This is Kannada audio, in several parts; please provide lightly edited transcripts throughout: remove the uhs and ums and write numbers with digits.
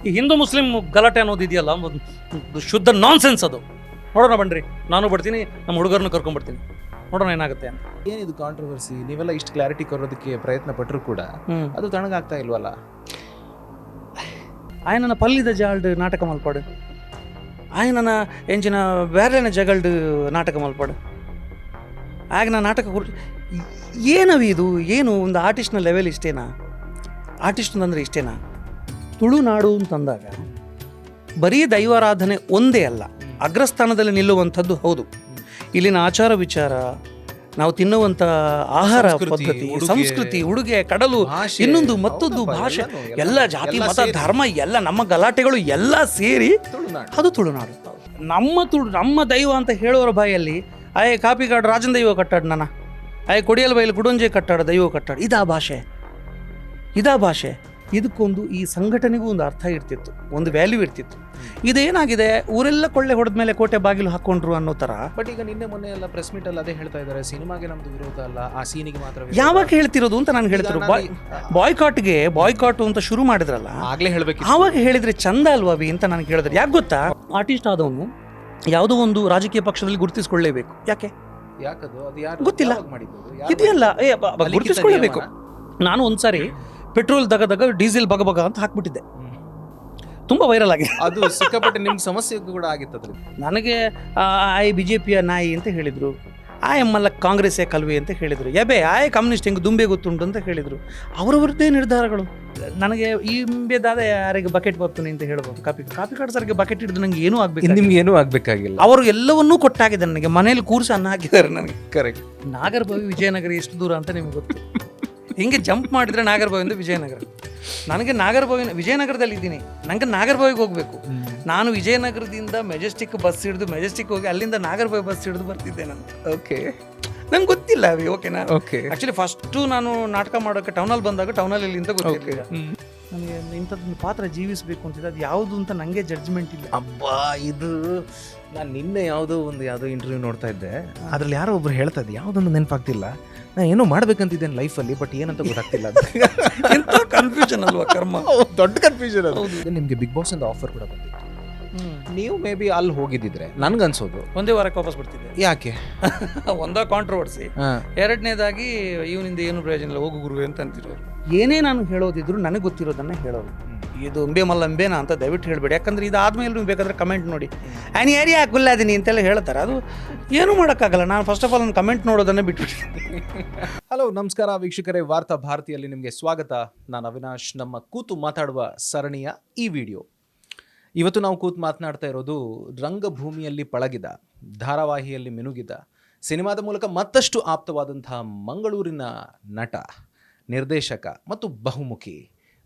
ಈ ಹಿಂದೂ ಮುಸ್ಲಿಂ ಗಲಾಟೆ ಅನ್ನೋದು ಇದೆಯಲ್ಲ, ಒಂದು ಶುದ್ಧ ನಾನ್ಸೆನ್ಸ್ ಅದು. ನೋಡೋಣ ಬನ್ರಿ, ನಾನು ಬರ್ತೀನಿ, ನಮ್ಮ ಹುಡುಗರನ್ನು ಕರ್ಕೊಂಡ್ಬರ್ತೀನಿ, ನೋಡೋಣ ಏನಾಗುತ್ತೆ ಅಂತ. ಏನಿದು ಕಾಂಟ್ರವರ್ಸಿ? ನೀವೆಲ್ಲ ಇಷ್ಟು ಕ್ಲಾರಿಟಿ ಕೊಡೋದಕ್ಕೆ ಪ್ರಯತ್ನ ಪಟ್ಟರು ಕೂಡ ಅದು ತಣ್ಣಗಾಗ್ತಾ ಇಲ್ವಲ್ಲ? ಆಯ್ನನ ಪಲ್ಲಿದ ಜಾಲ್ಡ್ ನಾಟಕ ಮಲ್ಪಾಡು, ಆಯ್ನನ ಎಂಚಿನ ಬೇರೆನ ಜಗಲ್ಡ್ ನಾಟಕ ಮಲ್ಪಾಡು. ಆಗ ನಾ ನಾಟಕ ಏನವಿ ಇದು? ಏನು ಒಂದು ಆರ್ಟಿಸ್ಟ್ನ ಲೆವೆಲ್ ಇಷ್ಟೇನಾ? ಆರ್ಟಿಸ್ಟ್ ಅಂತಂದರೆ ಇಷ್ಟೇನಾ? ತುಳುನಾಡು ಅಂತಂದಾಗ ಬರೀ ದೈವಾರಾಧನೆ ಒಂದೇ ಅಲ್ಲ, ಅಗ್ರಸ್ಥಾನದಲ್ಲಿ ನಿಲ್ಲುವಂಥದ್ದು ಹೌದು. ಇಲ್ಲಿನ ಆಚಾರ ವಿಚಾರ, ನಾವು ತಿನ್ನುವಂಥ ಆಹಾರ ಪದ್ಧತಿ, ಸಂಸ್ಕೃತಿ, ಉಡುಗೆ, ಕಡಲು, ಇನ್ನೊಂದು ಮತ್ತೊಂದು ಭಾಷೆ, ಎಲ್ಲ ಜಾತಿ ಮತ ಧರ್ಮ ಎಲ್ಲ ನಮ್ಮ ಗಲಾಟೆಗಳು ಎಲ್ಲ ಸೇರಿ ಅದು ತುಳುನಾಡು. ನಮ್ಮ ದೈವ ಅಂತ ಹೇಳೋರ ಬಾಯಲ್ಲಿ ಆಯೆ ಕಾಪಿಕಾಡು ರಾಜನ ದೈವ ಕಟ್ಟಾಡು, ನನ್ನ ಆಯೆ ಕೊಡಿಯಲ್ ಬೈಲು ಕುಡುಂಜೆ ಕಟ್ಟಾಡು ದೈವ ಕಟ್ಟಾಡು. ಇದಾ ಭಾಷೆ. ಇದಕ್ಕೊಂದು ಈ ಸಂಘಟನೆಗೂ ಒಂದು ಅರ್ಥ ಇರ್ತಿತ್ತು, ಒಂದು ವ್ಯಾಲ್ಯೂ ಇರ್ತಿತ್ತು. ಇದೇನಾಗಿದೆ, ಊರೆಲ್ಲ ಕೊಳ್ಳೆ ಹೊಡೆದ ಮೇಲೆ ಕೋಟೆ ಬಾಗಿಲು ಹಾಕೊಂಡ್ರು ಅನ್ನೋ ಥರ. ಬಟ್ ಈಗ ನಿನ್ನೆ ಮೊನ್ನೆ ಎಲ್ಲ ಪ್ರೆಸ್ ಮೀಟ್ ಅಲ್ಲಿ ಅದೇ ಹೇಳ್ತಾ ಇದ್ದಾರೆ, ಸಿನಿಮಾಗೆ ನಮ್ದು ವಿರೋಧ ಅಲ್ಲ, ಆ ಸೀನಿಗೆ ಮಾತ್ರ. ಯಾವಾಗ ಹೇಳ್ತಿರೋದು ಅಂತ ನಾನು ಹೇಳ್ತಿರೋ, ಬಾಯ್ಕಾಟ್ ಅಂತ ಶುರು ಮಾಡಿದ್ರಲ್ಲ, ಆಗ್ಲೇ ಹೇಳ್ಬೇಕು. ಆವಾಗ ಹೇಳಿದ್ರೆ ಚಂದ ಅಲ್ವಾ ಅಂತ ನಾನು ಕೇಳಿದ್ರೆ. ಯಾಕೆ ಗೊತ್ತಾ, ಆರ್ಟಿಸ್ಟ್ ಆದವನು ಯಾವುದೋ ಒಂದು ರಾಜಕೀಯ ಪಕ್ಷದಲ್ಲಿ ಗುರುತಿಸ್ಕೊಳ್ಳೇಬೇಕು. ಯಾಕದು? ಅದು ಯಾರು ಗೊತ್ತಿಲ್ಲ, ಇದೆಯಲ್ಲ ಗುರುತಿಸ್ಕೊಳ್ಳೇಬೇಕು. ನಾನು ಒಂದ್ಸಾರಿ ಪೆಟ್ರೋಲ್ ದಗ ಡೀಸೆಲ್ ಬಗ ಅಂತ ಹಾಕ್ಬಿಟ್ಟಿದ್ದೆ, ತುಂಬ ವೈರಲ್ ಆಗಿದೆ ಅದು. ಸಿಕ್ಕಾಪಟ್ಟೆ ನಿಮ್ಗೆ ಸಮಸ್ಯೆ ಕೂಡ ಆಗಿತ್ತು. ನನಗೆ ಆಯ್ BJPಯ ನಾಯಿ ಅಂತ ಹೇಳಿದರು, ಎಮ್ಮಲ್ಲ ಕಾಂಗ್ರೆಸ್ಸೇ ಕಲ್ವಿ ಅಂತ ಹೇಳಿದರು, ಆಯ್ ಕಮ್ಯುನಿಸ್ಟ್ ಹೆಂಗೆ ದುಂಬೆ ಗೊತ್ತುಂಟು ಅಂತ ಹೇಳಿದರು. ಅವರವರದ್ದೇ ನಿರ್ಧಾರಗಳು. ನನಗೆ ಈ ಇಂಬೆದಾದ ಯಾರಿಗೆ ಬಕೆಟ್ ಬರ್ತೀನಿ ಅಂತ ಹೇಳ್ಬೋದು. ಕಾಪಿ ಸರ್ಗೆ ಬಕೆಟ್ ಹಿಡಿದು ನಂಗೆ ಏನೂ ಆಗಬೇಕು, ನಿಮ್ಗೆ ಏನೂ ಆಗಬೇಕಾಗಿಲ್ಲ. ಅವರು ಎಲ್ಲವನ್ನೂ ಕೊಟ್ಟಾಗಿದೆ ನನಗೆ, ಮನೇಲಿ ಕೂರಿಸಿ ಅನ್ನ ಹಾಕಿದ್ದಾರೆ ನನಗೆ. ಕರೆಕ್ಟ್. ನಾಗರಬಾವಿ ವಿಜಯನಗರ ಎಷ್ಟು ದೂರ ಅಂತ ನಿಮ್ಗೆ ಗೊತ್ತು. ಹಿಂಗೆ ಜಂಪ್ ಮಾಡಿದ್ರೆ ನಾಗರಬಾವಿಯಿಂದ ವಿಜಯನಗರ. ನನಗೆ ವಿಜಯನಗರದಲ್ಲಿ ಇದ್ದೀನಿ, ನನಗೆ ನಾಗರಬಾವಿಗೆ ಹೋಗಬೇಕು. ನಾನು ವಿಜಯನಗರದಿಂದ ಮೆಜೆಸ್ಟಿಕ್ ಬಸ್ ಹಿಡಿದು ಮೆಜೆಸ್ಟಿಕ್ ಹೋಗಿ ಅಲ್ಲಿಂದ ನಾಗರಬಾವಿ ಬಸ್ ಹಿಡಿದು ಬರ್ತಿದ್ದೆ ನಾನು. ಓಕೆ, ನಂಗೆ ಗೊತ್ತಿಲ್ಲ ಅವಿ. ಓಕೆನಾ? ಓಕೆ. ಆ್ಯಕ್ಚುಲಿ ಫಸ್ಟು ನಾನು ನಾಟಕ ಮಾಡೋಕ್ಕೆ ಟೌನಲ್ಲಿ ಬಂದಾಗ ಟೌನಲ್ಲಿ ಇಲ್ಲಿ ಅಂತ ಗೊತ್ತಿರಲಿಲ್ಲ ನನಗೆ. ಇಂಥದ್ದೊಂದು ಪಾತ್ರ ಜೀವಿಸಬೇಕು ಅಂತಿದ್ದೆ, ಅದು ಯಾವುದು ಅಂತ ನನಗೆ ಜಡ್ಜ್ಮೆಂಟ್ ಇಲ್ಲ. ಅಬ್ಬಾ, ಇದು ನಾನು ನಿನ್ನೆ ಯಾವುದೋ ಇಂಟರ್ವ್ಯೂ ನೋಡ್ತಾ ಇದ್ದೆ, ಅದ್ರಲ್ಲಿ ಯಾರೋ ಒಬ್ರು ಹೇಳ್ತಾ ಇದ್ದೆ, ಯಾವುದೊಂದು ನೆನಪಾಗ್ತಿಲ್ಲ, ನಾನು ಏನೋ ಮಾಡ್ಬೇಕಂತಿದ್ದೇನೆ ಲೈಫಲ್ಲಿ, ಬಟ್ ಏನಂತ ಗೊತ್ತಾಗ್ತಿಲ್ಲ. ಎಂಥ ಕನ್ಫ್ಯೂಷನ್ ಅಲ್ವಾ ಕರ್ಮ, ದೊಡ್ಡ ಕನ್ಫ್ಯೂಷನ್ ಅದು. ನಿಮಗೆ ಬಿಗ್ ಬಾಸ್ ಇಂದ ಆಫರ್ ಕೂಡ ಬಂದಿತ್ತು, ನೀವು ಮೇ ಬಿ ಅಲ್ಲಿ ಹೋಗಿದ್ದಿದ್ರೆ ನನ್ಗನ್ಸೋದು ಒಂದೇ ವಾರಕ್ಕೆ ವಾಪಸ್ ಬರ್ತಿದ್ದೆ. ಯಾಕೆ? ಒಂದ ಕಾಂಟ್ರವರ್ಸಿ, ಎರಡನೇದಾಗಿ ಇವನಿಂದ ಏನು ಪ್ರಯೋಜನ ಇಲ್ಲ, ಹೋಗು ಗುರುವೆ ಅಂತ ಅಂತಿರೋರು. ಏನೇ ನಾನು ಹೇಳೋದಿದ್ರು ನನಗೆ ಗೊತ್ತಿರೋದನ್ನ ಹೇಳೋದು. ಇದು ಅಂಬೇನಾ ಅಂತ ದಯವಿಟ್ಟು ಹೇಳಬೇಡಿ, ಯಾಕಂದ್ರೆ ಇದಾದ್ಮೇಲೆ ನೀವು ಬೇಕಾದ್ರೆ ಕಮೆಂಟ್ ನೋಡಿ, ಆ್ಯನಿ ಏರಿಯಾ ಗುಲ್ಲಾದೀನಿ ಅಂತೆಲ್ಲ ಹೇಳ್ತಾರೆ. ಅದು ಏನೂ ಮಾಡೋಕ್ಕಾಗಲ್ಲ. ನಾನು ಫಸ್ಟ್ ಆಫ್ ಆಲ್ ಒಂದು ಕಮೆಂಟ್ ನೋಡೋದನ್ನೇ ಬಿಟ್ಬಿಡ್ತೀನಿ. ಹಲೋ, ನಮಸ್ಕಾರ ವೀಕ್ಷಕರೇ, ವಾರ್ತಾ ಭಾರತಿಯಲ್ಲಿ ನಿಮಗೆ ಸ್ವಾಗತ. ನಾನು ಅವಿನಾಶ್. ನಮ್ಮ ಕೂತು ಮಾತಾಡುವ ಸರಣಿಯ ಈ ವಿಡಿಯೋ ಇವತ್ತು ನಾವು ಕೂತು ಮಾತನಾಡ್ತಾ ಇರೋದು ರಂಗಭೂಮಿಯಲ್ಲಿ ಪಳಗಿದ, ಧಾರಾವಾಹಿಯಲ್ಲಿ ಮಿನುಗಿದ, ಸಿನಿಮಾದ ಮೂಲಕ ಮತ್ತಷ್ಟು ಆಪ್ತವಾದಂತಹ ಮಂಗಳೂರಿನ ನಟ, ನಿರ್ದೇಶಕ ಮತ್ತು ಬಹುಮುಖಿ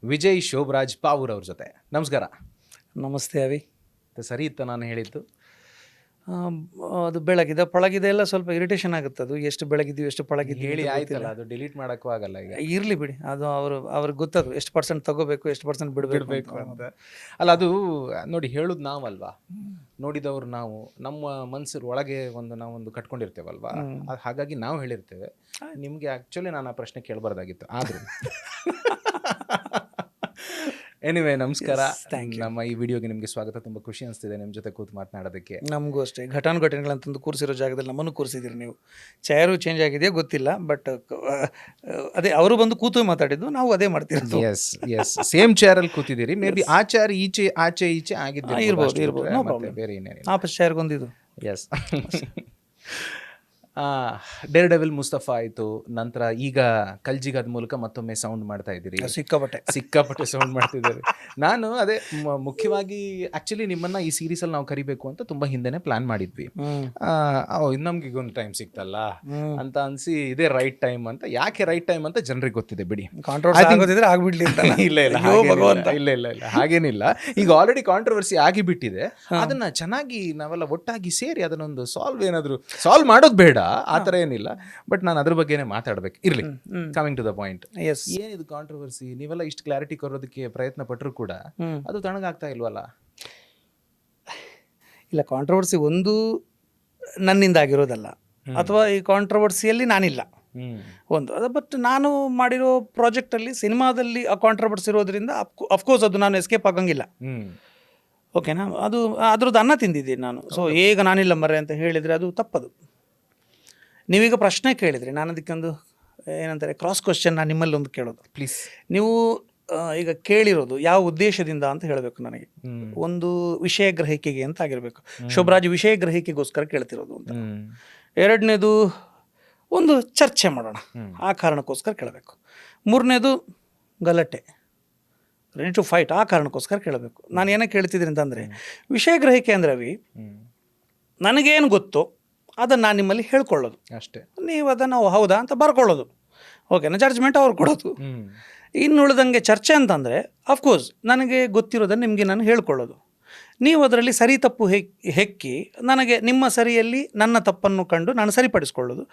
ವಿಜಯ್ ಶೋಭರಾಜ್ ಪಾವೂರ್ ಅವ್ರ ಜೊತೆ. ನಮಸ್ಕಾರ. ನಮಸ್ತೆ ಅವಿ. ಸರಿ ಇತ್ತ ನಾನು ಹೇಳಿದ್ದು? ಅದು ಬೆಳಗಿದೆ ಪಳಗಿದೆ ಎಲ್ಲ ಸ್ವಲ್ಪ ಇರಿಟೇಷನ್ ಆಗುತ್ತೆ. ಅದು ಎಷ್ಟು ಬೆಳಗಿದ್ದೀವಿ ಎಷ್ಟು ಪಳಗಿದ್ದೀವಿ ಹೇಳಿ ಆಯ್ತಲ್ಲ, ಅದು ಡಿಲೀಟ್ ಮಾಡೋಕ್ಕೂ ಆಗಲ್ಲ. ಈಗ ಇರಲಿ ಬಿಡಿ, ಅದು ಅವ್ರಿಗೆ ಗೊತ್ತದು ಎಷ್ಟು ಪರ್ಸೆಂಟ್ ತಗೋಬೇಕು, ಎಷ್ಟು ಪರ್ಸೆಂಟ್ ಬಿಡಬೇಕು ಅಂತ. ಅಲ್ಲ, ಅದು ನೋಡಿ, ಹೇಳೋದು ನಾವಲ್ವಾ, ನೋಡಿದವ್ರು ನಾವು, ನಮ್ಮ ಮನಸ್ಸರ ಒಳಗೆ ನಾವೊಂದು ಕಟ್ಕೊಂಡಿರ್ತೇವಲ್ವಾ, ಹಾಗಾಗಿ ನಾವು ಹೇಳಿರ್ತೇವೆ. ನಿಮಗೆ ಆ್ಯಕ್ಚುಲಿ ನಾನು ಆ ಪ್ರಶ್ನೆ ಕೇಳಬಾರ್ದಾಗಿತ್ತು, ಆದರೂ ಎನಿವೇ ನಮಸ್ಕಾರ. ನಮ್ಮ ಈ ವಿಡಿಯೋಗೆ ನಿಮಗೆ ಸ್ವಾಗತ. ತುಂಬ ಖುಷಿ ಅನಿಸ್ತಿದೆ ನಿಮ್ಮ ಜೊತೆ ಕೂತು ಮಾತನಾಡೋದಕ್ಕೆ. ನಮಗೂ ಅಷ್ಟೇ. ಘಟನೆಗಳಂತಂದು ಕೂರಿಸಿರೋ ಜಾಗದಲ್ಲಿ ನಮ್ಮನ್ನು ಕೂರಿಸಿದ್ದೀರಿ ನೀವು. ಚೇರು ಚೇಂಜ್ ಆಗಿದೆಯಾ ಗೊತ್ತಿಲ್ಲ, ಬಟ್ ಅದೇ ಅವರು ಬಂದು ಕೂತು ಮಾತಾಡಿದ್ದು, ನಾವು ಅದೇ ಮಾಡ್ತೀವಿ. ಎಸ್ ಸೇಮ್ ಚೇರಲ್ಲಿ ಕೂತಿದ್ದೀರಿ. ಮೇ ಬಿ ಆ ಚೇರ್ ಆಚೆ ಈಚೆ ಆಗಿದ್ದು ಇರ್ಬೋದು, ಬೇರೆ ಏನೇನಿಲ್ಲ. ಆಪಸ್ ಚೇರ್ಗೊಂದಿದ್ದು. ಎಸ್. ಡೇರ್ ಡೆವಿಲ್ ಮುಸ್ತಫಾ ಆಯಿತು, ನಂತರ ಈಗ ಕಲ್ಜಿಗದ ಮೂಲಕ ಮತ್ತೊಮ್ಮೆ ಸೌಂಡ್ ಮಾಡ್ತಾ ಇದ್ದೀರಿ. ಸಿಕ್ಕಾಪಟ್ಟೆ ಸೌಂಡ್ ಮಾಡ್ತಿದ್ದೀರಿ. ನಾನು ಅದೇ ಮುಖ್ಯವಾಗಿ ಆ್ಯಕ್ಚುಲಿ ನಿಮ್ಮನ್ನು ಈ ಸೀರೀಸಲ್ಲಿ ನಾವು ಕರಿಬೇಕು ಅಂತ ತುಂಬ ಹಿಂದೆನೇ ಪ್ಲಾನ್ ಮಾಡಿದ್ವಿ. ನಮ್ಗೆ ಈಗ ಒಂದು ಟೈಮ್ ಸಿಕ್ತಲ್ಲ ಅಂತ ಅನಿಸಿ ಇದೇ ರೈಟ್ ಟೈಮ್ ಅಂತ. ಯಾಕೆ ರೈಟ್ ಟೈಮ್ ಅಂತ ಜನರಿಗೆ ಗೊತ್ತಿದೆ ಬಿಡಿ. ಆಗ್ಬಿಡ್ಲಿ ಇಲ್ಲ ಹಾಗೇನಿಲ್ಲ. ಈಗ ಆಲ್ರೆಡಿ ಕಾಂಟ್ರವರ್ಸಿ ಆಗಿಬಿಟ್ಟಿದೆ. ಅದನ್ನ ಚೆನ್ನಾಗಿ ನಾವೆಲ್ಲ ಒಟ್ಟಾಗಿ ಸೇರಿ ಅದನ್ನೊಂದು ಸಾಲ್ವ್ ಮಾಡೋದು ಬೇಡ, ಆ ಥರ ಏನಿಲ್ಲ. ಬಟ್ ನಾನು ಅದ್ರ ಬಗ್ಗೆನೇ ಮಾತಾಡ್ಬೇಕು. ಇರ್ಲಿ, ಕಮಿಂಗ್ ಟು ದ ಪಾಯಿಂಟ್. ಏನಿದು ಕಾಂಟ್ರವರ್ಸಿ? ನೀವೆಲ್ಲ ಇಷ್ಟು ಕ್ಲಾರಿಟಿ ಕೊಡೋದಕ್ಕೆ ಪ್ರಯತ್ನ ಪಟ್ಟರು ಕೂಡ ಅದು ತಣ್ಣಗಾಗ್ತಾ ಇಲ್ವಲ್ಲ? ಇಲ್ಲ, ಕಾಂಟ್ರವರ್ಸಿ ಒಂದು ನನ್ನಿಂದ ಆಗಿರೋದಲ್ಲ, ಅಥವಾ ಈ ಕಾಂಟ್ರವರ್ಸಿಯಲ್ಲಿ ನಾನಿಲ್ಲ. ಒಂದು ಅದು. ಬಟ್ ನಾನು ಮಾಡಿರೋ ಪ್ರಾಜೆಕ್ಟಲ್ಲಿ ಸಿನಿಮಾದಲ್ಲಿ ಆ ಕಾಂಟ್ರವರ್ಸಿ ಇರೋದ್ರಿಂದ ಅಫ್ಕೋರ್ಸ್ ಅದು ನಾನು ಎಸ್ಕೇಪ್ ಆಗಂಗಿಲ್ಲ. ಓಕೆನಾ, ಅದು ಅದ್ರದ್ದು ಅನ್ನ ತಿಂದಿದ್ದೀನಿ ನಾನು. ಸೊ ಈಗ ನಾನಿಲ್ಲ ಮರೆ ಅಂತ ಹೇಳಿದರೆ ಅದು ತಪ್ಪದು. ನೀವೀಗ ಪ್ರಶ್ನೆ ಕೇಳಿದ್ರಿ, ನಾನು ಅದಕ್ಕೊಂದು ಏನಂತಾರೆ ಕ್ರಾಸ್ ಕ್ವಶನ್ ನಾನು ನಿಮ್ಮಲ್ಲಿ ಒಂದು ಕೇಳೋದು. ಪ್ಲೀಸ್. ನೀವು ಈಗ ಕೇಳಿರೋದು ಯಾವ ಉದ್ದೇಶದಿಂದ ಅಂತ ಹೇಳಬೇಕು ನನಗೆ. ಒಂದು ವಿಷಯ ಗ್ರಹಿಕೆಗೆ ಅಂತ ಆಗಿರಬೇಕು. ಶೋಭರಾಜ್ ವಿಷಯ ಗ್ರಹಿಕೆಗೋಸ್ಕರ ಕೇಳ್ತಿರೋದು ಅಂತ. ಎರಡನೇದು ಒಂದು ಚರ್ಚೆ ಮಾಡೋಣ ಆ ಕಾರಣಕ್ಕೋಸ್ಕರ ಕೇಳಬೇಕು. ಮೂರನೇದು ಗಲಾಟೆ, ರೆಡಿ ಟು ಫೈಟ್ ಆ ಕಾರಣಕ್ಕೋಸ್ಕರ ಕೇಳಬೇಕು. ನಾನು ಏನೇ ಕೇಳ್ತಿದ್ದೀನಿ ಅಂತಂದರೆ, ವಿಷಯ ಗ್ರಹಿಕೆ ಅಂದರೆ ಅವಿ ನನಗೇನು ಗೊತ್ತೋ ಅದನ್ನು ನಾನು ನಿಮ್ಮಲ್ಲಿ ಹೇಳ್ಕೊಳ್ಳೋದು ಅಷ್ಟೇ. ನೀವು ಅದನ್ನು ಹೌದಾ ಅಂತ ಬರ್ಕೊಳ್ಳೋದು, ಓಕೆನಾ, ಜಡ್ಜ್ಮೆಂಟ್ ಅವ್ರು ಕೊಡೋದು. ಇನ್ನುಳಿದಂಗೆ ಚರ್ಚೆ ಅಂತಂದರೆ ಅಫ್ಕೋರ್ಸ್ ನನಗೆ ಗೊತ್ತಿರೋದನ್ನು ನಿಮಗೆ ನಾನು ಹೇಳ್ಕೊಳ್ಳೋದು. ನೀವು ಅದರಲ್ಲಿ ಸರಿ ತಪ್ಪು ಹೆಕ್ಕಿ ನನಗೆ ನಿಮ್ಮ ಸರಿಯಲ್ಲಿ ನನ್ನ ತಪ್ಪನ್ನು ಕಂಡು ನಾನು ಸರಿಪಡಿಸ್ಕೊಳ್ಳೋದು.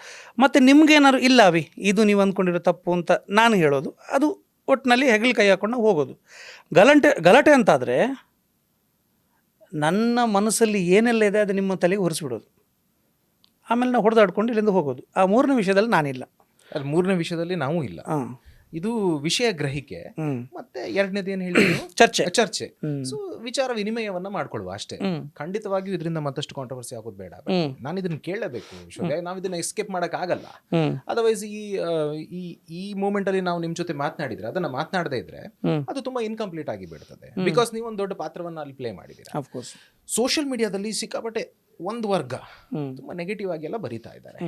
ಮತ್ತು ನಿಮಗೇನಾದ್ರು ಇಲ್ಲ ಅವಿ ಇದು ನೀವು ಅಂದ್ಕೊಂಡಿರೋ ತಪ್ಪು ಅಂತ ನಾನು ಹೇಳೋದು. ಅದು ಒಟ್ಟಿನಲ್ಲಿ ಹೆಗಲು ಕೈ ಹಾಕೊಂಡು ಹೋಗೋದು. ಗಲಾಟೆ ಅಂತಾದರೆ ನನ್ನ ಮನಸ್ಸಲ್ಲಿ ಏನೆಲ್ಲ ಇದೆ ಅದು ನಿಮ್ಮ ತಲೆಗೆ ಹೊರಿಸ್ಬಿಡೋದು. ಆಮೇಲೆ ನಾವು ಹೊಡೆದಾಡ್ಕೊಂಡು ಇಲ್ಲಿಂದ ಹೋಗೋದು. ಆ ಮೂರನೇ ವಿಷಯದಲ್ಲಿ ನಾನಿಲ್ಲ. ಅಲ್ಲಿ ಮೂರನೇ ವಿಷಯದಲ್ಲಿ ನಾವು ಇಲ್ಲ. ಇದು ವಿಷಯ ಗ್ರಹಿಕೆ. ಮತ್ತೆ ಎರಡನೇದು ಏನು ಹೇಳಿದ್ರು, ಚರ್ಚೆ. ಸೊ ವಿಚಾರ ವಿನಿಮಯವನ್ನ ಮಾಡ್ಕೊಳ್ಳುವ ಅಷ್ಟೇ. ಖಂಡಿತವಾಗಿಯೂ ಇದರಿಂದ ಮತ್ತಷ್ಟು ಕಾಂಟ್ರವರ್ಸಿ ಆಗೋದು ಬೇಡ. ನಾನು ಇದನ್ನ ಕೇಳಲೇಬೇಕು. ನಾವು ಇದನ್ನ ಎಸ್ಕೇಪ್ ಮಾಡಕ್ ಆಗಲ್ಲ. ಅದರ್ವೈಸ್ ಈ ಮೂಮೆಂಟ್ ಅಲ್ಲಿ ನಾವು ನಿಮ್ ಜೊತೆ ಮಾತನಾಡಿದ್ರೆ, ಅದನ್ನ ಮಾತನಾಡದೇ ಇದ್ರೆ ಅದು ತುಂಬಾ ಇನ್ಕಂಪ್ಲೀಟ್ ಆಗಿ ಬಿಡ್ತದೆ. ಬಿಕಾಸ್ ನೀವು ಒಂದು ದೊಡ್ಡ ಪಾತ್ರವನ್ನ ಅಲ್ಲಿ ಪ್ಲೇ ಮಾಡಿದ್ದೀರಾ. ಸೋಷಿಯಲ್ ಮೀಡಿಯಾದಲ್ಲಿ ಸಿಕ್ಕಾಪಟ್ಟೆ ಒಂದು ವರ್ಗ ತುಂಬಾ ನೆಗೆಟಿವ್ ಆಗಿ ಎಲ್ಲ ಬರೀತಾ ಇದ್ದಾರೆ.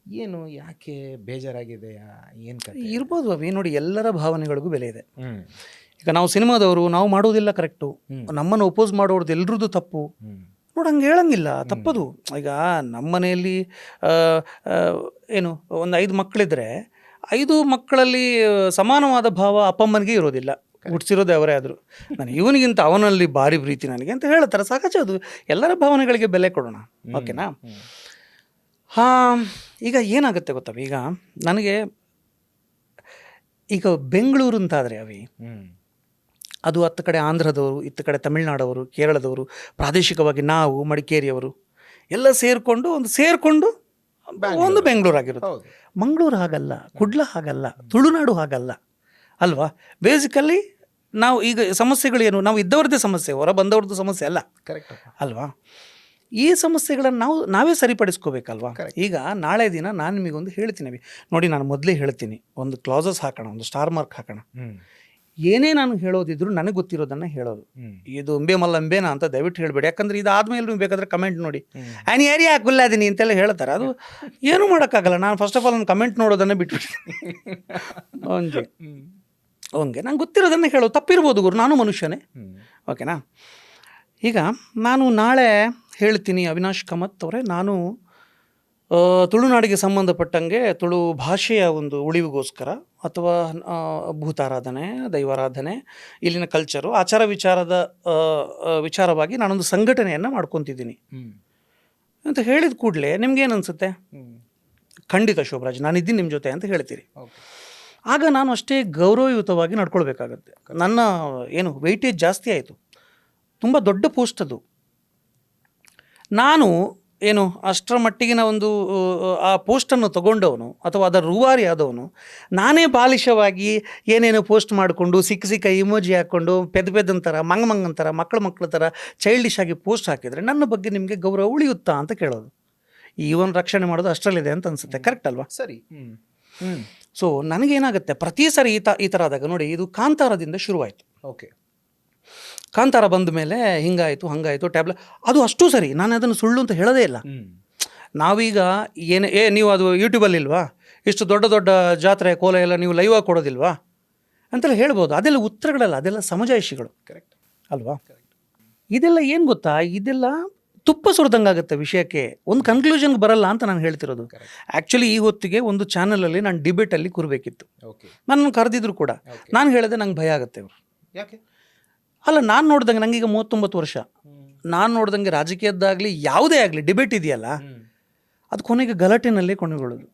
ಏನು, ಯಾಕೆ ಬೇಜಾರಾಗಿದೆಯಾ, ಏನು ಕಥೆ ಇರ್ಬೋದು ಅವಿ. ನೋಡಿ, ಎಲ್ಲರ ಭಾವನೆಗಳಿಗೂ ಬೆಲೆ ಇದೆ. ಈಗ ನಾವು ಸಿನಿಮಾದವರು, ನಾವು ಮಾಡೋದಿಲ್ಲ ಕರೆಕ್ಟು, ನಮ್ಮನ್ನು ಒಪೋಸ್ ಮಾಡೋರ್ದು ಎಲ್ರದ್ದು ತಪ್ಪು ನೋಡಿ, ಹಂಗೆ ಹೇಳಂಗಿಲ್ಲ, ತಪ್ಪದು. ಈಗ ನಮ್ಮ ಮನೆಯಲ್ಲಿ ಏನು ಒಂದು 5 ಮಕ್ಕಳಿದ್ರೆ 5 ಮಕ್ಕಳಲ್ಲಿ ಸಮಾನವಾದ ಭಾವ ಅಪ್ಪಮ್ಮನಿಗೆ ಇರೋದಿಲ್ಲ. ಹುಟ್ಟಿಸಿರೋದೇ ಅವರೇ ಆದರೂ, ನಾನು ಇವನಿಗಿಂತ ಅವನಲ್ಲಿ ಭಾರಿ ಪ್ರೀತಿ ನನಗೆ ಅಂತ ಹೇಳ್ತಾರೆ. ಸಹಜ ಅದು. ಎಲ್ಲರ ಭಾವನೆಗಳಿಗೆ ಬೆಲೆ ಕೊಡೋಣ, ಓಕೆನಾ. ಈಗ ಏನಾಗುತ್ತೆ ಗೊತ್ತವ, ಈಗ ನನಗೆ ಈಗ ಬೆಂಗಳೂರು ಅಂತಾದರೆ ಅವಿ ಅದು ಹತ್ತು ಕಡೆ ಆಂಧ್ರದವರು, ಇತ್ತ ಕಡೆ ತಮಿಳ್ನಾಡವರು, ಕೇರಳದವರು, ಪ್ರಾದೇಶಿಕವಾಗಿ ನಾವು ಮಡಿಕೇರಿಯವರು ಎಲ್ಲ ಸೇರಿಕೊಂಡು ಒಂದು ಬೆಂಗಳೂರು ಆಗಿರುತ್ತೆ. ಮಂಗಳೂರು ಹಾಗಲ್ಲ, ಕುಡ್ಲ ಹಾಗಲ್ಲ, ತುಳುನಾಡು ಹಾಗಲ್ಲ ಅಲ್ವಾ. ಬೇಸಿಕಲಿ ನಾವು ಈಗ ಸಮಸ್ಯೆಗಳೇನು, ನಾವು ಇದ್ದವ್ರದ್ದೇ ಸಮಸ್ಯೆ, ಹೊರ ಬಂದವ್ರದ್ದು ಸಮಸ್ಯೆ ಅಲ್ಲ. ಕರೆಕ್ಟ್ ಅಲ್ವಾ. ಈ ಸಮಸ್ಯೆಗಳನ್ನು ನಾವೇ ಸರಿಪಡಿಸ್ಕೋಬೇಕಲ್ವಾ. ಈಗ ನಾಳೆ ದಿನ ನಾನು ನಿಮಗೊಂದು ಹೇಳ್ತೀನಿ ನೋಡಿ, ನಾನು ಮೊದಲೇ ಹೇಳ್ತೀನಿ, ಒಂದು ಕ್ಲಾಸಸ್ ಹಾಕೋಣ, ಒಂದು ಸ್ಟಾರ್ ಮಾರ್ಕ್ ಹಾಕೋಣ. ಏನೇ ನಾನು ಹೇಳೋದಿದ್ರು ನನಗೆ ಗೊತ್ತಿರೋದನ್ನು ಹೇಳೋದು. ಇದು ಅಂಬೆ ಮಲ್ಲಂಬೇನಾ ಅಂತ ದಯವಿಟ್ಟು ಹೇಳಬೇಡಿ. ಯಾಕಂದರೆ ಇದಾದ್ಮೇಲೆ ನೀವು ಬೇಕಾದ್ರೆ ಕಮೆಂಟ್ ನೋಡಿ, ಆ್ಯನ್ ಏರಿಯಾ ಗುಲ್ಲಾದೀನಿ ಅಂತೆಲ್ಲ ಹೇಳ್ತಾರೆ. ಅದು ಏನೂ ಮಾಡೋಕ್ಕಾಗಲ್ಲ. ನಾನು ಫಸ್ಟ್ ಆಫ್ ಆಲ್ ನಾನು ಕಮೆಂಟ್ ನೋಡೋದನ್ನು ಬಿಟ್ಬಿಡ್ತೀನಿ. ಹಂಗೆ ನಂಗೆ ಗೊತ್ತಿರೋದನ್ನು ಹೇಳೋದು. ತಪ್ಪಿರ್ಬೋದು ಗುರು, ನಾನು ಮನುಷ್ಯನೇ, ಓಕೆನಾ. ಈಗ ನಾನು ನಾಳೆ ಹೇಳ್ತೀನಿ, ಅವಿನಾಶ್ ಕಾಮತ್ ಅವರೇ, ನಾನು ತುಳುನಾಡಿಗೆ ಸಂಬಂಧಪಟ್ಟಂಗೆ ತುಳು ಭಾಷೆಯ ಒಂದು ಉಳಿವಿಗೋಸ್ಕರ ಅಥವಾ ಭೂತಾರಾಧನೆ, ದೈವಾರಾಧನೆ, ಇಲ್ಲಿನ ಕಲ್ಚರು, ಆಚಾರ ವಿಚಾರವಾಗಿ ನಾನೊಂದು ಸಂಘಟನೆಯನ್ನು ಮಾಡ್ಕೊತಿದ್ದೀನಿ ಅಂತ ಹೇಳಿದ ಕೂಡಲೇ ನಿಮ್ಗೇನು ಅನಿಸುತ್ತೆ? ಖಂಡಿತ ಶೋಭರಾಜ್, ನಾನಿದ್ದೀನಿ ನಿಮ್ಮ ಜೊತೆ ಅಂತ ಹೇಳ್ತೀರಿ. ಆಗ ನಾನು ಅಷ್ಟೇ ಗೌರವಯುತವಾಗಿ ನಡ್ಕೊಳ್ಬೇಕಾಗತ್ತೆ. ನನ್ನ ಏನು ವೆಯ್ಟೇಜ್ ಜಾಸ್ತಿ ಆಯಿತು, ತುಂಬ ದೊಡ್ಡ ಪೋಸ್ಟ್ ಅದು. ನಾನು ಏನು ಅಷ್ಟರ ಮಟ್ಟಿಗಿನ ಒಂದು ಆ ಪೋಸ್ಟನ್ನು ತಗೊಂಡವನು ಅಥವಾ ಅದರ ರೂವಾರಿ ಆದವನು, ನಾನೇ ಬಾಲಿಶವಾಗಿ ಏನೇನು ಪೋಸ್ಟ್ ಮಾಡಿಕೊಂಡು ಸಿಕ್ಕ ಇಮೋಜಿ ಹಾಕ್ಕೊಂಡು ಪೆದ್ದಂತರ ಮಂಗಂತರ ಮಕ್ಕಳ ಥರ ಚೈಲ್ಡಿಶ್ ಆಗಿ ಪೋಸ್ಟ್ ಹಾಕಿದರೆ ನನ್ನ ಬಗ್ಗೆ ನಿಮಗೆ ಗೌರವ ಉಳಿಯುತ್ತಾ ಅಂತ ಕೇಳೋದು. ಈವನ್ ರಕ್ಷಣೆ ಮಾಡೋದು ಅಷ್ಟರಲ್ಲಿದೆ ಅಂತ ಅನಿಸುತ್ತೆ. ಕರೆಕ್ಟ್ ಅಲ್ವಾ? ಸರಿ. ಸೊ ನನಗೇನಾಗುತ್ತೆ, ಪ್ರತಿ ಸರಿ ಈ ಥರ ಆದಾಗ ನೋಡಿ, ಇದು ಕಾಂತಾರದಿಂದ ಶುರುವಾಯಿತು. ಓಕೆ, ಕಾಂತಾರ ಬಂದ ಮೇಲೆ ಹಿಂಗಾಯಿತು ಹಂಗಾಯಿತು ಟ್ಯಾಬ್ಲೆಟ್, ಅದು ಅಷ್ಟು ಸರಿ. ನಾನು ಅದನ್ನು ಸುಳ್ಳು ಅಂತ ಹೇಳೋದೇ ಇಲ್ಲ. ನಾವೀಗ ನೀವು ಅದು ಯೂಟ್ಯೂಬಲ್ಲಿ ಇಲ್ವಾ, ಇಷ್ಟು ದೊಡ್ಡ ಜಾತ್ರೆ ಕೋಲ ಎಲ್ಲ ನೀವು ಲೈವ್ ಆಗಿ ಕೊಡೋದಿಲ್ವಾ ಅಂತೆಲ್ಲ ಹೇಳ್ಬೋದು. ಅದೆಲ್ಲ ಉತ್ತರಗಳಲ್ಲ, ಅದೆಲ್ಲ ಸಮಜಾಯಿಷಿಗಳು. ಕರೆಕ್ಟ್ ಅಲ್ವಾ? ಇದೆಲ್ಲ ಏನು ಗೊತ್ತಾ, ಇದೆಲ್ಲ ತುಪ್ಪ ಸುರಿದಂಗಾಗುತ್ತೆ ವಿಷಯಕ್ಕೆ, ಒಂದು ಕನ್ಕ್ಲೂಷನ್ಗೆ ಬರಲ್ಲ ಅಂತ ನಾನು ಹೇಳ್ತಿರೋದು. ಆ್ಯಕ್ಚುಲಿ ಈ ಹೊತ್ತಿಗೆ ಒಂದು ಚಾನಲಲ್ಲಿ ನಾನು ಡಿಬೇಟಲ್ಲಿ ಕೂರಬೇಕಿತ್ತು. ನನ್ನನ್ನು ಕರೆದಿದ್ರು ಕೂಡ. ನಾನು ಹೇಳಿದೆ ನಂಗೆ ಭಯ ಆಗುತ್ತೆ. ಅವರು ಯಾಕೆ ಅಲ್ಲ, ನಾನು ನೋಡ್ದಂಗೆ ನನಗೀಗ 39 ವರ್ಷ, ನಾನು ನೋಡ್ದಂಗೆ ರಾಜಕೀಯದ್ದಾಗಲಿ ಯಾವುದೇ ಆಗಲಿ ಡಿಬೇಟ್ ಇದೆಯಲ್ಲ, ಅದು ಕೊನೆಗೆ ಗಲಾಟೆನಲ್ಲೇ ಕೊನೆಗೊಳ್ಳೋದು.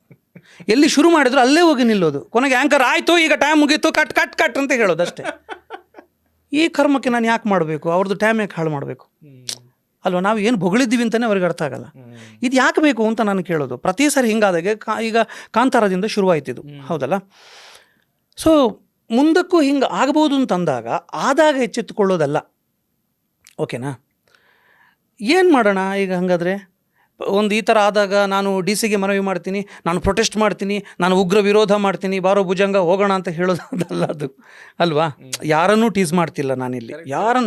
ಎಲ್ಲಿ ಶುರು ಮಾಡಿದ್ರು ಅಲ್ಲೇ ಹೋಗಿ ನಿಲ್ಲೋದು. ಕೊನೆಗೆ ಆ್ಯಂಕರ್ ಆಯಿತು, ಈಗ ಟೈಮ್ ಮುಗೀತು, ಕಟ್ ಅಂತ ಹೇಳೋದು ಅಷ್ಟೇ. ಈ ಕರ್ಮಕ್ಕೆ ನಾನು ಯಾಕೆ ಮಾಡಬೇಕು? ಅವ್ರದ್ದು ಟೈಮ್ ಯಾಕೆ ಹಾಳು ಮಾಡಬೇಕು? ಅಲ್ವಾ, ನಾವು ಏನು ಹೊಗಳಿದ್ದೀವಿ ಅಂತಲೇ ಅವ್ರಿಗೆ ಅರ್ಥ ಆಗಲ್ಲ. ಇದು ಯಾಕೆ ಬೇಕು ಅಂತ ನಾನು ಕೇಳೋದು. ಪ್ರತಿ ಸಾರಿ ಹಿಂಗಾದಾಗೆ ಈಗ ಕಾಂತಾರದಿಂದ ಶುರುವಾಯ್ತಿದ್ದು, ಹೌದಲ್ಲ. ಸೊ ಮುಂದಕ್ಕೂ ಹಿಂಗೆ ಆಗ್ಬೋದು ಅಂತಂದಾಗ ಆದಾಗ ಎಚ್ಚೆತ್ತುಕೊಳ್ಳೋದಲ್ಲ. ಓಕೆನಾ? ಏನು ಮಾಡೋಣ ಈಗ ಹಂಗಾದರೆ? ಒಂದು ಈ ಥರ ಆದಾಗ ನಾನು ಡಿ ಸಿಗೆ ಮನವಿ ಮಾಡ್ತೀನಿ, ನಾನು ಪ್ರೊಟೆಸ್ಟ್ ಮಾಡ್ತೀನಿ, ನಾನು ಉಗ್ರ ವಿರೋಧ ಮಾಡ್ತೀನಿ, ಬಾರೋ ಭುಜಂಗ ಹೋಗೋಣ ಅಂತ ಹೇಳೋದಲ್ಲ ಅದು, ಅಲ್ವಾ? ಯಾರನ್ನೂ ಟೀಸ್ ಮಾಡ್ತಿಲ್ಲ ನಾನಿಲ್ಲಿ,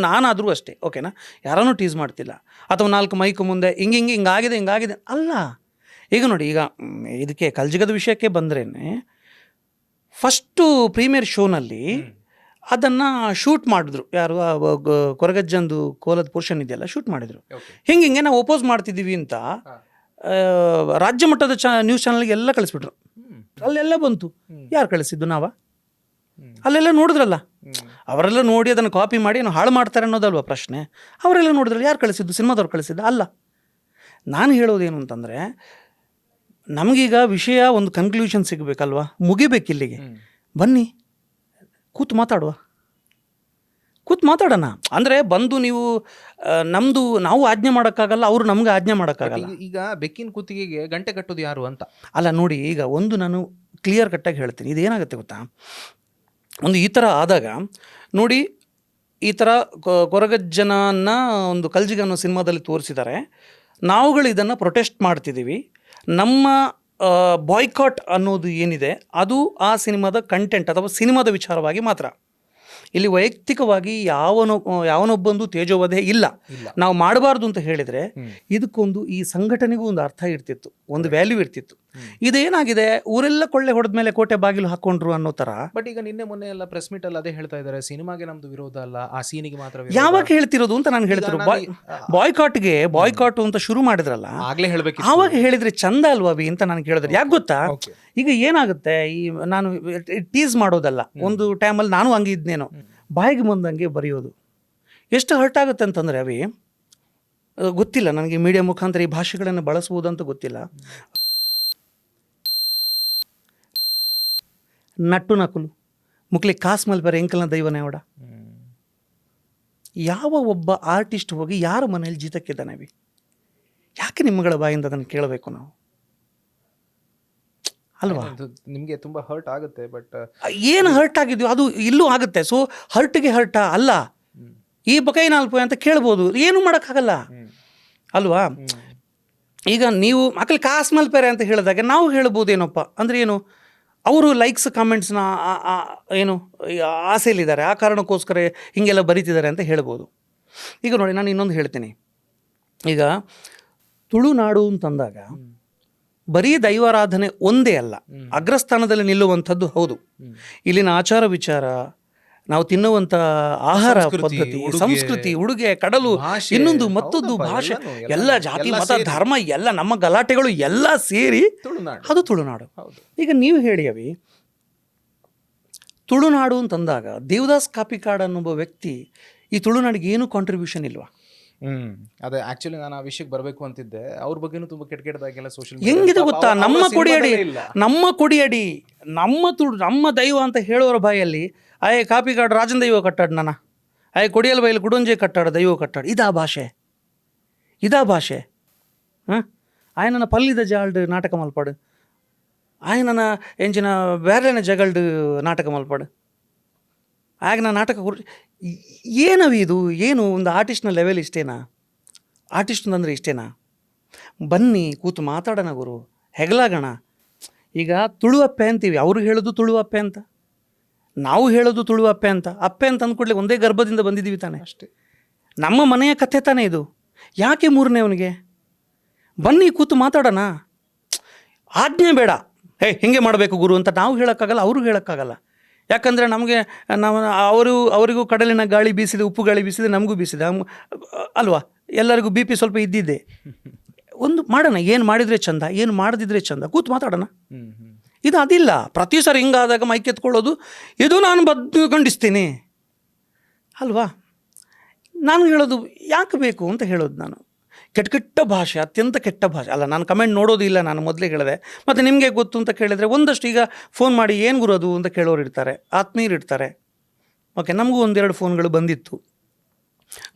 ನಾನಾದರೂ ಅಷ್ಟೇ, ಓಕೆನಾ? ಯಾರನ್ನೂ ಟೀಸ್ ಮಾಡ್ತಿಲ್ಲ. ಅಥವಾ 4 ಮೈಕು ಮುಂದೆ ಹಿಂಗಾಗಿದೆ ಅಲ್ಲ. ಈಗ ನೋಡಿ, ಈಗ ಇದಕ್ಕೆ ಕಲ್ಜಿಗದ ವಿಷಯಕ್ಕೆ ಬಂದ್ರೇ, ಫಸ್ಟು ಪ್ರೀಮಿಯರ್ ಶೋನಲ್ಲಿ ಅದನ್ನು ಶೂಟ್ ಮಾಡಿದ್ರು. ಯಾರು ಕೊರಗಜ್ಜಂದು ಕೋಲದ ಪೋರ್ಷನ್ ಇದೆಯಲ್ಲ, ಶೂಟ್ ಮಾಡಿದರು. ಹಿಂಗೆ ನಾವು ಓಪೋಸ್ ಮಾಡ್ತಿದ್ದೀವಿ ಅಂತ ರಾಜ್ಯ ಮಟ್ಟದ ನ್ಯೂಸ್ ಚಾನಲ್ಗೆ ಎಲ್ಲ ಕಳಿಸ್ಬಿಟ್ರು. ಅಲ್ಲೆಲ್ಲ ಬಂತು. ಯಾರು ಕಳಿಸಿದ್ದು? ಅಲ್ಲೆಲ್ಲ ನೋಡಿದ್ರಲ್ಲ, ಅವರೆಲ್ಲ ನೋಡಿ ಅದನ್ನು ಕಾಪಿ ಮಾಡಿ ನಾವು ಹಾಳು ಮಾಡ್ತಾರೆ ಅನ್ನೋದಲ್ವ ಪ್ರಶ್ನೆ. ಅವರೆಲ್ಲ ನೋಡಿದ್ರಲ್ಲ, ಯಾರು ಕಳಿಸಿದ್ದು? ಸಿನಿಮಾದವ್ರು ಕಳಿಸಿದ್ದು ಅಲ್ಲ. ನಾನು ಹೇಳೋದೇನು ಅಂತಂದರೆ, ನಮಗೀಗ ವಿಷಯ ಒಂದು ಕನ್ಕ್ಲೂಷನ್ ಸಿಗಬೇಕಲ್ವ, ಮುಗಿಬೇಕು ಇಲ್ಲಿಗೆ. ಬನ್ನಿ ಕೂತು ಮಾತಾಡೋಣ. ಅಂದರೆ ಬಂದು ನೀವು ನಾವು ಆಜ್ಞೆ ಮಾಡೋಕ್ಕಾಗಲ್ಲ, ಅವರು ನಮ್ಗೆ ಆಜ್ಞೆ ಮಾಡೋಕ್ಕಾಗಲ್ಲ. ಈಗ ಬೆಕ್ಕಿನ ಕುತ್ತಿಗೆಗೆ ಗಂಟೆ ಕಟ್ಟೋದು ಯಾರು ಅಂತ ಅಲ್ಲ. ನೋಡಿ, ಈಗ ಒಂದು ನಾನು ಕ್ಲಿಯರ್ ಕಟ್ಟಾಗಿ ಹೇಳ್ತೀನಿ. ಇದೇನಾಗುತ್ತೆ ಗೊತ್ತಾ, ಒಂದು ಈ ಥರ ಆದಾಗ ನೋಡಿ, ಈ ಥರ ಕೊರಗಜ್ಜನನ್ನ ಒಂದು ಕಲ್ಜಿಗ ಅನ್ನೋ ಸಿನಿಮಾದಲ್ಲಿ ತೋರಿಸಿದ್ದಾರೆ. ನಾವುಗಳು ಇದನ್ನು ಪ್ರೊಟೆಸ್ಟ್ ಮಾಡ್ತಿದ್ದೀವಿ. ನಮ್ಮ ಬಾಯ್ಕಾಟ್ ಅನ್ನೋದು ಏನಿದೆ ಅದು ಆ ಸಿನಿಮಾದ ಕಂಟೆಂಟ್ ಅಥವಾ ಸಿನಿಮಾದ ವಿಚಾರವಾಗಿ ಮಾತ್ರ. ಇಲ್ಲಿ ವೈಯಕ್ತಿಕವಾಗಿ ಯಾವನೊಬ್ಬಂದು ತೇಜೋವಧೆ ಇಲ್ಲ. ನಾವು ಮಾಡಬಾರ್ದು ಅಂತ ಹೇಳಿದರೆ ಇದಕ್ಕೊಂದು ಈ ಸಂಘಟನೆಗೂ ಒಂದು ಅರ್ಥ ಇರ್ತಿತ್ತು, ಒಂದು ವ್ಯಾಲ್ಯೂ ಇರ್ತಿತ್ತು. ಇದೇನಾಗಿದೆ, ಊರೆಲ್ಲ ಕೊಳ್ಳೆ ಹೊಡೆದ ಮೇಲೆ ಕೋಟೆ ಬಾಗಿಲು ಹಾಕೊಂಡ್ರು ಅನ್ನೋ ಥರ. ಬಟ್ ಈಗ ನಿನ್ನೆ ಮೊನ್ನೆ ಎಲ್ಲ ಪ್ರೆಸ್ ಮೀಟ್ ಅಲ್ಲಿ ಅದೇ ಹೇಳ್ತಾ ಇದ್ದಾರೆ, ಸಿನಿಮಾಗೆ ನಮ್ದು ವಿರೋಧ ಅಲ್ಲ, ಆ ಸೀನಿಗೆ ಮಾತ್ರ. ಯಾವಾಗ ಹೇಳ್ತಿರೋದು ಅಂತ ನಾನು ಹೇಳ್ತಿರೋ, ಬಾಯ್ಕಾಟ್ ಅಂತ ಶುರು ಮಾಡಿದ್ರಲ್ಲ, ಆಗ್ಲೇ ಹೇಳ್ಬೇಕು. ಆವಾಗ ಹೇಳಿದ್ರೆ ಚಂದ ಅಲ್ವಾ ಅವಿ ಅಂತ ನಾನು ಕೇಳಿದ್ರೆ. ಯಾಕೆ ಗೊತ್ತಾ, ಈಗ ಏನಾಗುತ್ತೆ, ಈ ನಾನು ಟೀಸ್ ಮಾಡೋದಲ್ಲ, ಒಂದು ಟೈಮಲ್ಲಿ ನಾನು ಹಂಗೆ ಇದ್ನೇನೋ, ಬಾಯಿಗೆ ಬಂದಂಗೆ ಬರೆಯೋದು ಎಷ್ಟು ಹರ್ಟ್ ಆಗುತ್ತೆ ಅಂತಂದರೆ ಅವಿ ಗೊತ್ತಿಲ್ಲ ನನಗೆ. ಮೀಡಿಯಾ ಮುಖಾಂತರ ಈ ಭಾಷೆಗಳನ್ನು ಬಳಸುವುದಂತ ಗೊತ್ತಿಲ್ಲ. ನಟ್ಟು ನಕಲು ಮುಕ್ಲಿ ಕಾಸು ಮಲ್ಪರ ಎಂಕಲ್ನ ದೈವನೇ ಅವಡ. ಯಾವ ಒಬ್ಬ ಆರ್ಟಿಸ್ಟ್ ಹೋಗಿ ಯಾರ ಮನೇಲಿ ಜೀತಕ್ಕಿದ್ದಾನೆ ಅವಿ? ಯಾಕೆ ನಿಮ್ಮಗಳ ಬಾಯಿಂದ ಅದನ್ನು ಕೇಳಬೇಕು ನಾವು, ಅಲ್ವಾ? ನಿಮಗೆ ತುಂಬ ಹರ್ಟ್ ಆಗುತ್ತೆ. ಬಟ್ ಏನು ಹರ್ಟ್ ಆಗಿದೆಯೋ ಅದು ಇಲ್ಲೂ ಆಗುತ್ತೆ. ಸೊ ಹರ್ಟ್ಗೆ ಹರ್ಟ ಅಲ್ಲ, ಈ ಬಕೈನಾಲ್ಪು ಅಂತ ಕೇಳ್ಬೋದು, ಏನು ಮಾಡೋಕ್ಕಾಗಲ್ಲ ಅಲ್ವಾ? ಈಗ ನೀವು ಮಕ್ಕಳು ಕಾಸು ಮಲ್ಪೇರೆ ಅಂತ ಹೇಳಿದಾಗ ನಾವು ಹೇಳ್ಬೋದೇನಪ್ಪ ಅಂದರೆ ಏನು, ಅವರು ಲೈಕ್ಸ್ ಕಾಮೆಂಟ್ಸ್ನ ಏನು ಆಸೆಯಲ್ಲಿದ್ದಾರೆ, ಆ ಕಾರಣಕ್ಕೋಸ್ಕರ ಹೀಗೆಲ್ಲ ಬರೀತಿದ್ದಾರೆ ಅಂತ ಹೇಳ್ಬೋದು. ಈಗ ನೋಡಿ, ನಾನು ಇನ್ನೊಂದು ಹೇಳ್ತೀನಿ. ಈಗ ತುಳುನಾಡು ಅಂತಂದಾಗ ಬರೀ ದೈವಾರಾಧನೆ ಒಂದೇ ಅಲ್ಲ, ಅಗ್ರಸ್ಥಾನದಲ್ಲಿ ನಿಲ್ಲುವಂಥದ್ದು ಹೌದು. ಇಲ್ಲಿನ ಆಚಾರ ವಿಚಾರ, ನಾವು ತಿನ್ನುವಂಥ ಆಹಾರ ಪದ್ಧತಿ, ಸಂಸ್ಕೃತಿ, ಉಡುಗೆ, ಕಡಲು, ಇನ್ನೊಂದು ಮತ್ತೊಂದು ಭಾಷೆ, ಎಲ್ಲ ಜಾತಿ ಮತ ಧರ್ಮ ಎಲ್ಲ ನಮ್ಮ ಗಲಾಟೆಗಳು ಎಲ್ಲ ಸೇರಿ ಅದು ತುಳುನಾಡು. ಈಗ ನೀವು ಹೇಳಿ ಅವಿ, ತುಳುನಾಡು ಅಂತಂದಾಗ ದೇವದಾಸ್ ಕಾಪಿಕಾಡ್ ಅನ್ನೊಬ್ಬ ವ್ಯಕ್ತಿ ಈ ತುಳುನಾಡಿಗೆ ಏನು ಕಾಂಟ್ರಿಬ್ಯೂಷನ್ ಇಲ್ವಾ? ಅದೇ ಆಕ್ಚುಲಿ ನಾನು ಆ ವಿಷಯಕ್ಕೆ ಬರಬೇಕು ಅಂತಿದ್ದೆ. ಅವ್ರ ಬಗ್ಗೆನೂ ತುಂಬ ಕೆಟ್ಟದಾಗೆಲ್ಲ ಸೋಷಿಯಲ್ ಹೆಂಗಿದೆ ಗೊತ್ತಾ, ನಮ್ಮ ಕೊಡಿಯಡಿ ನಮ್ಮ ದೈವ ಅಂತ ಹೇಳೋರ ಬಾಯಲ್ಲಿ ಆಯ್ ಕಾಪಿಕಾಡ್ ರಾಜನ್ ದೈವ ಕಟ್ಟಾಡ್ ನನ್ನ ಆಯ್ ಕೊಡಿಯಲ್ ಬೈಲಿ ಕುಡುಂಜೆ ಕಟ್ಟಾಡ ದೈವ ಕಟ್ಟಾಡ್. ಇದಾ ಭಾಷೆ ಹಾಂ? ಆಯನ ಪಲ್ಲಿದ ಜಾಲ್ಡ್ ನಾಟಕ ಮಲ್ಪಾಡು, ಆಯನ ಎಂಚಿನ ಬೇರೆನ ಜಗಲ್ಡ್ ನಾಟಕ ಮಲ್ಪಾಡು. ಆಗ ನಾ ನಾಟಕ ಏನವಿ ಇದು, ಏನು ಒಂದು ಆರ್ಟಿಸ್ಟ್ನ ಲೆವೆಲ್ ಇಷ್ಟೇನಾ? ಆರ್ಟಿಸ್ಟ್ ಅಂದರೆ ಇಷ್ಟೇನಾ? ಬನ್ನಿ ಕೂತು ಮಾತಾಡೋಣ ಗುರು, ಹೆಗಲಾಗೋಣ. ಈಗ ತುಳು ಅಪ್ಪೆ ಅಂತೀವಿ, ಅವರು ಹೇಳೋದು ತುಳು ಅಪ್ಪೆ ಅಂತ, ನಾವು ಹೇಳೋದು ತುಳು ಅಪ್ಪೆ ಅಂತ. ಅಪ್ಪೆ ಅಂತ ಅಂದ್ಕೊಡ್ಲಿ ಒಂದೇ ಗರ್ಭದಿಂದ ಬಂದಿದ್ದೀವಿ ತಾನೆ, ಅಷ್ಟೇ. ನಮ್ಮ ಮನೆಯ ಕಥೆ ತಾನೇ ಇದು. ಯಾಕೆ ಮೂರನೇ ಅವನಿಗೆ? ಬನ್ನಿ ಕೂತು ಮಾತಾಡೋಣ. ಆಜ್ಞೆ ಬೇಡ, ಹಿಂಗೆ ಮಾಡಬೇಕು ಗುರು ಅಂತ ನಾವು ಹೇಳೋಕ್ಕಾಗಲ್ಲ, ಅವರು ಹೇಳೋಕ್ಕಾಗಲ್ಲ. ಯಾಕಂದರೆ ನಮಗೆ ಅವರಿಗೂ ಕಡಲಿನ ಗಾಳಿ ಬೀಸಿದೆ, ಉಪ್ಪು ಗಾಳಿ ಬೀಸಿದೆ, ನಮಗೂ ಬೀಸಿದೆ ಅಲ್ವಾ? ಎಲ್ಲರಿಗೂ ಬಿ ಪಿ ಸ್ವಲ್ಪ ಇದ್ದಿದ್ದೆ. ಒಂದು ಮಾಡೋಣ, ಏನು ಮಾಡಿದರೆ ಚಂದ, ಏನು ಮಾಡದಿದ್ರೆ ಚಂದ, ಕೂತು ಮಾತಾಡೋಣ. ಇದು ಅದಿಲ್ಲ. ಪ್ರತಿ ಸಾರಿ ಹಿಂಗಾದಾಗ ಮೈಕ್ ಎತ್ಕೊಳ್ಳೋದು, ಇದು ನಾನು ಖಂಡಿಸ್ತೀನಿ ಅಲ್ವಾ? ನಾನು ಹೇಳೋದು ಯಾಕೆ ಬೇಕು ಅಂತ ಹೇಳೋದು. ನಾನು ಕೆಟ್ಟ ಭಾಷೆ, ಅತ್ಯಂತ ಕೆಟ್ಟ ಭಾಷೆ ಅಲ್ಲ. ನಾನು ಕಮೆಂಟ್ ನೋಡೋದು ಇಲ್ಲ, ನಾನು ಮೊದಲೇ ಹೇಳಿದೆ. ಮತ್ತು ನಿಮಗೆ ಗೊತ್ತು ಅಂತ ಕೇಳಿದರೆ ಒಂದಷ್ಟು ಈಗ ಫೋನ್ ಮಾಡಿ ಏನು ಗುರೋದು ಅಂತ ಕೇಳೋರು ಇರ್ತಾರೆ, ಆತ್ಮೀಯರು ಇರ್ತಾರೆ. ಓಕೆ, ನಮಗೂ 1-2 ಫೋನ್ಗಳು ಬಂದಿತ್ತು.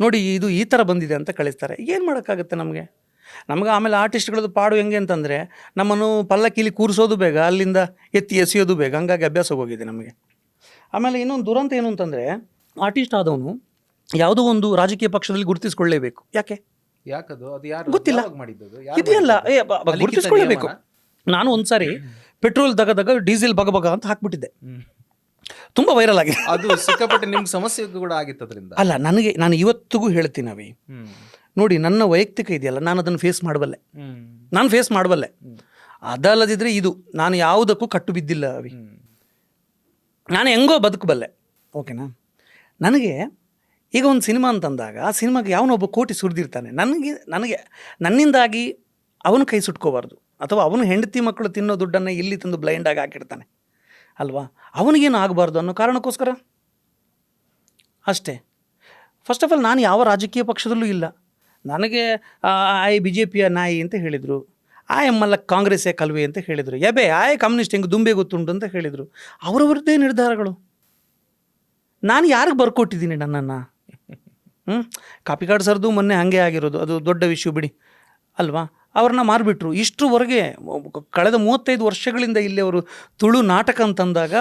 ನೋಡಿ ಇದು ಈ ಥರ ಬಂದಿದೆ ಅಂತ ಕಳಿಸ್ತಾರೆ. ಏನು ಮಾಡೋಕ್ಕಾಗುತ್ತೆ ನಮಗೆ? ನಮ್ಗೆ ಆಮೇಲೆ ಆರ್ಟಿಸ್ಟ್ಗಳದ್ದು ಪಾಡು ಹೆಂಗೆ ಅಂತಂದರೆ ನಮ್ಮನ್ನು ಪಲ್ಲಕ್ಕಿಲಿ ಕೂರಿಸೋದು ಬೇಗ, ಅಲ್ಲಿಂದ ಎತ್ತಿ ಎಸೆಯೋದು ಬೇಗ, ಹಂಗಾಗಿ ಅಭ್ಯಾಸ ಹೋಗಿದೆ ನಮಗೆ. ಆಮೇಲೆ ಇನ್ನೊಂದು ದುರಂತ ಏನು ಅಂತಂದರೆ ಆರ್ಟಿಸ್ಟ್ ಆದವನು ಯಾವುದೋ ಒಂದು ರಾಜಕೀಯ ಪಕ್ಷದಲ್ಲಿ ಗುರುತಿಸ್ಕೊಳ್ಳೇಬೇಕು. ಯಾಕದು? ಅದು ಯಾರು ಗೊತ್ತಿಲ್ಲ. ಯಾವಾಗ ಮಾಡಿದ್ದದು? ಇದೆಯಲ್ಲ ಗುರುತಿಸ್ಕೊಳ್ಳೇಬೇಕು. ನಾನು ಒಂದು ಸಾರಿ ಪೆಟ್ರೋಲ್ ದಗ ಡೀಸೆಲ್ ಬಗ ಅಂತ ಹಾಕ್ಬಿಟ್ಟಿದ್ದೆ, ತುಂಬ ವೈರಲ್ ಆಗಿದೆ. ಅದು ಸಿಕ್ಕಾಪಟ್ಟೆ ನಿಮ್ಗೆ ಸಮಸ್ಯೆ ಕೂಡ ಆಗಿತ್ತು ಅದರಿಂದ? ಅಲ್ಲ, ನಾನು ಇವತ್ತಿಗೂ ಹೇಳ್ತೀನಿ ಅವಿ, ನೋಡಿ ನನ್ನ ವೈಯಕ್ತಿಕ ಇದೆಯಲ್ಲ, ನಾನು ಅದನ್ನು ಫೇಸ್ ಮಾಡಬಲ್ಲೆ. ಅದಲ್ಲದಿದ್ದರೆ ಇದು ನಾನು ಯಾವುದಕ್ಕೂ ಕಟ್ಟು ಬಿದ್ದಿಲ್ಲ ಅವಿ, ನಾನು ಹೆಂಗೋ ಬದುಕಬಲ್ಲೆ. ಓಕೆನಾ? ನನಗೆ ಈಗ ಒಂದು ಸಿನಿಮಾ ಅಂತಂದಾಗ ಆ ಸಿನಿಮಾಗೆ ಯಾವನೊಬ್ಬ ಕೋಟಿ ಸುರಿದಿರ್ತಾನೆ, ನನಗೆ ನನ್ನಿಂದಾಗಿ ಅವನು ಕೈ ಸುಟ್ಕೋಬಾರ್ದು, ಅಥವಾ ಅವನು ಹೆಂಡತಿ ಮಕ್ಕಳು ತಿನ್ನೋ ದುಡ್ಡನ್ನು ಇಲ್ಲಿ ತಂದು ಬ್ಲೈಂಡಾಗಿ ಹಾಕಿಡ್ತಾನೆ ಅಲ್ವಾ, ಅವನಿಗೇನು ಆಗಬಾರ್ದು ಅನ್ನೋ ಕಾರಣಕ್ಕೋಸ್ಕರ ಅಷ್ಟೇ. ಫಸ್ಟ್ ಆಫ್ ಆಲ್ ನಾನು ಯಾವ ರಾಜಕೀಯ ಪಕ್ಷದಲ್ಲೂ ಇಲ್ಲ. ನನಗೆ BJPಯ ನಾಯಿ ಅಂತ ಹೇಳಿದರು, ಎಮ್ಮಲ್ಲ ಕಾಂಗ್ರೆಸ್ಸೇ ಕಲ್ವೆ ಅಂತ ಹೇಳಿದರು, ಎಬೆ ಕಮ್ಯುನಿಸ್ಟ್ ಹೆಂಗೆ ದುಂಬೆ ಗೊತ್ತುಂಟು ಅಂತ ಹೇಳಿದರು. ಅವರವ್ರದ್ದೇ ನಿರ್ಧಾರಗಳು. ನಾನು ಯಾರಿಗೆ ಬರ್ಕೊಟ್ಟಿದ್ದೀನಿ ನನ್ನನ್ನು? ಕಾಪಿಕಾಡ್ ಸರ್ದು ಮೊನ್ನೆ ಹಾಗೆ ಆಗಿರೋದು, ಅದು ದೊಡ್ಡ ವಿಷಯ ಬಿಡಿ ಅಲ್ವಾ. ಅವ್ರನ್ನ ಮಾರಿಬಿಟ್ರು. ಇಷ್ಟರವರೆಗೆ ಕಳೆದ 35 ವರ್ಷಗಳಿಂದ ಇಲ್ಲಿ ಅವರು ತುಳು ನಾಟಕ ಅಂತಂದಾಗ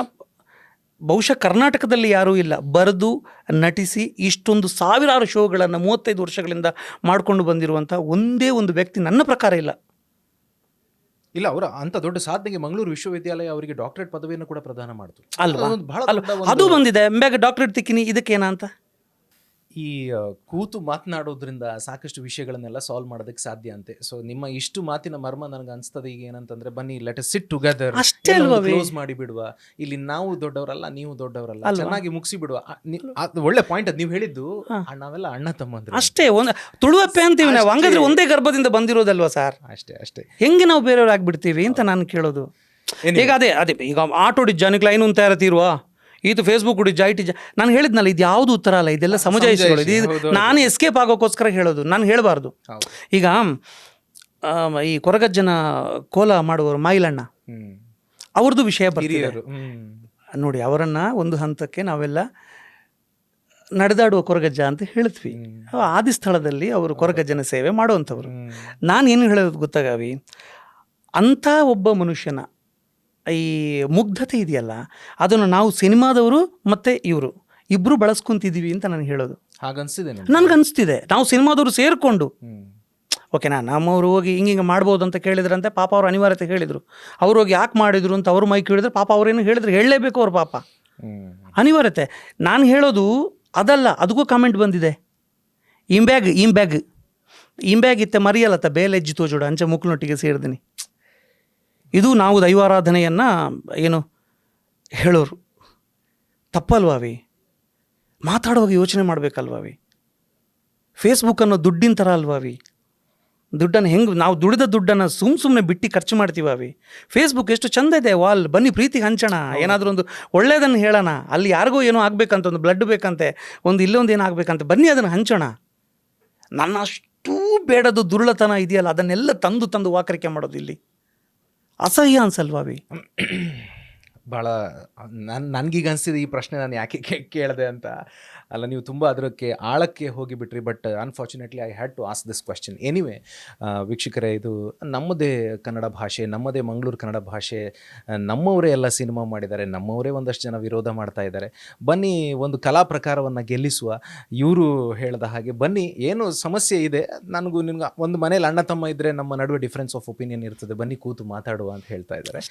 ಬಹುಶಃ ಕರ್ನಾಟಕದಲ್ಲಿ ಯಾರೂ ಇಲ್ಲ ಬರೆದು ನಟಿಸಿ ಇಷ್ಟೊಂದು ಸಾವಿರಾರು ಶೋಗಳನ್ನು 35 ವರ್ಷಗಳಿಂದ ಮಾಡಿಕೊಂಡು ಬಂದಿರುವಂಥ ಒಂದೇ ಒಂದು ವ್ಯಕ್ತಿ ನನ್ನ ಪ್ರಕಾರ ಇಲ್ಲ. ಅವರ ಅಂಥ ದೊಡ್ಡ ಸಾಧನೆಗೆ ಮಂಗಳೂರು ವಿಶ್ವವಿದ್ಯಾಲಯ ಅವರಿಗೆ ಡಾಕ್ಟರೇಟ್ ಪದವಿಯನ್ನು ಕೂಡ ಪ್ರದಾನ ಮಾಡಿತು ಅಲ್ವಾ? ಅದು ಬಂದಿದೆ ಮ್ಯಾಗ ಡಾಕ್ಟರೇಟ್ ತಿಕ್ಕಿನಿ, ಇದಕ್ಕೇನ ಅಂತ. ಈ ಕೂತು ಮಾತನಾಡೋದ್ರಿಂದ ಸಾಕಷ್ಟು ವಿಷಯಗಳನ್ನೆಲ್ಲ ಸಾಲ್ವ್ ಮಾಡೋದಕ್ಕೆ ಸಾಧ್ಯ ಅಂತೆ. ಸೊ ನಿಮ್ಮ ಇಷ್ಟು ಮಾತಿನ ಮರ್ಮ ನನಗೆ ಅನಿಸ್ತದೆ ಈಗ ಏನಂತಂದ್ರೆ, ಬನ್ನಿ ಲೆಟ್ ಅಸ್ ಸಿಟ್ ಟುಗೆದರ್, ಅಷ್ಟೇ ಅಲ್ವಾ? ಕ್ಲೋಸ್ ಮಾಡಿ ಬಿಡುವ. ಇಲ್ಲಿ ನಾವು ದೊಡ್ಡವರಲ್ಲ, ನೀವು ದೊಡ್ಡವರಲ್ಲ, ಚೆನ್ನಾಗಿ ಮುಗಿಸಿ ಬಿಡುವ. ಒಳ್ಳೆ ಪಾಯಿಂಟ್ ಅದು ನೀವು ಹೇಳಿದ್ದು. ನಾವೆಲ್ಲ ಅಣ್ಣ ತಮ್ಮಂದ್ರೆ ಅಷ್ಟೇ. ಒಂದು ತುಳುವಪ್ಪೆ ಅಂತೀವಿ ನಾವು, ಹಂಗಾದ್ರೆ ಒಂದೇ ಗರ್ಭದಿಂದ ಬಂದಿರೋದಲ್ವಾ ಸರ್? ಅಷ್ಟೇ ಹೆಂಗೆ ನಾವು ಬೇರೆಯವ್ರು ಆಗ್ಬಿಡ್ತೀವಿ ಅಂತ ನಾನು ಕೇಳೋದು. ಈಗ ಅದೇ ಈಗ ಆಟೋಡಿ ಜನಕ್ಕೆ ಲೈನ್ ಅಂತ ಇರುವ ಇದು ಫೇಸ್ಬುಕ್ ಹುಡಿ ಐಟಿ ನಾನು ಹೇಳಿದ್ನಲ್ಲ, ಇದು ಯಾವುದು ಉತ್ತರ ಅಲ್ಲ, ಇದೆಲ್ಲ ಸಮಜಾಯಿಸಿಗಳು. ಇದು ನಾನು ಎಸ್ಕೇಪ್ ಆಗೋಕ್ಕೋಸ್ಕರ ಹೇಳೋದು, ನಾನು ಹೇಳಬಾರ್ದು. ಈಗ ಈ ಕೊರಗಜ್ಜನ ಕೋಲ ಮಾಡುವವರು ಮಾಯಿಲಣ್ಣ, ಅವ್ರದ್ದು ವಿಷಯ ಬರ್ತಿದೆ ನೋಡಿ. ಅವರನ್ನು ಒಂದು ಹಂತಕ್ಕೆ ನಾವೆಲ್ಲ ನಡೆದಾಡುವ ಕೊರಗಜ್ಜ ಅಂತ ಹೇಳ್ತೀವಿ. ಆದಿ ಸ್ಥಳದಲ್ಲಿ ಅವರು ಕೊರಗಜ್ಜನ ಸೇವೆ ಮಾಡುವಂಥವ್ರು. ನಾನೇನು ಹೇಳೋದು ಗೊತ್ತಾಗವಿ, ಅಂಥ ಒಬ್ಬ ಮನುಷ್ಯನ ಈ ಮುಗ್ಧತೆ ಇದೆಯಲ್ಲ, ಅದನ್ನು ನಾವು ಸಿನಿಮಾದವರು ಮತ್ತು ಇವರು ಇಬ್ಬರು ಬಳಸ್ಕೊಂತಿದ್ದೀವಿ ಅಂತ ನಾನು ಹೇಳೋದು. ನನಗನ್ನಿಸ್ತಿದೆ ನಾವು ಸಿನಿಮಾದವರು ಸೇರಿಕೊಂಡು, ಓಕೆನಾ, ನಮ್ಮವ್ರು ಹೋಗಿ ಹಿಂಗೆ ಮಾಡ್ಬೋದು ಅಂತ ಕೇಳಿದ್ರಂತೆ, ಪಾಪ ಅವ್ರು ಅನಿವಾರ್ಯತೆ ಹೇಳಿದರು. ಅವ್ರು ಹೋಗಿ ಯಾಕೆ ಮಾಡಿದ್ರು ಅಂತ ಅವ್ರ ಮೈಕ್ ಹೇಳಿದ್ರೆ, ಪಾಪ ಅವ್ರೇನು ಹೇಳಿದ್ರು, ಹೇಳಲೇಬೇಕು ಅವ್ರು, ಪಾಪ ಅನಿವಾರ್ಯತೆ. ನಾನು ಹೇಳೋದು ಅದಲ್ಲ, ಅದಕ್ಕೂ ಕಮೆಂಟ್ ಬಂದಿದೆ. ಇಂಬ್ಯಾಗ್ ಇತ್ತೆ ಮರಿಯಲ್ಲತ್ತ ಬೇಲೆಜ್ಜಿ ತೋಜೋಡ ಅಂಚೆ ಮುಕ್ಳನೊಟ್ಟಿಗೆ ಸೇರಿದ್ದೀನಿ. ಇದು ನಾವು ದೈವಾರಾಧನೆಯನ್ನು ಏನು ಹೇಳೋರು ತಪ್ಪಲ್ವಾವಿ? ಮಾತಾಡುವಾಗ ಯೋಚನೆ ಮಾಡಬೇಕಲ್ವಾವಿ? ಫೇಸ್ಬುಕ್ ಅನ್ನೋ ದುಡ್ಡಿನ ಥರ ಅಲ್ವಾವಿ? ದುಡ್ಡನ್ನು ಹೆಂಗೆ ನಾವು ದುಡಿದ ದುಡ್ಡನ್ನು ಸುಮ್ಮನೆ ಬಿಟ್ಟು ಖರ್ಚು ಮಾಡ್ತೀವಿ. ಫೇಸ್ಬುಕ್ ಎಷ್ಟು ಚಂದ ಇದೆ, ವಾಲ್ ಬನ್ನಿ ಪ್ರೀತಿಗೆ ಹಂಚೋಣ, ಏನಾದರೂ ಒಂದು ಒಳ್ಳೆಯದನ್ನು ಹೇಳೋಣ, ಅಲ್ಲಿ ಯಾರಿಗೋ ಏನೋ ಆಗಬೇಕಂತ, ಒಂದು ಬ್ಲಡ್ ಬೇಕಂತೆ, ಒಂದು ಇಲ್ಲೊಂದು ಏನೋ ಆಗಬೇಕಂತ, ಬನ್ನಿ ಅದನ್ನು ಹಂಚೋಣ. ನನ್ನ ಅಷ್ಟೂ ಬೇಡದು ದುರುಳತನ ಇದೆಯಲ್ಲ, ಅದನ್ನೆಲ್ಲ ತಂದು ವಾಕರಿಕೆ ಮಾಡೋದು ಇಲ್ಲಿ ಅಸಹ್ಯ ಅನ್ಸಲ್ವಾವಿ? ಭಾಳ ನನಗೀಗ ಅನಿಸಿದೆ ಈ ಪ್ರಶ್ನೆ ನಾನು ಯಾಕೆ ಕೇಳಿದೆ ಅಂತ. ಅಲ್ಲ, ನೀವು ತುಂಬ ಅದಕ್ಕೆ ಆಳಕ್ಕೆ ಹೋಗಿಬಿಟ್ರಿ. But unfortunately I had to ask this question. Anyway ವೀಕ್ಷಕರೇ, ಇದು ನಮ್ಮದೇ ಕನ್ನಡ ಭಾಷೆ, ನಮ್ಮದೇ ಮಂಗಳೂರು ಕನ್ನಡ ಭಾಷೆ, ನಮ್ಮವರೇ ಎಲ್ಲ ಸಿನಿಮಾ ಮಾಡಿದ್ದಾರೆ, ನಮ್ಮವರೇ ಒಂದಷ್ಟು ಜನ ವಿರೋಧ ಮಾಡ್ತಾ ಇದ್ದಾರೆ. ಬನ್ನಿ ಒಂದು ಕಲಾ ಪ್ರಕಾರವನ್ನು ಗೆಲ್ಲಿಸುವ. ಇವರು ಹೇಳಿದ ಹಾಗೆ ಬನ್ನಿ, ಏನು ಸಮಸ್ಯೆ ಇದೆ, ನನಗೂ ನಿಮ್ಗೆ ಒಂದು ಮನೇಲಿ ಅಣ್ಣ ತಮ್ಮ ಇದ್ದರೆ ನಮ್ಮ ನಡುವೆ ಡಿಫ್ರೆನ್ಸ್ ಆಫ್ ಒಪಿನಿಯನ್ ಇರ್ತದೆ, ಬನ್ನಿ ಕೂತು ಮಾತಾಡುವ ಅಂತ ಹೇಳ್ತಾ ಇದ್ದಾರೆ.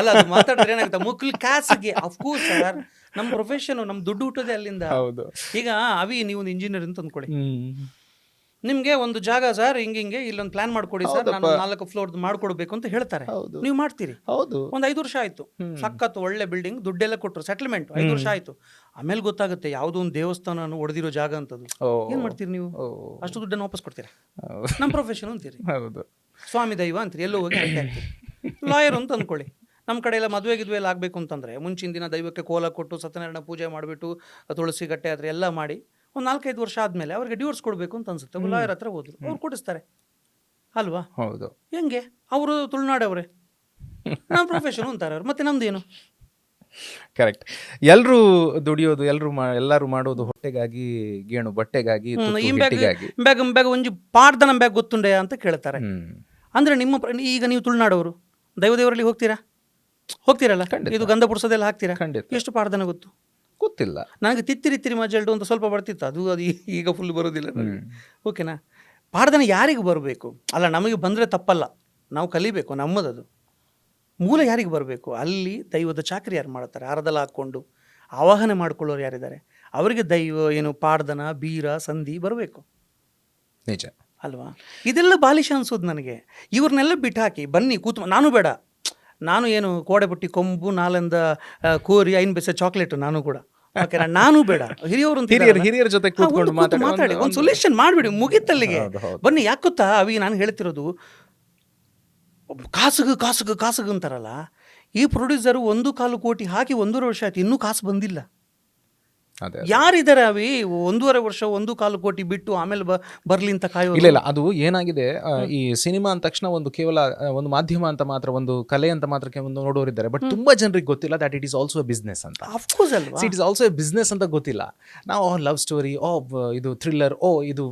ಅಲ್ಲ, ಅದು ಮಾತಾಡಿದ್ರೆ ಏನಾಗುತ್ತೆ, ಮುಕ್ಲಿ ಕಾಸಿಗೆ ಅಫ್ಕೋರ್ಸ್ ಸರ್, ನಮ್ಮ ಪ್ರೊಫೆಷನು, ನಮ್ಮ ದುಡ್ಡು ಹುಟ್ಟೋದೇ ಅಲ್ಲಿಂದ. ಹೌದು. ಈಗ ನೀವು ಒಂದು ಇಂಜಿನಿಯರ್ ಅಂತ ಅಂದ್ಕೊಳ್ಳಿ, ನಿಮಗೆ ಒಂದು ಜಾಗ ಸರ್ ಹಿಂಗೆ ಇಲ್ಲೊಂದು ಪ್ಲಾನ್ ಮಾಡ್ಕೊಡಿ ಸರ್, ನಾನು 4 ಫ್ಲೋರ್ದು ಮಾಡ್ಕೊಡ್ಬೇಕು ಅಂತ ಹೇಳ್ತಾರೆ. ನೀವು ಮಾಡ್ತೀರಿ. ಹೌದು. ಒಂದು 5 ವರ್ಷ ಆಯ್ತು, ಸಖತ್ತು ಒಳ್ಳೆ ಬಿಲ್ಡಿಂಗ್, ದುಡ್ಡೆಲ್ಲ ಕೊಟ್ಟರು, ಸೆಟ್ಲ್ಮೆಂಟ್ 5 ವರ್ಷ ಆಯ್ತು. ಆಮೇಲೆ ಗೊತ್ತಾಗುತ್ತೆ ಯಾವುದೋ ಒಂದು ದೇವಸ್ಥಾನ ಒಡೆದಿರೋ ಜಾಗ ಅಂತದ್ದು. ಏನ್ ಮಾಡ್ತೀರಿ ನೀವು? ಅಷ್ಟು ದುಡ್ಡನ್ನು ವಾಪಸ್ ಕೊಡ್ತೀರಾ? ನಮ್ಮ ಪ್ರೊಫೆಷನ್ ಅಂತೀರಿ, ಸ್ವಾಮಿ ದೈವ ಅಂತೀರಿ, ಎಲ್ಲೋ ಹೋಗಿ ಹಾಕ್ತೀರಿ. ಲಾಯರ್ ಅಂತ ಅಂದ್ಕೊಳ್ಳಿ, ನಮ್ಮ ಕಡೆ ಎಲ್ಲ ಮದುವೆ ಎಲ್ಲ ಆಗಬೇಕು ಅಂತಂದರೆ ಮುಂಚಿನ ದಿನ ದೈವಕ್ಕೆ ಕೋಲ ಕೊಟ್ಟು ಸತ್ಯನಾರಾಯಣ ಪೂಜೆ ಮಾಡಿಬಿಟ್ಟು ತುಳಸಿ ಗಟ್ಟೆ ಹತ್ರ ಎಲ್ಲ ಮಾಡಿ ಒಂದು 4-5 ವರ್ಷ ಆದಮೇಲೆ ಅವ್ರಿಗೆ ಡಿವೋರ್ಸ್ ಕೊಡಬೇಕು ಅಂತ ಅನ್ಸುತ್ತೆ. ಲಾಯರ್ ಹತ್ರ ಹೋದ್ರು, ಅವ್ರು ಕೊಡಿಸ್ತಾರೆ ಅಲ್ವಾ? ಹೌದು. ಹೆಂಗೆ? ಅವರು ತುಳುನಾಡವ್ರೆ, ನಮ್ಮ ಪ್ರೊಫೆಷನ್ ಅಂತಾರೆ ಅವ್ರು, ಮತ್ತೆ ನಮ್ದೇನು? ಕರೆಕ್ಟ್. ಎಲ್ರೂ ದುಡಿಯೋದು, ಎಲ್ಲರೂ ಮಾಡೋದು ಹೊಟ್ಟೆಗಾಗಿ, ಗೇಣು ಬಟ್ಟೆಗಾಗಿ, ತುತ್ತು ಹಿಟ್ಟಿಗಾಗಿ. ಇಂಬ್ಯಾಗ ಒಂಜಿ ಪಾಡ್ದನ ಬ್ಯಾಗ್ ಗೊತ್ತುಂಡೆ ಅಂತ ಕೇಳ್ತಾರೆ. ಅಂದರೆ ನಿಮ್ಮ ಈಗ ನೀವು ತುಳುನಾಡವರು ದೈವದೇವರಲ್ಲಿ ಹೋಗ್ತೀರಲ್ಲ, ಖಂಡಿತ. ಇದು ಗಂಧ ಪುಡ್ಸೋದೆಲ್ಲ ಹಾಕ್ತೀರಾ? ಖಂಡಿತ. ಎಷ್ಟು ಪಾಡ್ದನ ಗೊತ್ತಿಲ್ಲ. ನನಗೆ ತಿತ್ತಿರಿ ಮಜಲ್ಡು ಅಂತ ಸ್ವಲ್ಪ ಬರ್ತಿತ್ತು, ಅದು ಈಗ ಫುಲ್ ಬರೋದಿಲ್ಲ ನನಗೆ. ಓಕೆನಾ? ಪಾಡ್ದನ ಯಾರಿಗೆ ಬರಬೇಕು? ಅಲ್ಲ, ನಮಗೆ ಬಂದರೆ ತಪ್ಪಲ್ಲ, ನಾವು ಕಲಿಬೇಕು, ನಮ್ಮದದು. ಮೂಲ ಯಾರಿಗೆ ಬರಬೇಕು? ಅಲ್ಲಿ ದೈವದ ಚಾಕರಿ ಯಾರು ಮಾಡ್ತಾರೆ, ಅರದಲ್ಲ ಹಾಕ್ಕೊಂಡು ಆವಾಹನೆ ಮಾಡ್ಕೊಳ್ಳೋರು ಯಾರಿದ್ದಾರೆ ಅವರಿಗೆ ದೈವ ಪಾಡ್ದನ, ಬೀರ, ಸಂಧಿ ಬರಬೇಕು. ನಿಜ ಅಲ್ವಾ? ಇದೆಲ್ಲ ಬಾಲಿಶ ಅನ್ಸೋದು ನನಗೆ. ಇವ್ರನ್ನೆಲ್ಲ ಬಿಟ್ಟು ಹಾಕಿ ಬನ್ನಿ ಕೂತು, ನಾನು ಬೇಡ, ನಾನು ಕೋಡೆ ಬುಟ್ಟಿ ಕೊಂಬು ನಾಲೆಂದ ಕೋರಿ ಐನ್ ಬೆಸ ಚಾಕ್ಲೇಟು, ನಾನು ಕೂಡ ಓಕೆನಾ? ನಾನು ಬೇಡ. ಹಿರಿಯರ ಜೊತೆ ಕೂತ್ಕೊಂಡು ಮಾತಾಡಿ ಒಂದು ಸೊಲ್ಯೂಷನ್ ಮಾಡಿಬಿಡಿ, ಮುಗಿತಲ್ಲಿಗೆ. ಬನ್ನಿ. ಯಾಕೆ ಗೊತ್ತಾ ಅವಿ, ನಾನು ಹೇಳ್ತಿರೋದು ಕಾಸುಗು ಅಂತಾರಲ್ಲ, ಈ ಪ್ರೊಡ್ಯೂಸರು 1.25 ಕೋಟಿ ಹಾಕಿ 1.5 ವರ್ಷ ಆಯ್ತು, ಇನ್ನೂ ಕಾಸು ಬಂದಿಲ್ಲ. ಯಾರಿದ್ದಾರೆ ಅವಿ 1.5 ವರ್ಷ 1.25 ಕೋಟಿ ಬಿಟ್ಟು ಆಮೇಲೆ ಬರ್ಲಿ ಅಂತ ಕಾಯೋ? ಇಲ್ಲ, ಅದು ಏನಾಗಿದೆ, ಈ ಸಿನಿಮಾ ಅಂದ ತಕ್ಷಣ ಕೇವಲ ಒಂದು ಮಾಧ್ಯಮ ಅಂತ ಮಾತ್ರ, ಒಂದು ಕಲೆ ಅಂತ ಮಾತ್ರಕ್ಕೆ ನೋಡೋರಿದ್ದಾರೆ. ಬಟ್ ತುಂಬಾ ಜನರಿಗೆ ಗೊತ್ತಿಲ್ಲ that it is also A business ಅಂತ. ಅಫ್ಕೋರ್ಸ್ ಅಲ್ವಾ, it is also A business ಅಂತ ಗೊತ್ತಿಲ್ಲ. ನಾವು ಲವ್ ಸ್ಟೋರಿ, ಇದು ಥ್ರಿಲ್ಲರ್, ಇದು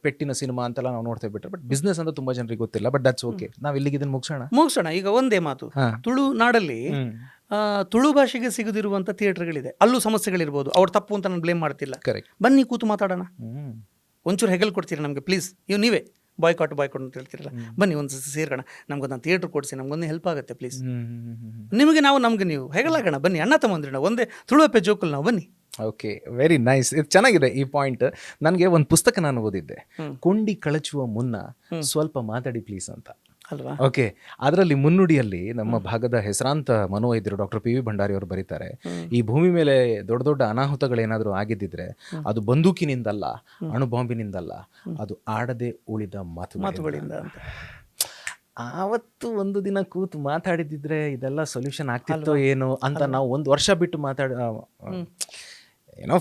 ಪೆಟ್ಟಿನ ಸಿನಿಮಾ ಅಂತೆಲ್ಲ ನಾವು ನೋಡ್ತೇವೆ ಬಿಟ್ರೆ, ಬಟ್ ಬಿಸ್ನೆಸ್ ಅಂತ ತುಂಬಾ ಜನರಿಗೆ ಗೊತ್ತಿಲ್ಲ. But that's okay. ನಾವು ಇಲ್ಲಿಗೆ ಇದನ್ನು ಮುಗಿಸೋಣ. ಈಗ ಒಂದೇ ಮಾತು, ತುಳುನಾಡಲ್ಲಿ ತುಳು ಭಾಷೆಗೆ ಸಿಗದಿರುವಂಥ ಥಿಯೇಟರ್ಗಳಿದೆ. ಅಲ್ಲೂ ಸಮಸ್ಯೆಗಳಿರ್ಬೋದು, ಅವ್ರು ತಪ್ಪು ಅಂತ ನಾನು ಬ್ಲೇಮ್ ಮಾಡ್ತಿಲ್ಲ. ಬನ್ನಿ ಕೂತು ಮಾತಾಡೋಣ. ಒಂಚೂರು ಹೆಗಲ್ ಕೊಡ್ತೀರಾ ನಮಗೆ ಪ್ಲೀಸ್? ನೀವೇ ಬಾಯ್ಕಾಟ್ ಅಂತ ಹೇಳ್ತೀರಲ್ಲ, ಬನ್ನಿ ಒಂದು ಸೇರ್ಕೋಣ, ನಮ್ಗೊಂದು ಥಿಯೇಟರ್ ಕೊಡಿಸಿ, ನಮ್ಗೊಂದು ಹೆಲ್ಪ್ ಆಗುತ್ತೆ ಪ್ಲೀಸ್. ನಿಮಗೆ ನಾವು, ನಮ್ಗೆ ನೀವು, ಹೆಗಲಾಗೋಣ ಬನ್ನಿ, ಅಣ್ಣ ತಮ್ಮಂದ್ರಿ ನಾವು, ಒಂದೇ ತುಳುವಪ್ಪೆ ಜೋಕಲ್ ನಾವು, ಬನ್ನಿ. Okay, very nice. ಇದು ಚೆನ್ನಾಗಿದೆ ಈ ಪಾಯಿಂಟ್. ನನಗೆ ಒಂದು ಪುಸ್ತಕ ನಾನು ಓದಿದ್ದೆ, ಕೊಂಡಿ ಕಳಚುವ ಮುನ್ನ ಸ್ವಲ್ಪ ಮಾತಾಡಿ ಪ್ಲೀಸ್ ಅಂತ, ಅಲ್ವಾ? ಓಕೆ, ಅದರಲ್ಲಿ ಮುನ್ನುಡಿಯಲ್ಲಿ ನಮ್ಮ ಭಾಗದ ಹೆಸರಾಂತ ಮನೋವೈದ್ಯರು ಡಾಕ್ಟರ್ PV ಭಂಡಾರಿ ಅವರು ಬರೀತಾರೆ, ಈ ಭೂಮಿ ಮೇಲೆ ದೊಡ್ಡ ದೊಡ್ಡ ಅನಾಹುತಗಳೇನಾದರೂ ಆಗಿದ್ದಿದ್ರೆ ಅದು ಬಂದೂಕಿನಿಂದಲ್ಲ, ಅಣುಬಾಂಬಿನಿಂದಲ್ಲ, ಅದು ಆಡದೆ ಉಳಿದ ಮಾತುಗಳಿಂದ ಅಂತ. ಆವತ್ತು ಒಂದು ದಿನ ಕೂತು ಮಾತಾಡಿದಿದ್ರೆ ಇದೆಲ್ಲ ಸೊಲ್ಯೂಷನ್ ಆಗ್ತಿತ್ತೋ ಏನೋ ಅಂತ. ನಾವು 1 ವರ್ಷ ಬಿಟ್ಟು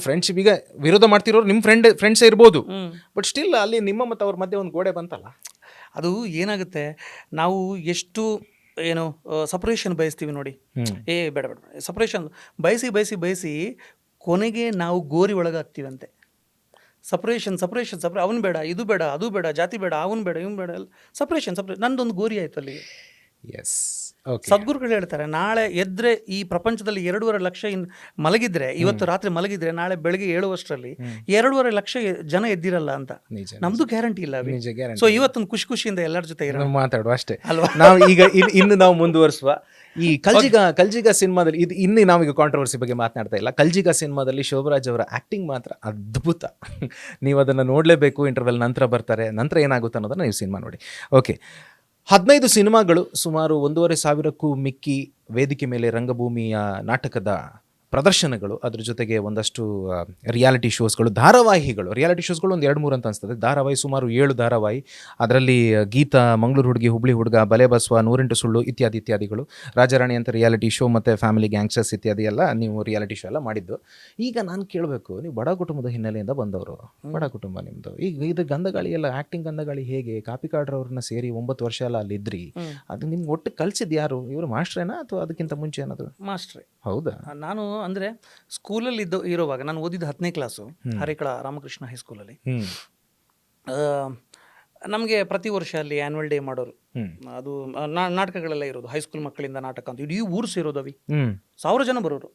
ಫ್ರೆಂಡ್ಶಿಪ್, ಈಗ ವಿರೋಧ ಮಾಡ್ತಿರೋರು ನಿಮ್ಮ ಫ್ರೆಂಡ್ಸೇ ಇರ್ಬೋದು, ಬಟ್ ಸ್ಟಿಲ್ ಅಲ್ಲಿ ನಿಮ್ಮ ಮತ್ತು ಅವ್ರ ಮಧ್ಯೆ ಒಂದು ಗೋಡೆ ಬಂತಲ್ಲ. ಅದು ಏನಾಗುತ್ತೆ, ನಾವು ಎಷ್ಟು ಸಪ್ರೇಷನ್ ಬಯಸ್ತೀವಿ ನೋಡಿ. ಬೇಡ ಸಪ್ರೇಷನ್ ಬಯಸಿ ಕೊನೆಗೆ ನಾವು ಗೋರಿ ಒಳಗಾಗ್ತೀವಂತೆ. ಸಪ್ರೇಷನ್ ಅವನು ಬೇಡ, ಇದು ಬೇಡ, ಅದು ಬೇಡ, ಜಾತಿ ಬೇಡ, ಅವನು ಬೇಡ, ಇವನು ಬೇಡ, ಸಪ್ರೇಷನ್ ನಂದೊಂದು ಗೋರಿ ಆಯ್ತು ಅಲ್ಲಿಗೆ. ಎಸ್, ಸದ್ಗುರುಗಳು ಹೇಳ್ತಾರೆ, ನಾಳೆ ಎದ್ರೆ ಈ ಪ್ರಪಂಚದಲ್ಲಿ 2.5 ಲಕ್ಷ ಮಲಗಿದ್ರೆ, ಇವತ್ತು ರಾತ್ರಿ ಮಲಗಿದ್ರೆ ನಾಳೆ ಬೆಳಗ್ಗೆ 7 2.5 ಲಕ್ಷ ಜನ ಎದ್ದಿರಲ್ಲ ಅಂತ. ನಮ್ದು ಗ್ಯಾರಂಟಿ ಇಲ್ಲ. ಸೊ ಇವತ್ತೊಂದು ಖುಷಿಯಿಂದ ಎಲ್ಲರ ಜೊತೆ ಮಾತಾಡುವ ಅಷ್ಟೇ ಅಲ್ವಾ? ನಾವು ಈಗ ಇನ್ನು ನಾವು ಮುಂದುವರಿಸುವ ಈ ಕಲ್ಜಿಗ ಸಿನಿಮಾದಲ್ಲಿ ಇನ್ನು ನಾವೀಗ ಕಾಂಟ್ರವರ್ಸಿ ಬಗ್ಗೆ ಮಾತನಾಡ್ತಾ ಇಲ್ಲ. ಕಲ್ಜಿಗ ಸಿನಿಮಾದಲ್ಲಿ ಶೋಭರಾಜ್ ಅವರ ಆಕ್ಟಿಂಗ್ ಮಾತ್ರ ಅದ್ಭುತ. ನೀವು ಅದನ್ನು ನೋಡಲೇಬೇಕು. ಇಂಟರ್ವೆಲ್ ನಂತರ ಬರ್ತಾರೆ, ನಂತರ ಏನಾಗುತ್ತೆ ಅನ್ನೋದನ್ನ ನೀವು ಸಿನಿಮಾ ನೋಡಿ. ಓಕೆ, 15 ಸಿನಿಮಾಗಳು, ಸುಮಾರು 1,500ಕ್ಕೂ ಮಿಕ್ಕಿ ವೇದಿಕೆ ಮೇಲೆ ರಂಗಭೂಮಿಯ ನಾಟಕದ ಪ್ರದರ್ಶನಗಳು, ಅದ್ರ ಜೊತೆಗೆ ಒಂದಷ್ಟು ರಿಯಾಲಿಟಿ ಶೋಸ್ಗಳು, ರಿಯಾಲಿಟಿ ಶೋಸ್ಗಳು ಒಂದು 2-3 ಅಂತ ಅನಿಸ್ತದೆ. ಧಾರಾವಾಹಿ ಸುಮಾರು 7 ಧಾರಾವಾಹಿ, ಅದರಲ್ಲಿ ಗೀತಾ, ಮಂಗಳೂರು ಹುಡುಗಿ, ಹುಬ್ಳಿ ಹುಡುಗ, ಬಲೆ ಬಸವ, 108 ಸುಳ್ಳು ಇತ್ಯಾದಿಗಳು, ರಾಜಾರಾಣಿ ಅಂತ ರಿಯಾಲಿಟಿ ಶೋ, ಮತ್ತು ಫ್ಯಾಮಿಲಿ ಗ್ಯಾಂಗ್ಸ್ಟರ್ಸ್ ಇತ್ಯಾದಿ ಎಲ್ಲ ನೀವು ರಿಯಾಲಿಟಿ ಶೋ ಎಲ್ಲ ಮಾಡಿದ್ದು. ಈಗ ನಾನು ಕೇಳಬೇಕು, ನೀವು ಬಡ ಕುಟುಂಬದ ಹಿನ್ನೆಲೆಯಿಂದ ಬಂದವರು, ಬಡ ಕುಟುಂಬ ನಿಮ್ಮದು. ಈಗ ಇದು ಗಂಧಗಾಳಿ ಎಲ್ಲ, ಆ್ಯಕ್ಟಿಂಗ್ ಗಂಧಗಾಳಿ ಹೇಗೆ? ಕಾಪಿಕಾಡ್ರವ್ರನ್ನ ಸೇರಿ 9 ವರ್ಷ ಎಲ್ಲ ಅಲ್ಲಿದ್ರಿ, ಅದು ನಿಮ್ಗೆ ಒಟ್ಟು ಕಲಿಸಿದ್ದು ಯಾರು? ಇವರು ಮಾಸ್ಟ್ರೇನಾ ಅಥವಾ ಅದಕ್ಕಿಂತ ಮುಂಚೆ ಏನಾದ್ರು? ಮಾಸ್ಟ್ರೇ. ಹೌದಾ? ನಾನು ಅಂದರೆ ಸ್ಕೂಲಲ್ಲಿ ಇರುವಾಗ, ನಾನು ಓದಿದ್ದು 10ನೇ ಕ್ಲಾಸು ಹರೇಕಳ ರಾಮಕೃಷ್ಣ ಹೈಸ್ಕೂಲಲ್ಲಿ. ನಮಗೆ ಪ್ರತಿ ವರ್ಷ ಅಲ್ಲಿ ಆ್ಯನ್ಯುವಲ್ ಡೇ ಮಾಡೋರು. ಅದು ನಾಟಕಗಳೆಲ್ಲ ಇರೋದು, ಹೈಸ್ಕೂಲ್ ಮಕ್ಕಳಿಂದ ನಾಟಕ ಅಂತ ಇಡೀ ಊರು ಸೇರೋದು. 1000 ಜನ ಬರೋರು.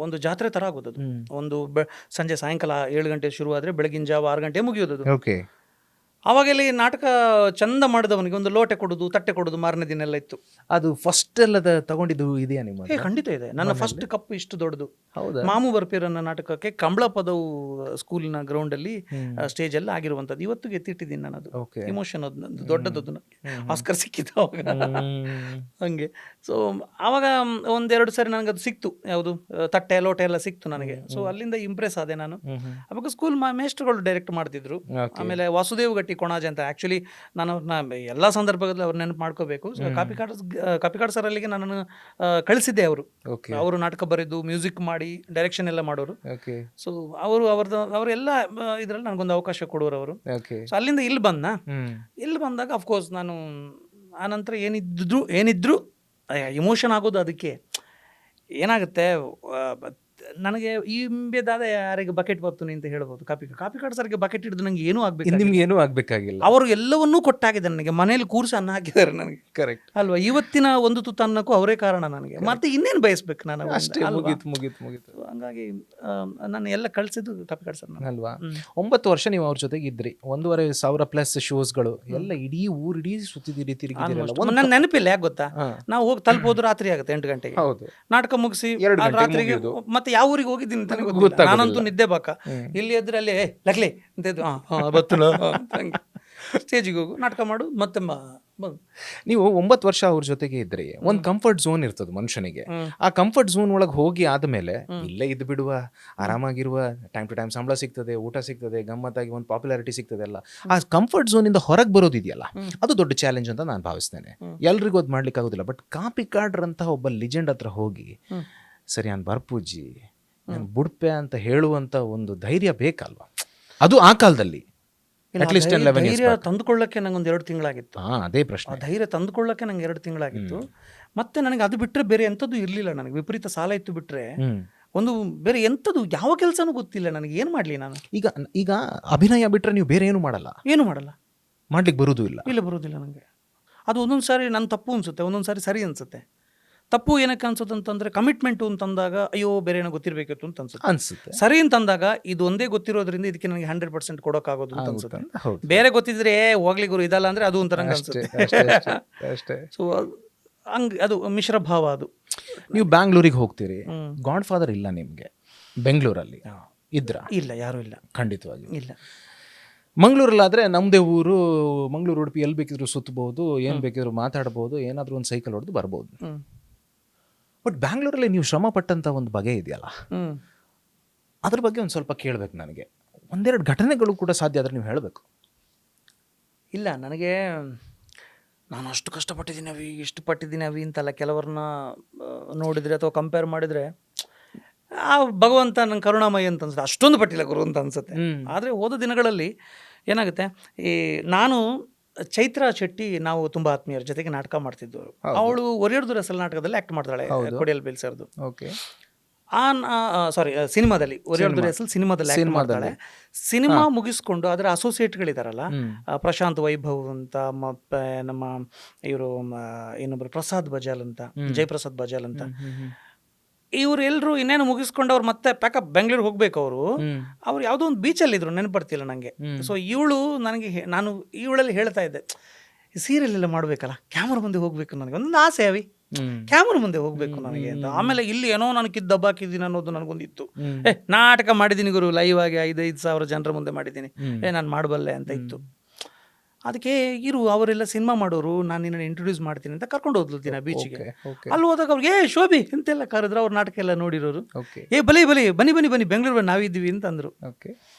ಒಂದು ಜಾತ್ರೆ ಥರ ಆಗೋದು. ಒಂದು ಸಂಜೆ ಸಾಯಂಕಾಲ 7 ಗಂಟೆ ಶುರು ಆದರೆ ಬೆಳಗಿನ ಜಾವ 6 ಗಂಟೆ ಮುಗಿಯೋದು. ಅವಾಗೆಲ್ಲ ಈ ನಾಟಕ ಚಂದ ಮಾಡಿದವನಿಗೆ ಒಂದು ಲೋಟೆ ಕೊಡೋದು, ತಟ್ಟೆ ಕೊಡೋದು ಮಾರನೇ ದಿನ ಎಲ್ಲ ಇತ್ತು. ಅದು ಫಸ್ಟ್ ಎಲ್ಲ ತಗೊಂಡಿದ್ದು ಇದೆಯಾ ನಿಮ್ಮ? ಖಂಡಿತ ಇದೆ. ನನ್ನ ಫಸ್ಟ್ ಕಪ್ ಇಷ್ಟು ದೊಡ್ಡದು. ಮಾಮು ಬರ್ಪೀರನ್ನ ನಾಟಕಕ್ಕೆ ಕಂಬಳ ಪದವು ಸ್ಕೂಲಿನ ಗ್ರೌಂಡಲ್ಲಿ ಸ್ಟೇಜ್ ಎಲ್ಲ ಆಗಿರುವಂಥದ್ದು. ಇವತ್ತಿಗೆ ಎತ್ತಿಟ್ಟಿದ್ದೀನಿ ನಾನು. ಅದು ಇಮೋಷನ್, ಅದು ದೊಡ್ಡದು. ಆಸ್ಕರ್ ಸಿಕ್ಕಿತ್ತು ಅವಾಗ ಹಂಗೆ. ಸೊ ಆವಾಗ 1-2 ಸರಿ ನನಗೆ ಅದು ಸಿಕ್ತು, ಯಾವುದು ತಟ್ಟೆ ಲೋಟೆ ಎಲ್ಲ ಸಿಕ್ತು ನನಗೆ. ಸೊ ಅಲ್ಲಿಂದ ಇಂಪ್ರೆಸ್ ಆದೆ ನಾನು. ಅವಾಗ ಸ್ಕೂಲ್ ಮೇಸ್ಟ್ರುಗಳು ಡೈರೆಕ್ಟ್ ಮಾಡ್ತಿದ್ರು. ಆಮೇಲೆ ವಾಸುದೇವ್ ಗಟ್ಟಿ ಕೊಣಾಜೆ ಅಂತ, ಆ್ಯಕ್ಚುಲಿ ನಾನು ಎಲ್ಲ ಸಂದರ್ಭದಲ್ಲಿ ಅವ್ರು ನೆನಪು ಮಾಡ್ಕೋಬೇಕು. ಕಾಪಿಕಾಡ್ ಸರ್ ಅಲ್ಲಿಗೆ ನನ್ನನ್ನು ಕಳಿಸಿದ್ದೆ. ಅವರು ನಾಟಕ ಬರೆದು ಮ್ಯೂಸಿಕ್ ಮಾಡಿ ಡೈರೆಕ್ಷನ್ ಎಲ್ಲ ಮಾಡೋರು. ಸೊ ಅವರೆಲ್ಲ ಇದರಲ್ಲಿ ನನಗೊಂದು ಅವಕಾಶ ಕೊಡೋರು ಅವರು. ಸೊ ಅಲ್ಲಿಂದ ಇಲ್ಲಿ ಬಂದಾಗ ಅಫ್ಕೋರ್ಸ್ ನಾನು ಆನಂತರ ಏನಿದ್ರು ಇಮೋಷನ್ ಆಗೋದು. ಅದಕ್ಕೆ ಏನಾಗುತ್ತೆ ನನಗೆ ಈ ಇಂಬೆದಾದ ಯಾರಿಗೆ ಬಕೆಟ್ ಬರ್ತೀನಿ ಅಂತ ಹೇಳ್ಬೋದು. ಕಾಪಿ ಕಾಡು ಸರ್ಗೆ ಬಕೆಟ್ ಹಿಡಿದು ನಂಗೆ ಏನೂ ಆಗ್ಬೇಕು, ನಿಮ್ಗೆ ಏನೂ ಆಗ್ಬೇಕಾಗಿಲ್ಲ. ಅವರು ಎಲ್ಲವನ್ನೂ ಕೊಟ್ಟಾಗಿದೆ ನನಗೆ, ಮನೇಲಿ ಕೂರಿಸಿ ಅನ್ನ ಹಾಕಿದ್ದಾರೆ ನನಗೆ. ಕರೆಕ್ಟ್ ಅಲ್ವಾ? ಇವತ್ತಿನ ಒಂದು ತುತ್ತು ಅನ್ನಕ್ಕೂ ಅವರೇ ಕಾರಣ ನನಗೆ. ಮತ್ತೆ ಇನ್ನೇನು ಬಯಸ್ಬೇಕು ನಾನು? ಅಷ್ಟೇ, ಮುಗೀತು. ಹಂಗಾಗಿ ನಾನು ಎಲ್ಲ ಕಳ್ಸಿದ್ದು ಕಾಪಿ ಕಾಡು ಸರ್ ಅಲ್ವಾ? 9 ವರ್ಷ ನೀವು ಅವ್ರ ಜೊತೆಗೆ ಇದ್ರಿ, 1,500+ ಶೋಸ್ಗಳು ಎಲ್ಲ, ಇಡೀ ಊರಿಡೀ ಸುತ್ತಿದಿರಿ, ತಿರುಗಿದಿರಲ್ಲ. ನನ್ನ ನೆನಪಿಲ್ಲ, ಯಾಕೆ ಗೊತ್ತಾ, ನಾವು ಹೋಗಿ ತಲುಪೋದು ರಾತ್ರಿ ಆಗುತ್ತೆ 8 ಗಂಟೆಗೆ. ಹೌದು, ನಾಟಕ ಮುಗಿಸಿ 2 ಗಂಟೆಗೆ ರಾತ್ರಿಗೆ ಮುಗಿಯೋದು. ಮತ್ತೆ ಯಾವ ಊರಿಗೆ ಹೋಗಿದ್ದೀನಿ ಅಂತ ಗೊತ್ತಿಲ್ಲ. ನಾನಂತೂ ನಿದ್ದೆ ಬಾಕ. ಇಲ್ಲಿ ಎದ್ರೆ ಅಲ್ಲಿ ಲಗ್ಲಿ ಅಂತ ಸ್ಟೇಜಿಗೆ ಹೋಗು, ನಾಟಕ ಮಾಡು, ಮತ್ತೆ ನೀವು 9 ವರ್ಷ ಅವ್ರ ಜೊತೆಗೆ ಇದ್ರಿ. ಒಂದು ಕಂಫರ್ಟ್ ಝೋನ್ ಇರ್ತದೆ ಮನುಷ್ಯನಿಗೆ. ಆ ಕಂಫರ್ಟ್ ಝೋನ್ ಒಳಗೆ ಹೋಗಿ ಆದ್ಮೇಲೆ ಇಲ್ಲೇ ಇದ್ದು ಬಿಡುವ, ಆರಾಮಾಗಿರುವ, ಟೈಮ್ ಟು ಟೈಮ್ ಸಂಬಳ ಸಿಗ್ತದೆ, ಊಟ ಸಿಗ್ತದೆ, ಗಮ್ಮತ್ತಾಗಿ ಒಂದು ಪಾಪ್ಯುಲಾರಿಟಿ ಸಿಗ್ತದೆ ಅಲ್ಲ, ಆ ಕಂಫರ್ಟ್ ಝೋನ್ ಇಂದ ಹೊರಗೆ ಬರೋದಿದೆಯಲ್ಲ, ಅದು ದೊಡ್ಡ ಚಾಲೆಂಜ್ ಅಂತ ನಾನು ಭಾವಿಸ್ತೇನೆ. ಎಲ್ರಿಗೂ ಅದು ಮಾಡ್ಲಿಕ್ಕೆ ಆಗೋದಿಲ್ಲ. ಬಟ್ ಕಾಪಿ ಕಾಡ್ರಂತಹ ಒಬ್ಬ ಲಿಜೆಂಡ್ ಹತ್ರ ಹೋಗಿ ಸರಿ ನಾನು ಬರ್ಪೂಜಿ, ನಾನು ಬುಡ್ಪೆ ಅಂತ ಹೇಳುವಂತ ಒಂದು ಧೈರ್ಯ ಬೇಕಲ್ವಾ? ಅದು ಆ ಕಾಲದಲ್ಲಿ ಧೈರ್ಯ ತಂದುಕೊಳ್ಳಕ್ಕೆ ನಂಗೆ ಒಂದು 2 ತಿಂಗಳಾಗಿತ್ತು. ಅದೇ ಪ್ರಶ್ನೆ. ಧೈರ್ಯ ತಂದುಕೊಳ್ಳಕ್ಕೆ ನಂಗೆ 2 ತಿಂಗಳಾಗಿತ್ತು. ಮತ್ತೆ ನನಗೆ ಅದು ಬಿಟ್ಟರೆ ಬೇರೆ ಎಂಥದ್ದು ಇರಲಿಲ್ಲ. ನನಗೆ ವಿಪರೀತ ಸಾಲ ಇತ್ತು ಬಿಟ್ಟರೆ ಒಂದು ಬೇರೆ ಎಂಥದ್ದು ಯಾವ ಕೆಲಸನೂ ಗೊತ್ತಿಲ್ಲ ನನಗೆ. ಏನು ಮಾಡಲಿ ನಾನು? ಈಗ ಅಭಿನಯ ಬಿಟ್ಟರೆ ನೀವು ಬೇರೆ ಏನು ಮಾಡಲ್ಲ? ಏನು ಮಾಡಲ್ಲ, ಮಾಡ್ಲಿಕ್ಕೆ ಬರುವುದೂ ಇಲ್ಲ. ಬರುವುದಿಲ್ಲ ನನಗೆ. ಅದು ಒಂದೊಂದು ಸಾರಿ ನನ್ನ ತಪ್ಪು ಅನಿಸುತ್ತೆ, ಒಂದೊಂದು ಸಾರಿ ಸರಿ ಅನಿಸುತ್ತೆ. ತಪ್ಪು ಏನಕ್ಕೆ ಅನ್ಸುತ್ತೆ ಅಂತಂದರೆ, ಕಮಿಟ್ಮೆಂಟು ಅಂತಂದಾಗ ಅಯ್ಯೋ ಬೇರೆ ಏನೋ ಗೊತ್ತಿರಬೇಕಿತ್ತು ಅಂತ ಅನ್ಸುತ್ತೆ. ಸರಿ ಅಂತಂದಾಗ ಇದು ಒಂದೇ ಗೊತ್ತಿರೋದ್ರಿಂದ ಇದಕ್ಕೆ ನನಗೆ 100% ಕೊಡೋಕ್ಕಾಗೋದು ಅಂತ ಅನ್ಸುತ್ತೆ. ಬೇರೆ ಗೊತ್ತಿದ್ರೆ ಹೋಗ್ಲಿ ಗುರು ಇದಲ್ಲ ಅಂದರೆ ಅದು ಒಂಥರ ಅನ್ಸುತ್ತೆ. ಸೊ ಹಂಗೆ ಅದು ಮಿಶ್ರ ಭಾವ. ಅದು ನೀವು ಬ್ಯಾಂಗ್ಳೂರಿಗೆ ಹೋಗ್ತೀರಿ, ಗಾಡ್ ಫಾದರ್ ಇಲ್ಲ ನಿಮಗೆ ಬೆಂಗಳೂರಲ್ಲಿ ಇದ್ರ? ಇಲ್ಲ, ಯಾರೂ ಇಲ್ಲ, ಖಂಡಿತವಾಗಿ ಇಲ್ಲ. ಮಂಗಳೂರಲ್ಲಾದರೆ ನಮ್ಮದೇ ಊರು, ಮಂಗಳೂರು ಉಡುಪಿ ಎಲ್ಲಿ ಬೇಕಿದ್ರು ಸುತ್ತಬಹುದು, ಏನು ಬೇಕಿದ್ರು ಮಾತಾಡ್ಬೋದು, ಏನಾದರೂ ಒಂದು ಸೈಕಲ್ ಹೊಡೆದು ಬರ್ಬೋದು. ಬಟ್ ಬ್ಯಾಂಗ್ಳೂರಲ್ಲಿ ನೀವು ಶ್ರಮ ಪಟ್ಟಂಥ ಒಂದು ಬಗೆ ಇದೆಯಲ್ಲ, ಅದ್ರ ಬಗ್ಗೆ ಒಂದು ಸ್ವಲ್ಪ ಕೇಳಬೇಕು ನನಗೆ. 1-2 ಘಟನೆಗಳು ಕೂಡ ಸಾಧ್ಯ ಆದರೆ ನೀವು ಹೇಳಬೇಕು. ಇಲ್ಲ, ನನಗೆ ನಾನು ಅಷ್ಟು ಕಷ್ಟಪಟ್ಟಿದ್ದೀನಿ ಅವಿ, ಇಷ್ಟು ಪಟ್ಟಿದ್ದೀನಿ ಅವಿ ಅಂತಲ್ಲ. ಕೆಲವ್ರನ್ನ ನೋಡಿದರೆ ಅಥವಾ ಕಂಪೇರ್ ಮಾಡಿದರೆ ಆ ಭಗವಂತ ನನ್ನ ಕರುಣಾಮಯಿ ಅಂತ ಅನ್ಸುತ್ತೆ. ಅಷ್ಟೊಂದು ಪಟ್ಟಿಲ್ಲ ಗುರು ಅಂತ ಅನ್ಸುತ್ತೆ. ಆದರೆ ಹೋದ ದಿನಗಳಲ್ಲಿ ಏನಾಗುತ್ತೆ, ಈ ನಾನು ಚೈತ್ರ ಶೆಟ್ಟಿ ನಾವು ತುಂಬ ಆತ್ಮೀಯರ ಜೊತೆಗೆ ನಾಟಕ ಮಾಡ್ತಿದ್ದವರು. ಅವಳು ಒರಿಯರ್ದು ರಸಲ್ ನಾಟಕದಲ್ಲಿ ಆ್ಯಕ್ಟ್ ಮಾಡ್ತಾಳೆ, ಕೊಡಿಯಲ್ ಬೇಲ್ ಸರ್ದು. ಸಿನಿಮಾದಲ್ಲಿ ಒರಿಯರ್ದು ರಸಲ್ ಸಿನಿಮಾದಲ್ಲಿ ಆ್ಯಕ್ಟ್ ಮಾಡ್ತಾಳೆ. ಸಿನಿಮಾ ಮುಗಿಸ್ಕೊಂಡು ಅದರ ಅಸೋಸಿಯೇಟ್ಗಳಿದಾರಲ್ಲ, ಪ್ರಶಾಂತ್ ವೈಭವ್ ಅಂತ, ಮತ್ತೆ ನಮ್ಮ ಇವರು ಇನ್ನೊಬ್ರು ಪ್ರಸಾದ್ ಬಜಾಲ್ ಅಂತ, ಜಯಪ್ರಸಾದ್ ಬಜಾಲ್ ಅಂತ, ಇವರೆಲ್ಲರೂ ಇನ್ನೇನು ಮುಗಿಸ್ಕೊಂಡು ಅವ್ರು ಮತ್ತೆ ಪ್ಯಾಕಪ್ ಬೆಂಗಳೂರಿಗೆ ಹೋಗ್ಬೇಕು. ಅವ್ರು ಯಾವುದೋ ಒಂದು ಬೀಚಲ್ಲಿ ಇದ್ರು, ನೆನಪಡ್ತಿಲ್ಲ ನನಗೆ. ಸೊ ಇವಳು ನನಗೆ, ನಾನು ಇವಳಲ್ಲಿ ಹೇಳ್ತಾ ಇದ್ದೆ, ಸೀರಿಯಲ್ ಎಲ್ಲ ಮಾಡಬೇಕಲ್ಲ, ಕ್ಯಾಮ್ರಾ ಮುಂದೆ ಹೋಗ್ಬೇಕು, ನನಗೆ ಒಂದು ಆಸೆ ಅವಿ, ಕ್ಯಾಮ್ರಾ ಮುಂದೆ ಹೋಗ್ಬೇಕು ನನಗೆ ಅಂತ. ಆಮೇಲೆ ಇಲ್ಲಿ ಏನೋ ನನಗೆ ದಬ್ಬಾಕಿದ್ದೀನಿ ಅನ್ನೋದು ನನಗೊಂದಿತ್ತು. ನಾಟಕ ಮಾಡಿದ್ದೀನಿ ಗುರು, ಲೈವ್ ಆಗಿ 5,000 ಜನರ ಮುಂದೆ ಮಾಡಿದ್ದೀನಿ, ನಾನು ಮಾಡಬಲ್ಲೆ ಅಂತ ಇತ್ತು. ಅದಕ್ಕೆ ಇರು, ಅವರೆಲ್ಲ ಸಿನಿಮಾ ಮಾಡೋರು, ನಾನು ನಿನ್ನ ಇಂಟ್ರೊಡ್ಯೂಸ್ ಮಾಡ್ತೀನಿ ಅಂತ ಕರ್ಕೊಂಡು ಹೋದ್ಲು ದಿನ ಬೀಚಿಗೆ. ಅಲ್ಲಿ ಹೋದಾಗ ಅವ್ರಿಗೆ ಶೋಭಿ ಅಂತೆಲ್ಲ ಕರೆದ್ರು. ಅವ್ರ ನಾಟಕ ಎಲ್ಲ ನೋಡಿರೋರು, ಬಲಿ ಬನ್ನಿ ಬೆಂಗಳೂರು ನಾವಿದ್ದೀವಿ ಅಂತಂದರು.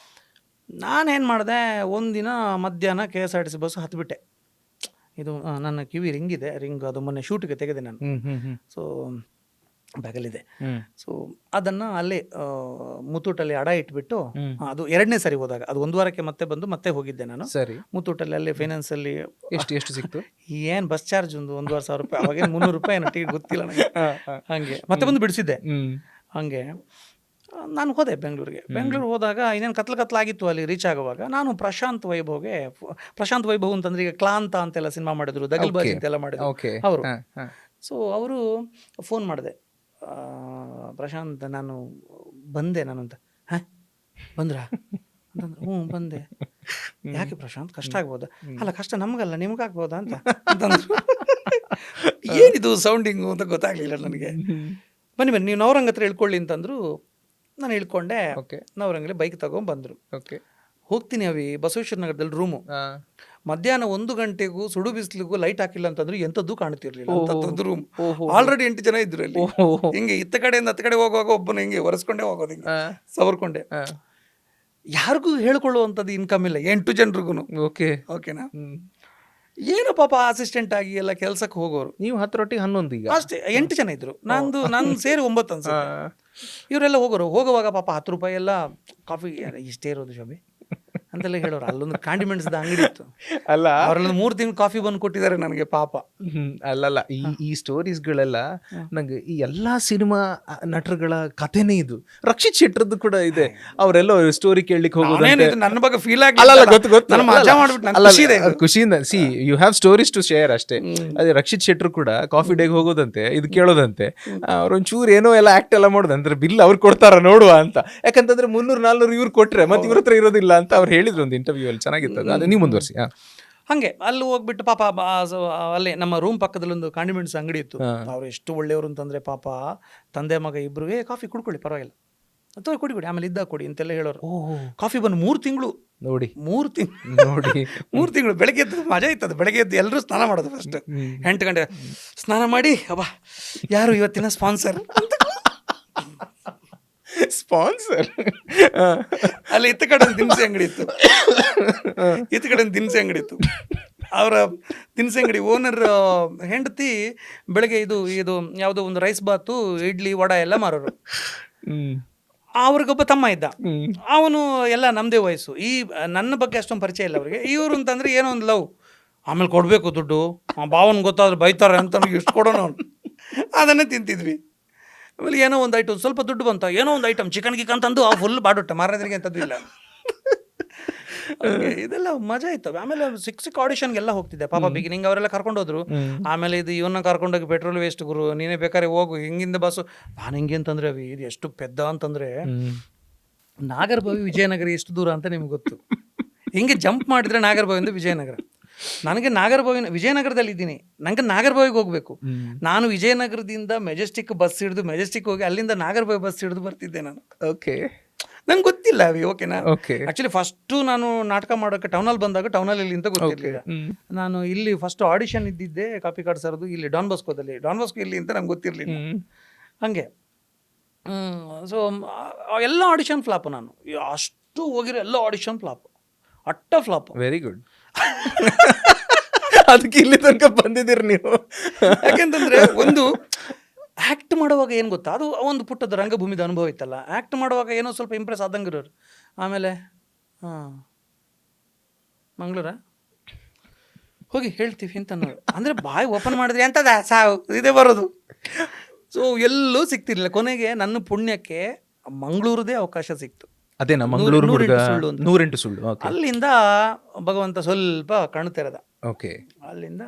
ನಾನೇನು ಮಾಡಿದೆ, ಒಂದಿನ ಮಧ್ಯಾಹ್ನ KSRTC ಬಸ್ ಹತ್ಬಿಟ್ಟೆ. ಇದು ನನ್ನ ಕಿವಿ ರಿಂಗ್ ಇದೆ, ರಿಂಗ್ ಅದು ಮೊನ್ನೆ ಶೂಟಿಗೆ ತೆಗೆದೆ ನಾನು. ಸೊ ಬ್ಯಾಗಲ್ಲಿದೆ. ಸೊ ಅದನ್ನು ಅಲ್ಲೇ ಮುತ್ತೂಟಲ್ಲಿ ಅಡ ಇಟ್ಬಿಟ್ಟು, ಅದು 2ನೇ ಸರಿ ಹೋದಾಗ, ಅದು 1 ವಾರಕ್ಕೆ ಮತ್ತೆ ಬಂದು ಮತ್ತೆ ಹೋಗಿದ್ದೆ ನಾನು. ಸರಿ, ಮುತ್ತೂಟಲ್ಲಿ ಅಲ್ಲೇ ಫೈನಾನ್ಸಲ್ಲಿ ಎಷ್ಟು ಸಿಕ್ತು? ಏನು ಬಸ್ ಚಾರ್ಜ್ ಒಂದು 1,500 ರೂಪಾಯಿ, ಅವಾಗೇನು 300 ರೂಪಾಯಿ ಟಿಕೆಟ್ ಗೊತ್ತಿಲ್ಲ ನನಗೆ. ಹಾಗೆ ಮತ್ತೆ ಬಂದು ಬಿಡಿಸಿದ್ದೆ. ಹಾಗೆ ನಾನು ಹೋದೆ ಬೆಂಗಳೂರು ಹೋದಾಗ ಇನ್ನೇನು ಕತ್ಲಾಗಿತ್ತು. ಅಲ್ಲಿ ರೀಚ್ ಆಗುವಾಗ ನಾನು ಪ್ರಶಾಂತ್ ವೈಭವ್ ಅಂತಂದ್ರೆ ಈಗ ಕ್ಲಾಂತ ಅಂತೆಲ್ಲ ಸಿನಿಮಾ ಮಾಡಿದ್ರು, ದಗಲ್ಬಾಜಿ ಅಂತೆಲ್ಲ ಮಾಡಿದ್ರು ಅವರು. ಸೊ ಅವರು ಫೋನ್ ಮಾಡಿದೆ, ಪ್ರಶಾಂತ್ ನಾನು ಬಂದೆ ನಾನು ಅಂತ. ಬಂದ್ರಾ ಅಂತಂದ್ರೆ, ಬಂದೆ. ಯಾಕೆ ಪ್ರಶಾಂತ್, ಕಷ್ಟ ಆಗ್ಬೋದಾ? ಅಲ್ಲ, ಕಷ್ಟ ನಮಗಲ್ಲ ನಿಮ್ಗಾಗ್ಬೋದಾ ಅಂತಂದ್ರು. ಏನಿದು ಸೌಂಡಿಂಗು ಅಂತ ಗೊತ್ತಾಗ್ಲಿಲ್ಲ ನನಗೆ. ಬನ್ನಿ ನೀವು ನವರಂಗ್ ಹತ್ರ ಇಳ್ಕೊಳ್ಳಿ ಅಂತಂದ್ರು. ನಾನು ಇಳ್ಕೊಂಡೆ. ನವರಂಗಲ್ಲಿ ಬೈಕ್ ತಗೊಂಡ್ಬಂದ್ರು. ಹೋಗ್ತೀನಿ ಅವಿ, ಬಸವೇಶ್ವರ ನಗರದಲ್ಲಿ ರೂಮು. ಮಧ್ಯಾಹ್ನ 1 ಗಂಟೆಗೂ ಸುಡು ಬಿಸಿಲಿಗೂ ಲೈಟ್ ಹಾಕಿಲ್ಲ ಅಂತಂದ್ರೆ ಎಂಥದ್ದು ಕಾಣ್ತಿರ್ಲಿಲ್ಲ ಅಂತದ್ದು ರೂಮ್. ಆಲ್ರೆಡಿ 8 ಜನ ಇದ್ರು ಅಲ್ಲಿ. ಹಿಂಗೆ ಇತ್ತ ಕಡೆಯಿಂದ ಹತ್ತ ಕಡೆ ಹೋಗುವಾಗ ಒಬ್ಬನು ಹಿಂಗೆ ಒರೆಸ್ಕೊಂಡೆ ಹೋಗೋದು, ಹಿಂಗೆ ಸವರ್ಕೊಂಡೆ. ಯಾರಿಗೂ ಹೇಳ್ಕೊಳ್ಳುವಂಥದ್ದು ಇನ್ಕಮ್ ಇಲ್ಲ, 8 ಜನರಿಗೂ. ಓಕೆನಾ? ಏನೋ ಪಾಪ ಅಸಿಸ್ಟೆಂಟ್ ಆಗಿ ಎಲ್ಲ ಕೆಲ್ಸಕ್ಕೆ ಹೋಗೋರು. ನೀವು 10-11 ಈಗ ಅಷ್ಟೇ, 8 ಜನ ಇದ್ರು. ನಾನು ಸೇರಿ 9 ಅನ್ಸುತ್ತೆ. ಇವರೆಲ್ಲ ಹೋಗೋರು. ಹೋಗುವಾಗ ಪಾಪ 10 ರೂಪಾಯಿ ಎಲ್ಲ ಕಾಫಿ, ಇಷ್ಟೇ ಇರೋದು ಶೋಭೆ ಅಂತೆಲ್ಲ ಹೇಳೋರು. ಅಲ್ಲೊಂದು ಕಾಂಡಿಮೆಂಟ್ಸ್ದ ಅಂಗಡಿ ಇತ್ತು ಅಲ್ಲ, ಅವರಲ್ಲೊಂದು 3 ತಿಂಗಳು ಕಾಫಿ ಬಂದು ಕೊಟ್ಟಿದ್ದಾರೆ ನನಗೆ ಪಾಪ. ಅಲ್ಲಲ್ಲ, ಈ ಸ್ಟೋರೀಸ್ಗಳೆಲ್ಲ ನಂಗೆ ಈ ಎಲ್ಲಾ ಸಿನಿಮಾ ನಟರುಗಳ ಕಥೆನೇ ಇದು. ರಕ್ಷಿತ್ ಶೆಟ್ಟರ್ದು ಕೂಡ ಇದೆ. ಅವರೆಲ್ಲ ಸ್ಟೋರಿ ಕೇಳಲಿಕ್ಕೆ ಹೋಗೋದಂತೆ. ನನ್ನ ಬಗ್ಗೆ ಫೀಲ್ ಅಲ್ಲಲ್ಲ, ಗೊತ್ತು ನಾನು ಮಜಾ ಮಾಡ್ಬಿಟ್ಟು ನಂಗೆ ಖುಷಿ ಇದೆ ಇದು. ಖುಷಿಯಿಂದ see you have stories to share ಅಷ್ಟೇ. ಅದೇ ರಕ್ಷಿತ್ ಶೆಟ್ಟರ್ ಕೂಡ ಕಾಫಿ ಡೇಗೆ ಹೋಗೋದಂತೆ, ಇದು ಕೇಳೋದಂತೆ. ಅವ್ರೊಂಚೂರು ಏನೋ ಎಲ್ಲ ಆಕ್ಟ್ ಎಲ್ಲ ಮಾಡೋದಂದ್ರೆ ಬಿಲ್ ಅವ್ರು ಕೊಡ್ತಾರ ನೋಡುವ ಅಂತ. ಯಾಕಂತಂದ್ರೆ 300-400 ಇವ್ರು ಕೊಟ್ರೆ ಮತ್ತೆ ಇವ್ರ ಹತ್ರ ಇರೋದಿಲ್ಲ ಅಂತ ಅವ್ರು ಹೇಳಿದ್ರು ಒಂದು ಇಂಟರ್ವ್ಯೂ ಅಲ್ಲಿ. ಚೆನ್ನಾಗಿತ್ತು ಅದು. ನೀವು ಮುಂದುವರಿಸಿ. ಹಂಗೆ ಅಲ್ಲಿ ಹೋಗ್ಬಿಟ್ಟು ಪಾಪ ಅಲ್ಲೇ ನಮ್ಮ ರೂಮ್ ಪಕ್ಕದಲ್ಲಿ ಒಂದು ಕಾಂಡಿಮೆಂಟ್ಸ್ ಅಂಗಡಿ ಇತ್ತು. ಅವ್ರು ಎಷ್ಟು ಒಳ್ಳೆಯವರು ಅಂತಂದ್ರೆ ಪಾಪ ತಂದೆ ಮಗ ಇಬ್ರು ಕಾಫಿ ಕುಡ್ಕೊಳ್ಳಿ ಪರವಾಗಿಲ್ಲ ಅಥವಾ ಕುಡಿ ಆಮೇಲೆ ಇದ್ದಾಗ ಕೊಡಿ ಅಂತೆಲ್ಲ ಹೇಳೋರು. ಕಾಫಿ ಬಂದು 3 ತಿಂಗಳು ನೋಡಿ 3 ತಿಂಗಳು ಬೆಳಗ್ಗೆ ಎದ್ದು ಮಜಾ ಇತ್ತದು. ಬೆಳಗ್ಗೆ ಎದ್ದು ಎಲ್ಲರೂ ಸ್ನಾನ ಮಾಡೋದು. ಫಸ್ಟ್ 8 ಗಂಟೆ ಸ್ನಾನ ಮಾಡಿ ಅಬ್ಬಾ ಯಾರು ಇವತ್ತಿನ ಸ್ಪಾನ್ಸರ್ ಅಲ್ಲಿ ಇತ್ತ ಕಡೆ ಒಂದು ದಿನಸಿ ಅಂಗಡಿ ಇತ್ತು, ಇತ್ತ ಕಡೆ ಒಂದು ದಿನಸಿ ಅಂಗಡಿ ಇತ್ತು. ಅವರ ದಿನಸಿ ಅಂಗಡಿ ಓನರ್ ಹೆಂಡತಿ ಬೆಳಗ್ಗೆ ಇದು ಯಾವುದೋ ಒಂದು ರೈಸ್ ಬಾತು, ಇಡ್ಲಿ, ವಡ ಎಲ್ಲ ಮಾರೋರು. ಅವ್ರಿಗೊಬ್ಬ ತಮ್ಮ ಇದ್ದ. ಅವನು ಎಲ್ಲ ನಮ್ಮದೇ ವಯಸ್ಸು. ನನ್ನ ಬಗ್ಗೆ ಅಷ್ಟೊಂದು ಪರಿಚಯ ಇಲ್ಲ ಅವ್ರಿಗೆ. ಇವರು ಅಂತಂದ್ರೆ ಏನೋ ಒಂದು ಲವ್. ಆಮೇಲೆ ಕೊಡಬೇಕು ದುಡ್ಡು, ಭಾವನ್ ಗೊತ್ತಾದ್ರೆ ಬೈತಾರೆ ಅಂತ ಎಷ್ಟು ಕೊಡೋಣ ಅವನು. ಅದನ್ನೇ ತಿಂತಿದ್ವಿ. ಆಮೇಲೆ ಏನೋ ಒಂದು ಐಟಮ್ ಸ್ವಲ್ಪ ದುಡ್ಡು ಬಂತ, ಏನೋ ಒಂದು ಐಟಮ್ ಚಿಕನ್ ಗಿಕನ್ ತಂದು ಆ ಫುಲ್ ಬಾಡುಟ್ಟ ಮಾರದ್ರಿಗೆ ಅಂತದ್ದು ಇಲ್ಲ. ಇದೆಲ್ಲ ಮಜಾ ಇತ್ತು. ಆಮೇಲೆ ಸಿಕ್ ಆಡಿಷನ್ಗೆಲ್ಲ ಹೋಗ್ತಿದ್ದೆ ಪಾಪ. ಬಿಗಿನಿಂಗ್ ಅವರೆಲ್ಲ ಕರ್ಕೊಂಡು ಹೋದ್ರು. ಆಮೇಲೆ ಇದು ಇವನ್ನ ಕರ್ಕೊಂಡೋಗಿ ಪೆಟ್ರೋಲ್ ವೇಸ್ಟ್ ಗುರು, ನೀನೇ ಬೇಕಾದ್ರೆ ಹೋಗು ಹಿಂಗಿಂದ ಬಸ್ಸು. ನಾನು ಹೆಂಗೆ ಅಂತಂದ್ರೆ ಅವಿ ಇದು ಎಷ್ಟು ಪೆದ್ದ ಅಂತಂದ್ರೆ ನಾಗರಬಾವಿ ವಿಜಯನಗರ ಎಷ್ಟು ದೂರ ಅಂತ ನಿಮ್ಗೆ ಗೊತ್ತು. ಹಿಂಗೆ ಜಂಪ್ ಮಾಡಿದ್ರೆ ನಾಗರಬಾವಿಯಿಂದ ವಿಜಯನಗರ. ನನಗೆ ವಿಜಯನಗರದಲ್ಲಿ ಇದ್ದೀನಿ, ನನಗೆ ನಾಗರಬಾವಿಗೆ ಹೋಗ್ಬೇಕು. ನಾನು ವಿಜಯನಗರದಿಂದ ಮೆಜೆಸ್ಟಿಕ್ ಬಸ್ ಹಿಡಿದು ಮೆಜೆಸ್ಟಿಕ್ ಹೋಗಿ ಅಲ್ಲಿಂದ ನಾಗರಬಾವಿ ಬಸ್ ಹಿಡಿದು ಬರ್ತಿದ್ದೆ ನಾನು. ಓಕೆ, ನಂಗೆ ಗೊತ್ತಿಲ್ಲ ಅವಿ. ಓಕೆನಾ, ಆಕ್ಚುಲಿ ಫಸ್ಟು ನಾನು ನಾಟಕ ಮಾಡೋಕ್ಕೆ ಟೌನಲ್ಲಿ ಬಂದಾಗ ಟೌನಲ್ಲಿ ಇಲ್ಲಿ ಅಂತ ಗೊತ್ತಿರಲಿಲ್ಲ. ನಾನು ಇಲ್ಲಿ ಫಸ್ಟ್ ಆಡಿಷನ್ ಇದ್ದಿದ್ದೆ ಕಾಪಿ ಕಾರ್ಡ್ ಸರ್ದು ಇಲ್ಲಿ ಡಾನ್ ಬಾಸ್ಕೋದಲ್ಲಿ. ಡಾನ್ ಬಾಸ್ಕೋ ಇಲ್ಲಿ ಅಂತ ನಂಗೆ ಗೊತ್ತಿರಲಿಲ್ಲ. ಹಂಗೆ ಸೊ ಎಲ್ಲ ಆಡಿಷನ್ ಫ್ಲಾಪ್. ನಾನು ಅಷ್ಟು ಹೋಗಿರೋ ಎಲ್ಲ ಆಡಿಷನ್ ಫ್ಲಾಪ್, ಅಟ್ಟ ಫ್ಲಾಪ್. Very good. ಅದಕ್ಕೆ ಇಲ್ಲಿ ತನಕ ಬಂದಿದ್ದೀರಿ ನೀವು. ಯಾಕೆಂತಂದ್ರೆ ಒಂದು ಆ್ಯಕ್ಟ್ ಮಾಡುವಾಗ ಏನು ಗೊತ್ತಾ, ಅದು ಒಂದು ಪುಟ್ಟದ ರಂಗಭೂಮಿದ ಅನುಭವ ಇತ್ತಲ್ಲ. ಆ್ಯಕ್ಟ್ ಮಾಡುವಾಗ ಏನೋ ಸ್ವಲ್ಪ ಇಂಪ್ರೆಸ್ ಆದಂಗೆ ಇರೋರು. ಆಮೇಲೆ ಮಂಗಳೂರ ಹೋಗಿ ಹೇಳ್ತೀವಿ ಅಂತ ಅನ್ನೋರು. ಅಂದರೆ ಬಾಯಿ ಓಪನ್ ಮಾಡಿದ್ರಿ ಅಂತದ ಸಾವು ಇದೇ ಬರೋದು. ಸೊ ಎಲ್ಲೂ ಸಿಗ್ತಿರ್ಲಿಲ್ಲ. ಕೊನೆಗೆ ನನ್ನ ಪುಣ್ಯಕ್ಕೆ ಮಂಗಳೂರದೇ ಅವಕಾಶ ಸಿಕ್ತು. ಅದೇ ಮಂಗಳೂರು 108 ಸುಳ್ಳು. ಅಲ್ಲಿಂದ ಭಗವಂತ ಸ್ವಲ್ಪ ಕಣ್ಣು ತೆರೆದ. ಓಕೆ, ಅಲ್ಲಿಂದ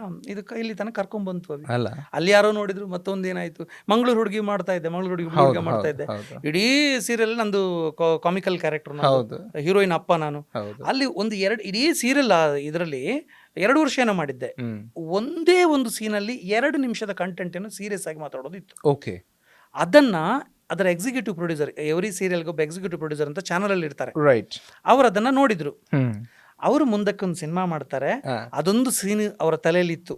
ಇಲ್ಲಿ ತನಕ ಕರ್ಕೊಂಡ್ ಬಂತು. ಅಲ್ಲ ಅಲ್ಲಿ ಯಾರೋ ನೋಡಿದ್ರು, ಮತ್ತೊಂದು ಏನಾಯ್ತು, ಮಂಗಳೂರು ಹುಡುಗಿ ಮಾಡ್ತಾ ಇದ್ದೆ, ಮಂಗಳೂರು ಹುಡುಗಿ ಮಾಡ್ತಾ ಇದ್ದೆ. ಇಡೀ ಸೀರಿಯಲ್ ನಂದು ಕಾಮಿಕಲ್ ಕ್ಯಾರೆಕ್ಟರ್, ಹೀರೋಯಿನ್ ಅಪ್ಪ ನಾನು. ಅಲ್ಲಿ ಇಡೀ ಸೀರಿಯಲ್ ಇದರಲ್ಲಿ 2 ವರ್ಷ ಏನೋ ಮಾಡಿದ್ದೆ. ಒಂದೇ ಒಂದು ಸೀನಲ್ಲಿ 2 ನಿಮಿಷದ ಕಂಟೆಂಟ್ ಏನು ಸೀರಿಯಸ್ ಆಗಿ ಮಾತಾಡೋದಿತ್ತು. ಓಕೆ, ಅದರ ಎಕ್ಸಿಕ್ಯೂಟಿವ್ ಪ್ರೊಡ್ಯೂಸರ್, ಎವ್ರಿ ಸೀರಿಯಲ್ಗೆ ಒಬ್ಬ ಎಕ್ಸಿಕ್ಯೂಟಿವ್ ಪ್ರೊಡ್ಯೂಸರ್ ಅಂತ ಚಾನಲ್ ಅಲ್ಲಿ ಇರ್ತಾರೆ. ರೈಟ್. ಅವ್ರು ಅದನ್ನ ನೋಡಿದ್ರು. ಅವರು ಮುಂದಕ್ಕೆ ಒಂದು ಸಿನಿಮಾ ಮಾಡ್ತಾರೆ. ಅದೊಂದು ಸೀನ್ ಅವರ ತಲೆಯಲ್ಲಿ ಇತ್ತು,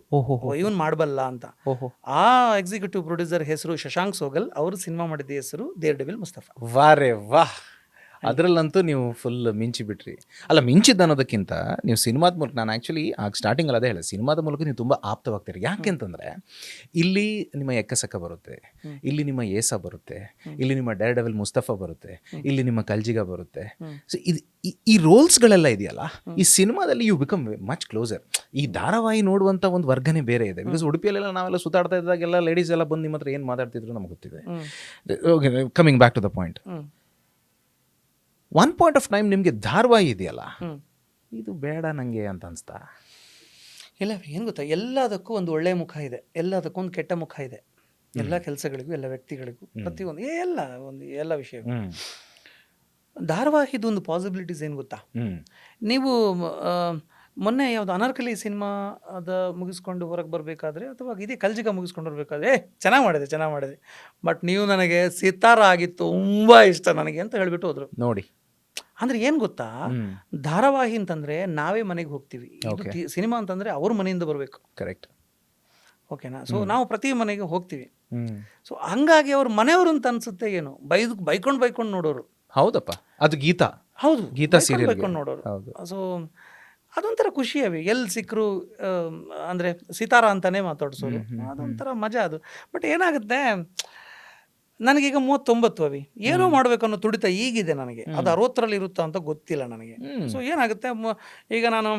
ಇವನ್ ಮಾಡಬಲ್ಲ ಅಂತ. ಆ ಎಕ್ಸಿಕ್ಯೂಟಿವ್ ಪ್ರೊಡ್ಯೂಸರ್ ಹೆಸರು ಶಶಾಂಕ್ ಸೋಗಲ್. ಅವರು ಸಿನಿಮಾ ಮಾಡಿದ ಹೆಸರು ಡೇರ್ ಡೆವಿಲ್ ಮುಸ್ತಫಾ. ವಾರೆ ವಾಹ್, ಅದರಲ್ಲಂತೂ ನೀವು ಫುಲ್ ಮಿಂಚಿ ಬಿಟ್ರಿ. ಅಲ್ಲ, ಮಿಂಚಿದ್ದು ಅನ್ನೋದಕ್ಕಿಂತ ನೀವು ಸಿನಿಮಾದ ಮೂಲಕ, ನಾನು ಆ್ಯಕ್ಚುಲಿ ಆಗ ಸ್ಟಾರ್ಟಿಂಗಲ್ಲಿ ಅದೇ ಹೇಳಿದೆ, ಸಿನಿಮಾದ ಮೂಲಕ ನೀವು ತುಂಬ ಆಪ್ತವಾಗ್ತೀರಿ. ಯಾಕೆಂತಂದರೆ ಇಲ್ಲಿ ನಿಮ್ಮ ಎಕ್ಕಸಕ್ಕ ಬರುತ್ತೆ, ಇಲ್ಲಿ ನಿಮ್ಮ ಏಸ ಬರುತ್ತೆ, ಇಲ್ಲಿ ನಿಮ್ಮ ಡೇರ್ ಡೆವಿಲ್ ಮುಸ್ತಫಾ ಬರುತ್ತೆ, ಇಲ್ಲಿ ನಿಮ್ಮ ಕಲ್ಜಿಗ ಬರುತ್ತೆ. ಸೊ ಈ ರೋಲ್ಸ್ಗಳೆಲ್ಲ ಇದೆಯಲ್ಲ, ಈ ಸಿನಿಮಾದಲ್ಲಿ ಯು ಬಿಕಮ್ ಮಚ್ ಕ್ಲೋಸರ್. ಈ ಧಾರಾವಾಹಿ ನೋಡುವಂಥ ಒಂದು ವರ್ಗನೇ ಬೇರೆ ಇದೆ. ಬಿಕಾಸ್ ಉಡುಪಿಯಲ್ಲೆಲ್ಲ ನಾವೆಲ್ಲ ಸುತ್ತಾಡ್ತಾ ಇದ್ದಾಗೆಲ್ಲ ಲೇಡೀಸ್ ಎಲ್ಲ ಬಂದು ನಿಮ್ಮ ಹತ್ರ ಏನು ಮಾತಾಡ್ತಿದ್ರು ನಮ್ಗೆ ಗೊತ್ತಿದೆ. Okay, coming back to the point. One point of time ನಿಮಗೆ ಧಾರಾವಾಹಿ ಇದೆಯಲ್ಲ, ಇದು ಬೇಡ ನನಗೆ ಅಂತ ಅನಿಸ್ತಾ? ಇಲ್ಲ, ಏನು ಗೊತ್ತಾ, ಎಲ್ಲದಕ್ಕೂ ಒಂದು ಒಳ್ಳೆಯ ಮುಖ ಇದೆ, ಎಲ್ಲದಕ್ಕೂ ಒಂದು ಕೆಟ್ಟ ಮುಖ ಇದೆ. ಎಲ್ಲ ಕೆಲಸಗಳಿಗೂ, ಎಲ್ಲ ವ್ಯಕ್ತಿಗಳಿಗೂ, ಪ್ರತಿಯೊಂದು ಎಲ್ಲ ವಿಷಯಗಳು. ಧಾರಾವಾಹಿದು ಒಂದು ಪಾಸಿಬಿಲಿಟೀಸ್ ಏನು ಗೊತ್ತಾ, ನೀವು ಮೊನ್ನೆ ಯಾವುದು ಅನಾರ್ಕಲಿ ಸಿನಿಮಾ ಮುಗಿಸ್ಕೊಂಡು ಹೊರಗೆ ಬರಬೇಕಾದ್ರೆ, ಅಥವಾ ಇದೇ ಕಲ್ಜಿಗ ಮುಗಿಸ್ಕೊಂಡು ಬರಬೇಕಾದ್ರೆ ಚೆನ್ನಾಗಿ ಮಾಡಿದೆ, ಬಟ್ ನೀವು ನನಗೆ ಸಿತಾರ ಆಗಿತ್ತು, ತುಂಬ ಇಷ್ಟ ನನಗೆ ಅಂತ ಹೇಳ್ಬಿಟ್ಟು ಹೋದ್ರು. ನೋಡಿ, ಅಂದ್ರೆ ಏನು ಗೊತ್ತಾ, ಧಾರಾವಾಹಿ ಅಂತಂದ್ರೆ ನಾವೇ ಮನೆಗೆ ಹೋಗ್ತೀವಿ, ಸಿನಿಮಾ ಅಂತಂದ್ರೆ ಅವ್ರ ಮನೆಯಿಂದ ಬರಬೇಕು. ಕರೆಕ್ಟ್, ಓಕೆನಾ? ಸೊ ನಾವು ಪ್ರತಿ ಮನೆಗೆ ಹೋಗ್ತೀವಿ. ಸೊ ಹಂಗಾಗಿ ಅವ್ರ ಮನೆಯವರು ಅಂತ ಅನ್ಸುತ್ತೆ. ಏನು ಬೈಕೊಂಡು ನೋಡೋರು. ಹೌದಪ್ಪ, ಅದು ಗೀತಾ. ಹೌದು, ಗೀತಾ ಸೀರಿಯಲ್ ಬೈಕೊಂಡು ನೋಡೋರು. ಸೊ ಅದೊಂಥರ ಖುಷಿ ಅವಿ. ಎಲ್ಲಿ ಸಿಕ್ಕರು ಅಂದರೆ ಸಿತಾರ ಅಂತಾನೆ ಮಾತಾಡ್ಸೋರು, ಅದೊಂಥರ ಮಜಾ ಅದು. ಬಟ್ ಏನಾಗುತ್ತೆ, ನನಗೀಗ 39 ಅವಿ, ಏನೋ ಮಾಡ್ಬೇಕನ್ನೋ ತುಡಿತ ಈಗಿದೆ ನನಗೆ. ಅದು 60ರಲ್ಲಿ ಇರುತ್ತಾ ಅಂತ ಗೊತ್ತಿಲ್ಲ ನನಗೆ. ಸೊ ಏನಾಗುತ್ತೆ, ಈಗ ನಾನು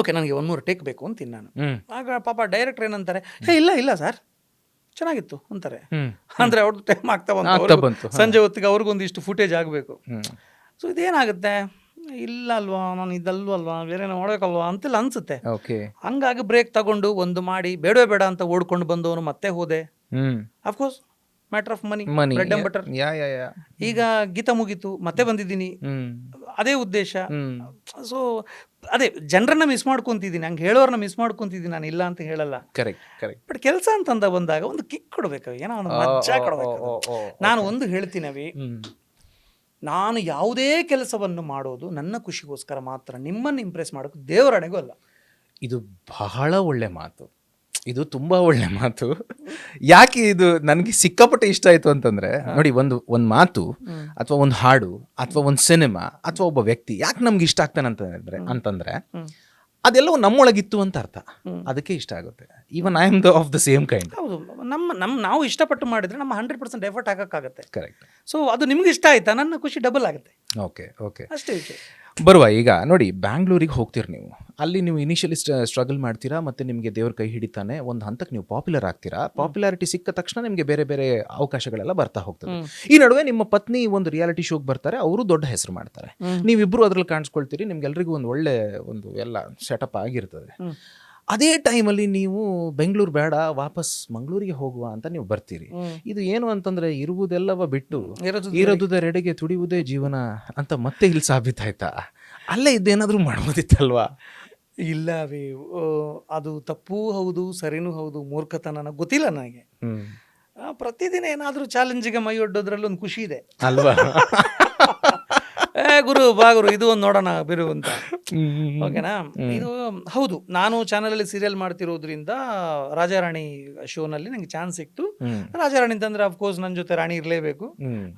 ಓಕೆ ನನಗೆ 1 ಟೇಕ್ ಬೇಕು ಅಂತೀನಿ ನಾನು. ಹ್ಮ್ ಆಗ ಪಾಪ ಡೈರೆಕ್ಟರ್ ಏನಂತಾರೆ, ಇಲ್ಲ ಸರ್ ಚೆನ್ನಾಗಿತ್ತು ಅಂತಾರೆ. ಹ್ಮ್ ಅಂದರೆ ಅವ್ರದ್ದು ಟೈಮ್ ಆಗ್ತಾ ಆಗ್ತಾ ಬಂತು, ಬಂತು. ಸಂಜೆ ಹೊತ್ತಿಗೆ ಅವ್ರಿಗೊಂದಿಷ್ಟು ಫುಟೇಜ್ ಆಗಬೇಕು. ಹ್ಮ್ ಸೊ ಇದೇನಾಗುತ್ತೆ, ಇಲ್ಲ ಅಲ್ವಾ ನಾನು ಇದಲ್ವಲ್ವಾ ಬೇರೆ ನೋಡೋಕಲ್ವಾ ಅಂತೆಲ್ಲ ಅನಿಸುತ್ತೆ. ಓಕೆ ಹಂಗಾಗಿ ಬ್ರೇಕ್ ತಗೊಂಡು ಒಂದು ಮಾಡಿ ಬೇಡವೇ ಬೇಡ ಅಂತ ಓಡ್ಕೊಂಡು ಬಂದವನು ಮತ್ತೆ ಹೋದೆ. Hmm of course matter of money, money bread and butter. Yeah ಈಗ ಗೀತ ಮುಗೀತು, ಮತ್ತೆ ಬಂದಿದ್ದೀನಿ, ಹ್ಮ್ ಅದೇ ಉದ್ದೇಶ. ಹ್ಮ್ ಸೊ ಅದೇ ಜನರನ್ನ ಮಿಸ್ ಮಾಡ್ಕೊತಿದ್ದೀನಿ, ಹಂಗೆ ಹೇಳೋರನ್ನ ಮಿಸ್ ಮಾಡ್ಕೊತಿದ್ದೀನಿ, ನಾನು ಇಲ್ಲ ಅಂತ ಹೇಳಲ್ಲ. ಕರೆಕ್ಟ್ ಬಟ್ ಕೆಲಸ ಅಂತಂದ ಬಂದಾಗ ಒಂದು ಕಿಕ್ ಕೊಡ್ಬೇಕು, ಏನೋ ಒಂದು ಮಜಾ ಕೊಡ್ಬೇಕು. ನಾನು ಒಂದು ಹೇಳ್ತೀನಿ ಅವಿ, ನಾನು ಯಾವುದೇ ಕೆಲಸವನ್ನು ಮಾಡೋದು ನನ್ನ ಖುಷಿಗೋಸ್ಕರ ಮಾತ್ರ, ನಿಮ್ಮನ್ನು ಇಂಪ್ರೆಸ್ ಮಾಡೋದು ದೇವರಣೆಗೂ ಅಲ್ಲ. ಇದು ಬಹಳ ಒಳ್ಳೆ ಮಾತು, ಇದು ತುಂಬಾ ಒಳ್ಳೆ ಮಾತು. ಯಾಕೆ ಇದು ನನಗೆ ಸಿಕ್ಕಾಪಟ್ಟೆ ಇಷ್ಟ ಆಯ್ತು ಅಂತಂದ್ರೆ, ನೋಡಿ ಒಂದು ಮಾತು ಅಥವಾ ಒಂದು ಹಾಡು ಅಥವಾ ಒಂದು ಸಿನಿಮಾ ಅಥವಾ ಒಬ್ಬ ವ್ಯಕ್ತಿ ಯಾಕೆ ನಮ್ಗೆ ಇಷ್ಟ ಆಗ್ತಾನೆ ಅಂತಂದ್ರೆ ಅದೆಲ್ಲವೂ ನಮ್ಮೊಳಗಿತ್ತು ಅಂತ ಅರ್ಥ, ಅದಕ್ಕೆ ಇಷ್ಟ ಆಗುತ್ತೆ. Even I am of the same kind. ಹೌದು, ನಾವು ಇಷ್ಟಪಟ್ಟು ಮಾಡಿದ್ರೆ ನಮ್ಮ 100% ಎಫರ್ಟ್ ಹಾಕೋಕ್ಕಾಗತ್ತೆ. ಕರೆಕ್ಟ್. ಸೊ ಅದು ನಿಮ್ಗೆ ಇಷ್ಟ ಆಯ್ತಾ, ನನ್ನ ಖುಷಿ ಡಬಲ್ ಆಗುತ್ತೆ. ಓಕೆ ಅಷ್ಟೇ ವಿಷಯ. ಬರುವ ಈಗ ನೋಡಿ, ಬ್ಯಾಂಗ್ಳೂರಿಗೆ ಹೋಗ್ತೀರಿ ನೀವು, ಅಲ್ಲಿ ನೀವು ಇನಿಷಿಯಲಿ ಸ್ಟ್ರಗಲ್ ಮಾಡ್ತೀರಾ, ಮತ್ತೆ ನಿಮಗೆ ದೇವ್ರ ಕೈ ಹಿಡಿತಾನೆ, ಒಂದು ಹಂತಕ್ಕೆ ನೀವು ಪಾಪ್ಯುಲರ್ ಆಗ್ತೀರಾ. ಪಾಪ್ಯುಲಾರಿಟಿ ಸಿಕ್ಕ ತಕ್ಷಣ ನಿಮಗೆ ಬೇರೆ ಬೇರೆ ಅವಕಾಶಗಳೆಲ್ಲ ಬರ್ತಾ ಹೋಗ್ತದೆ. ಈ ನಡುವೆ ನಿಮ್ಮ ಪತ್ನಿ ಒಂದು ರಿಯಾಲಿಟಿ ಶೋಗೆ ಬರ್ತಾರೆ, ಅವರು ದೊಡ್ಡ ಹೆಸರು ಮಾಡ್ತಾರೆ, ನೀವಿಬ್ರು ಅದ್ರಲ್ಲಿ ಕಾಣಿಸ್ಕೊಳ್ತೀರಿ, ನಿಮ್ಗೆಲ್ರಿಗೂ ಒಂದು ಒಳ್ಳೆ ಒಂದು ಎಲ್ಲ ಸೆಟಪ್ ಆಗಿರ್ತದೆ. ಅದೇ ಟೈಮಲ್ಲಿ ನೀವು ಬೆಂಗಳೂರು ಬೇಡ, ವಾಪಸ್ ಮಂಗಳೂರಿಗೆ ಹೋಗುವ ಅಂತ ನೀವು ಬರ್ತೀರಿ. ಇದು ಏನು ಅಂತಂದ್ರೆ, ಇರುವುದೆಲ್ಲವ ಬಿಟ್ಟು ಇರೋದುದರೆಡೆಗೆ ತುಡಿಯುವುದೇ ಜೀವನ ಅಂತ ಮತ್ತೆ ಇಲ್ಲಿ ಸಾಬೀತಾಯ್ತಾ? ಅಲ್ಲೇ ಇದ್ದೇನಾದ್ರೂ ಮಾಡ್ಬೋದಿತ್ತಲ್ವಾ? ಇಲ್ಲ ಅವಿ, ಅದು ತಪ್ಪೂ ಹೌದು, ಸರಿನೂ ಹೌದು, ಮೂರ್ಖತನ ಗೊತ್ತಿಲ್ಲ ನನಗೆ. ಪ್ರತಿದಿನ ಏನಾದರೂ ಚಾಲೆಂಜಿಗೆ ಮೈ ಒಡ್ಡೋದ್ರಲ್ಲಿ ಒಂದು ಖುಷಿ ಇದೆ ಅಲ್ವಾ? ಗುರು ಬಾ ಗುರು, ಇದು ಒಂದು ನೋಡೋಣ ಬಿರು ಅಂತ. ಓಕೆನಾ? ಇದು ಹೌದು, ನಾನು ಚಾನಲಲ್ಲಿ ಸೀರಿಯಲ್ ಮಾಡ್ತಿರೋದ್ರಿಂದ ರಾಜಾರಾಣಿ ಶೋನಲ್ಲಿ ನಂಗೆ ಚಾನ್ಸ್ ಸಿಕ್ತು. ರಾಜಾರಾಣಿ ಅಂತಂದ್ರೆ ಅಫ್ಕೋರ್ಸ್ ನನ್ನ ಜೊತೆ ರಾಣಿ ಇರಲೇಬೇಕು.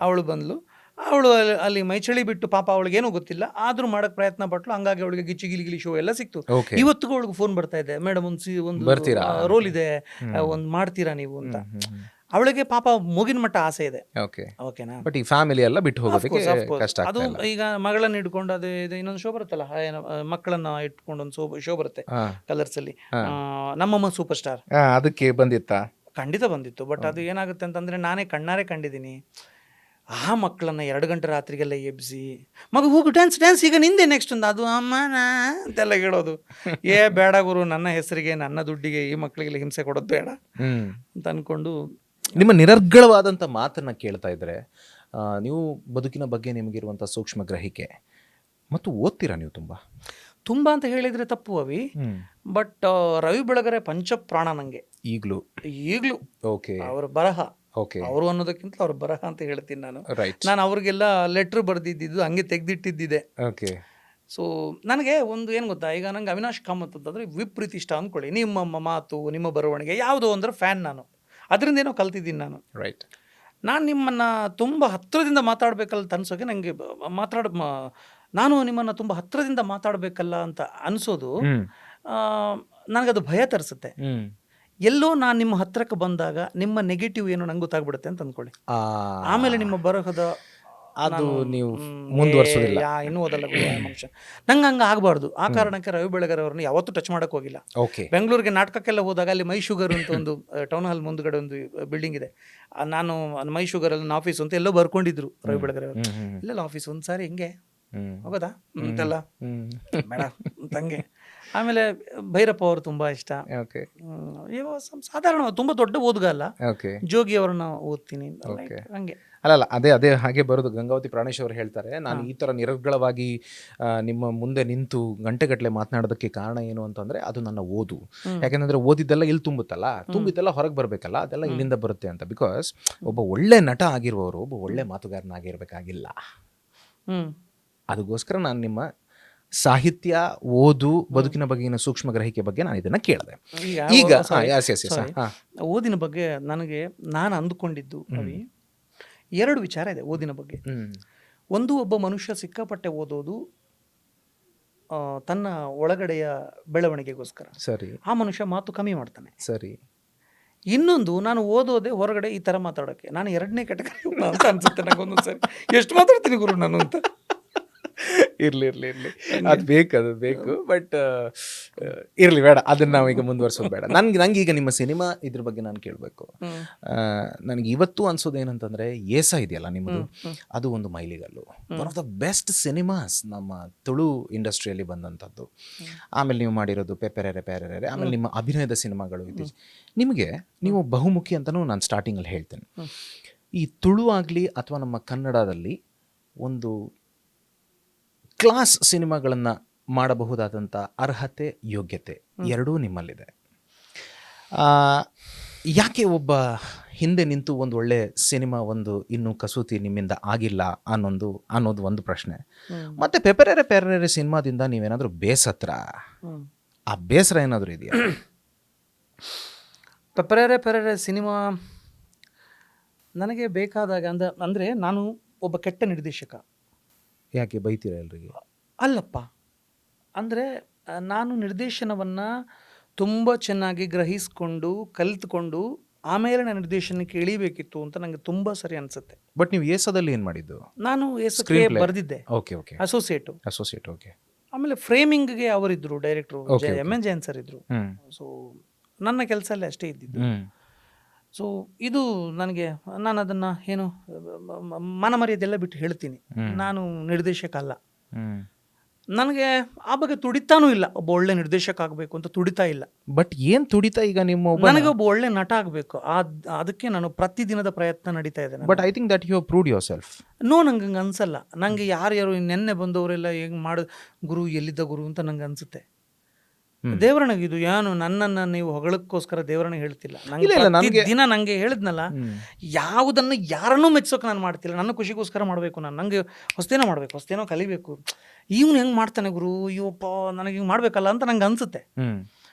ಅವಳು ಬಂದ್ಲು, ಅವಳು ಅಲ್ಲಿ ಮೈಚಳಿ ಬಿಟ್ಟು ಪಾಪ ಅವಳಿಗೇನೂ ಗೊತ್ತಿಲ್ಲ, ಆದ್ರೂ ಮಾಡಕ್ ಪ್ರಯತ್ನ ಪಟ್ಲು. ಹಂಗಾಗಿ ಅವಳಿಗೆ ಗಿಚ್ಚಿ ಗಿಲಿ ಶೋ ಎಲ್ಲ ಸಿಕ್ತು. ಇವತ್ತಿಗೂ ಅವಳಿಗೆ ಫೋನ್ ಬರ್ತಾ ಇದೆ, ಮೇಡಮ್ ಒಂದು ರೋಲ್ ಇದೆ, ಒಂದು ಮಾಡ್ತೀರಾ ನೀವು ಅಂತ. ಅವಳಿಗೆ ಪಾಪ ಮುಗಿನ ಮಟ್ಟ ಆಸೆ ಇದೆ. ಓಕೆನಾ? ಬಟ್ ಈ ಫ್ಯಾಮಿಲಿ ಎಲ್ಲ ಬಿಟ್ಟು ಹೋಗೋದಕ್ಕೆ ಕಷ್ಟ. ಅದು ಈಗ ಮಗಳನ್ನ ಇಟ್ಕೊಂಡು ಅದೇ ಇನ್ನೊಂದು ಶೋ ಬರುತ್ತಲ್ಲ, ಮಕ್ಕಳನ್ನ ಇಟ್ಕೊಂಡು ಒಂದು ಶೋ ಬರುತ್ತೆ ಕಲರ್ಸ್ ಅಲ್ಲಿ, ನಮ್ಮಮ್ಮ ಸೂಪರ್ ಸ್ಟಾರ್, ಅದಕ್ಕೆ ಬಂದಿತ್ತಾ? ಖಂಡಿತ ಬಂದಿತ್ತು. ಬಟ್ ಅದು ಏನಾಗುತ್ತೆ ಅಂತಂದ್ರೆ, ನಾನೇ ಕಣ್ಣಾರೆ ಕಂಡಿದ್ದೀನಿ ಆ ಮಕ್ಕಳನ್ನ 2 ಗಂಟೆ ರಾತ್ರಿಗೆಲ್ಲ ಎಬ್ಸಿ, ಮಗು ಹೋಗು ಡ್ಯಾನ್ಸ್ ಈಗ ನಿಂದೆ ನೆಕ್ಸ್ಟ್ ಒಂದು ಅದು ಅಮ್ಮನ ಅಂತೆಲ್ಲ ಹೇಳೋದು. ಬೇಡ ಗುರು, ನನ್ನ ಹೆಸರಿಗೆ ನನ್ನ ದುಡ್ಡಿಗೆ ಈ ಮಕ್ಕಳಿಗೆಲ್ಲ ಹಿಂಸೆ ಕೊಡೋದು ಬೇಡ ಅಂತ ಅನ್ಕೊಂಡು. ನಿಮ್ಮ ನಿರರ್ಗಳವಾದಂಥ ಮಾತನ್ನ ಕೇಳ್ತಾ ಇದ್ರೆ, ನೀವು ಬದುಕಿನ ಬಗ್ಗೆ ನಿಮಗಿರುವಂಥ ಸೂಕ್ಷ್ಮ ಗ್ರಹಿಕೆ ಮತ್ತು ಓದ್ತೀರಾ ನೀವು ತುಂಬ ಅಂತ ಹೇಳಿದ್ರೆ ತಪ್ಪು ಅವಿ. ಬಟ್ ರವಿ ಬೆಳಗೆರೆ ಪಂಚಪ್ರಾಣ ನಂಗೆ ಈಗಲೂ. ಓಕೆ. ಅವರ ಬರಹ, ಅವರು ಅನ್ನೋದಕ್ಕಿಂತ ಅವ್ರ ಬರಹ ಅಂತ ಹೇಳ್ತೀನಿ ನಾನು. ನಾನು ಅವ್ರಿಗೆಲ್ಲ ಲೆಟ್ರ್ ಬರೆದಿದ್ದು ಹಂಗೆ ತೆಗೆದಿಟ್ಟಿದ್ದಿದೆ. ಸೊ ನನಗೆ ಒಂದು ಏನು ಗೊತ್ತಾ, ಈಗ ನಂಗೆ ಅವಿನಾಶ್ ಕಾಮತ್ ಅಂತಂದರೆ ವಿಪರೀತ ಅಂದ್ಕೊಳ್ಳಿ. ನಿಮ್ಮ ಮಾತು, ನಿಮ್ಮ ಬರವಣಿಗೆ ಯಾವುದೋ ಅಂದ್ರೆ ಫ್ಯಾನ್ ನಾನು, ಅದರಿಂದ ಏನೋ ಕಲ್ತಿದ್ದೀನಿ ನಾನು. ನಾನು ನಿಮ್ಮನ್ನು ತುಂಬ ಹತ್ತಿರದಿಂದ ಮಾತಾಡಬೇಕಲ್ಲ ಅನ್ಸೋಕೆ ನನಗೆ ನಾನು ನಿಮ್ಮನ್ನು ತುಂಬ ಹತ್ತಿರದಿಂದ ಮಾತಾಡಬೇಕಲ್ಲ ಅಂತ ಅನಿಸೋದು ನನಗದು ಭಯ ತರಿಸುತ್ತೆ. ಎಲ್ಲೋ ನಾನು ನಿಮ್ಮ ಹತ್ರಕ್ಕೆ ಬಂದಾಗ ನಿಮ್ಮ ನೆಗೆಟಿವ್ ಏನು ನಂಗೆ ಗೊತ್ತಾಗ್ಬಿಡುತ್ತೆ ಅಂತ ಅಂದ್ಕೊಳ್ಳಿ. ಆಮೇಲೆ ನಿಮ್ಮ ಬರಹದ ಅದು ನೀವು ಮುಂದುವರಿಸೋದಿಲ್ಲ, ಇನ್ನೂ ಓದಲ್ಲ ಮನುಷ್ಯ. ನಂಗೆ ಹಂಗೆ ಆಗಬಾರ್ದು. ಆ ಕಾರಣಕ್ಕೆ ರವಿ ಬೆಳಗೆರೆ ಅವ್ರನ್ನ ಯಾವತ್ತೂ ಟಚ್ ಮಾಡೋಕ್ಕೆ ಹೋಗಿಲ್ಲ. ಬೆಂಗಳೂರಿಗೆ ನಾಟಕಕ್ಕೆಲ್ಲ ಹೋದಾಗ ಅಲ್ಲಿ ಮೈ ಶುಗರ್ ಅಂತ ಒಂದು ಟೌನ್ ಹಾಲ್ ಮುಂದ್ಗಡೆ ಒಂದು ಬಿಲ್ಡಿಂಗ್ ಇದೆ. ನಾನು ಮೈ ಶುಗರ್ ಅಲ್ಲಿ ಆಫೀಸ್ ಅಂತ ಎಲ್ಲೋ ಬರ್ಕೊಂಡಿದ್ರು ರವಿ ಬೆಳಗೆರೆ ಅವರು. ಇಲ್ಲೆಲ್ಲ ಆಫೀಸ್ ಒಂದು ಸಾರಿ ಹಿಂಗೆ ಹೋಗೋದಾ ಅಂತೆಲ್ಲ ಬೇಡ ತಂಗೆ. ಆಮೇಲೆ ಭೈರಪ್ಪ ಅವರು ತುಂಬಾ ಇಷ್ಟ. ಸಾಧಾರಣ ತುಂಬ ದೊಡ್ಡ ಓದುಗ ಅಲ್ಲ, ಜೋಗಿ ಅವ್ರನ್ನ ಓದ್ತೀನಿ ಹಂಗೆ. ಅಲ್ಲ ಅದೇ ಹಾಗೆ ಬರೋದು. ಗಂಗಾವತಿ ಪ್ರಾಣೇಶ್ ಅವರು ಹೇಳ್ತಾರೆ, ನಾನು ಈ ಥರ ನಿರರ್ಗಳವಾಗಿ ನಿಮ್ಮ ಮುಂದೆ ನಿಂತು ಗಂಟೆಗಟ್ಟಲೆ ಮಾತನಾಡೋದಕ್ಕೆ ಕಾರಣ ಏನು ಅಂತಂದರೆ ಅದು ನನ್ನ ಓದು. ಯಾಕೆಂದರೆ ಓದಿದ್ದೆಲ್ಲ ಇಲ್ಲಿ ತುಂಬಿದ್ದೆಲ್ಲ ಹೊರಗೆ ಬರಬೇಕಲ್ಲ, ಅದೆಲ್ಲ ಇಲ್ಲಿಂದ ಬರುತ್ತೆ ಅಂತ. ಬಿಕಾಸ್ ಒಬ್ಬ ಒಳ್ಳೆ ನಟ ಆಗಿರುವವರು ಒಬ್ಬ ಒಳ್ಳೆ ಮಾತುಗಾರನಾಗಿರ್ಬೇಕಾಗಿಲ್ಲ. ಅದಕ್ಕೋಸ್ಕರ ನಾನು ನಿಮ್ಮ ಸಾಹಿತ್ಯ, ಓದು, ಬದುಕಿನ ಬಗೆಗಿನ ಸೂಕ್ಷ್ಮ ಗ್ರಹಿಕೆ ಬಗ್ಗೆ ನಾನು ಇದನ್ನು ಕೇಳಿದೆ. ಈಗ ಓದಿನ ಬಗ್ಗೆ ನಾನು ಅಂದುಕೊಂಡಿದ್ದು ಅವಿ 2 ವಿಚಾರ ಇದೆ ಓದಿನ ಬಗ್ಗೆ. ಒಂದು, ಒಬ್ಬ ಮನುಷ್ಯ ಸಿಕ್ಕಾಪಟ್ಟೆ ಓದೋದು ತನ್ನ ಒಳಗಡೆಯ ಬೆಳವಣಿಗೆಗೋಸ್ಕರ. ಸರಿ. ಆ ಮನುಷ್ಯ ಮಾತು ಕಮ್ಮಿ ಮಾಡ್ತಾನೆ. ಸರಿ. ಇನ್ನೊಂದು, ನಾನು ಓದೋದೇ ಹೊರಗಡೆ ಈ ಥರ ಮಾತಾಡೋಕ್ಕೆ. ನಾನು 2ನೇ ಕ್ಯಾಟಗರಿ ಅಂತ ಅನ್ಸುತ್ತೆ ನನಗೊಂದೊಂದು ಸರಿ. ಎಷ್ಟು ಮಾತಾಡ್ತೀನಿ ಗುರು ನಾನು ಅಂತ. ಇರ್ಲಿ ಅದು ಬೇಕು. ಬಟ್ ಇರಲಿ ಬೇಡ, ಅದನ್ನ ನಾವು ಈಗ ಮುಂದುವರ್ಸೋದು ಬೇಡ. ನಂಗೆ ಈಗ ನಿಮ್ಮ ಸಿನಿಮಾ ಇದ್ರ ಬಗ್ಗೆ ನಾನು ಕೇಳಬೇಕು. ನನಗೆ ಇವತ್ತು ಅನ್ಸೋದು ಏನಂತಂದ್ರೆ, ಏಸ ಇದೆಯಲ್ಲ ನಿಮ್ಮದು, ಅದು ಒಂದು ಮೈಲಿಗಲ್ಲು. One of the best cinemas ನಮ್ಮ ತುಳು ಇಂಡಸ್ಟ್ರಿಯಲ್ಲಿ ಬಂದಂಥದ್ದು. ಆಮೇಲೆ ನೀವು ಮಾಡಿರೋದು ಪೆಪೆರೆರೆ ಪೆರೆರೆ, ಆಮೇಲೆ ನಿಮ್ಮ ಅಭಿನಯದ ಸಿನಿಮಾಗಳು ಇದೆ. ನಿಮಗೆ ನೀವು ಬಹುಮುಖಿ ಅಂತಲೂ ನಾನು ಸ್ಟಾರ್ಟಿಂಗಲ್ಲಿ ಹೇಳ್ತೇನೆ. ಈ ತುಳು ಆಗಲಿ ಅಥವಾ ನಮ್ಮ ಕನ್ನಡದಲ್ಲಿ ಒಂದು ಕ್ಲಾಸ್ ಸಿನಿಮಾಗಳನ್ನು ಮಾಡಬಹುದಾದಂಥ ಅರ್ಹತೆ, ಯೋಗ್ಯತೆ ಎರಡೂ ನಿಮ್ಮಲ್ಲಿದೆ. ಯಾಕೆ ಒಬ್ಬ ಹಿಂದೆ ನಿಂತು ಒಂದು ಒಳ್ಳೆ ಸಿನಿಮಾ, ಒಂದು ಇನ್ನೂ ಕಸೂತಿ ನಿಮ್ಮಿಂದ ಆಗಿಲ್ಲ ಅನ್ನೋದು ಒಂದು ಪ್ರಶ್ನೆ. ಮತ್ತು ಪೆಪೆರೆರೆ ಪೆರೆರೆ ಸಿನಿಮಾದಿಂದ ನೀವೇನಾದರೂ ಬೇಸತ್ರ, ಆ ಬೇಸರ ಏನಾದರೂ ಇದೆಯಾ? ಪೆಪೆರೆರೆ ಪೆರೆರೆ ಸಿನಿಮಾ ನನಗೆ ಬೇಕಾದಾಗ ಅಂದರೆ ನಾನು ಒಬ್ಬ ಕೆಟ್ಟ ನಿರ್ದೇಶಕ. ಯಾಕೆ ಬೈತೀರಾ ಎಲ್ರಿಗೆ? ಅಲ್ಲಪ್ಪ, ಅಂದರೆ ನಾನು ನಿರ್ದೇಶನವನ್ನು ತುಂಬ ಚೆನ್ನಾಗಿ ಗ್ರಹಿಸ್ಕೊಂಡು ಕಲಿತ್ಕೊಂಡು ಆಮೇಲೆ ನಾನು ನಿರ್ದೇಶನಕ್ಕೆ ಇಳಿಬೇಕಿತ್ತು ಅಂತ ನನಗೆ ತುಂಬ ಸರಿ ಅನಿಸುತ್ತೆ. ಬಟ್ ನೀವು ಏಸದಲ್ಲಿ ಏನು ಮಾಡಿದ್ದು? ನಾನು ಏಸಕ್ಕೆ ಬರೆದಿದ್ದೆ, ಓಕೆ ಓಕೆ, ಅಸೋಸಿಯೇಟ್. ಓಕೆ. ಆಮೇಲೆ ಫ್ರೇಮಿಂಗ್ಗೆ ಅವರಿದ್ದರು, ಡೈರೆಕ್ಟ್ರು ಎಮ್ ಎನ್ ಜೈನ್ ಸರ್ ಇದ್ದರು. ಸೊ ನನ್ನ ಕೆಲಸ ಅಲ್ಲೇ ಅಷ್ಟೇ ಇದ್ದಿದ್ದು. ಸೊ ಇದು ನನಗೆ, ನಾನು ಅದನ್ನು ಏನು ಮನಮರ್ಯಾದೆಲ್ಲ ಬಿಟ್ಟು ಹೇಳ್ತೀನಿ, ನಾನು ನಿರ್ದೇಶಕ ಅಲ್ಲ. ನನಗೆ ಆ ಬಗ್ಗೆ ತುಡಿತಾನೂ ಇಲ್ಲ, ಒಬ್ಬ ಒಳ್ಳೆ ನಿರ್ದೇಶಕ ಆಗಬೇಕು ಅಂತ ತುಡಿತಾ ಇಲ್ಲ. ಬಟ್ ಏನು ತುಡಿತಾ ಈಗ ನಿಮ್ಮ? ನನಗೆ ಒಬ್ಬ ಒಳ್ಳೆ ನಟ ಆಗಬೇಕು, ಅದಕ್ಕೆ ನಾನು ಪ್ರತಿದಿನದ ಪ್ರಯತ್ನ ನಡೀತಾ ಇದ್ದೇನೆ. But I think that you have proved yourself. ನಂಗೆ ಹಂಗೆ ಅನ್ಸಲ್ಲ. ನನಗೆ ಯಾರು ನೆನ್ನೆ ಬಂದವರೆಲ್ಲ ಹೆಂಗೆ ಗುರು ಎಲ್ಲಿದ್ದ ಗುರು ಅಂತ ನಂಗೆ ಅನ್ಸುತ್ತೆ. ದೇವರನಿಗಿದು ಏನು, ನನ್ನನ್ನು ನೀವು ಹೊಗಳಕ್ಕೋಸ್ಕರ ದೇವರನಿಗೆ ಹೇಳ್ತಿಲ್ಲ. ನಂಗೆ ದಿನ ನಂಗೆ ಹೇಳಿದ್ನಲ್ಲ, ಯಾವುದನ್ನು ಯಾರನ್ನೂ ಮೆಚ್ಚೋಕೆ ನಾನು ಮಾಡ್ತಿಲ್ಲ, ನನ್ನ ಖುಷಿಗೋಸ್ಕರ ಮಾಡಬೇಕು. ನನಗೆ ಹೊಸ್ತೇನೋ ಮಾಡಬೇಕು, ಹೊಸ್ತೇನೋ ಕಲಿಬೇಕು. ಇವನು ಹೆಂಗೆ ಮಾಡ್ತಾನೆ ಗುರು, ಇವಪ್ಪ ನನಗೆ ಹಿಂಗೆ ಮಾಡಬೇಕಲ್ಲ ಅಂತ ನಂಗೆ ಅನಿಸುತ್ತೆ.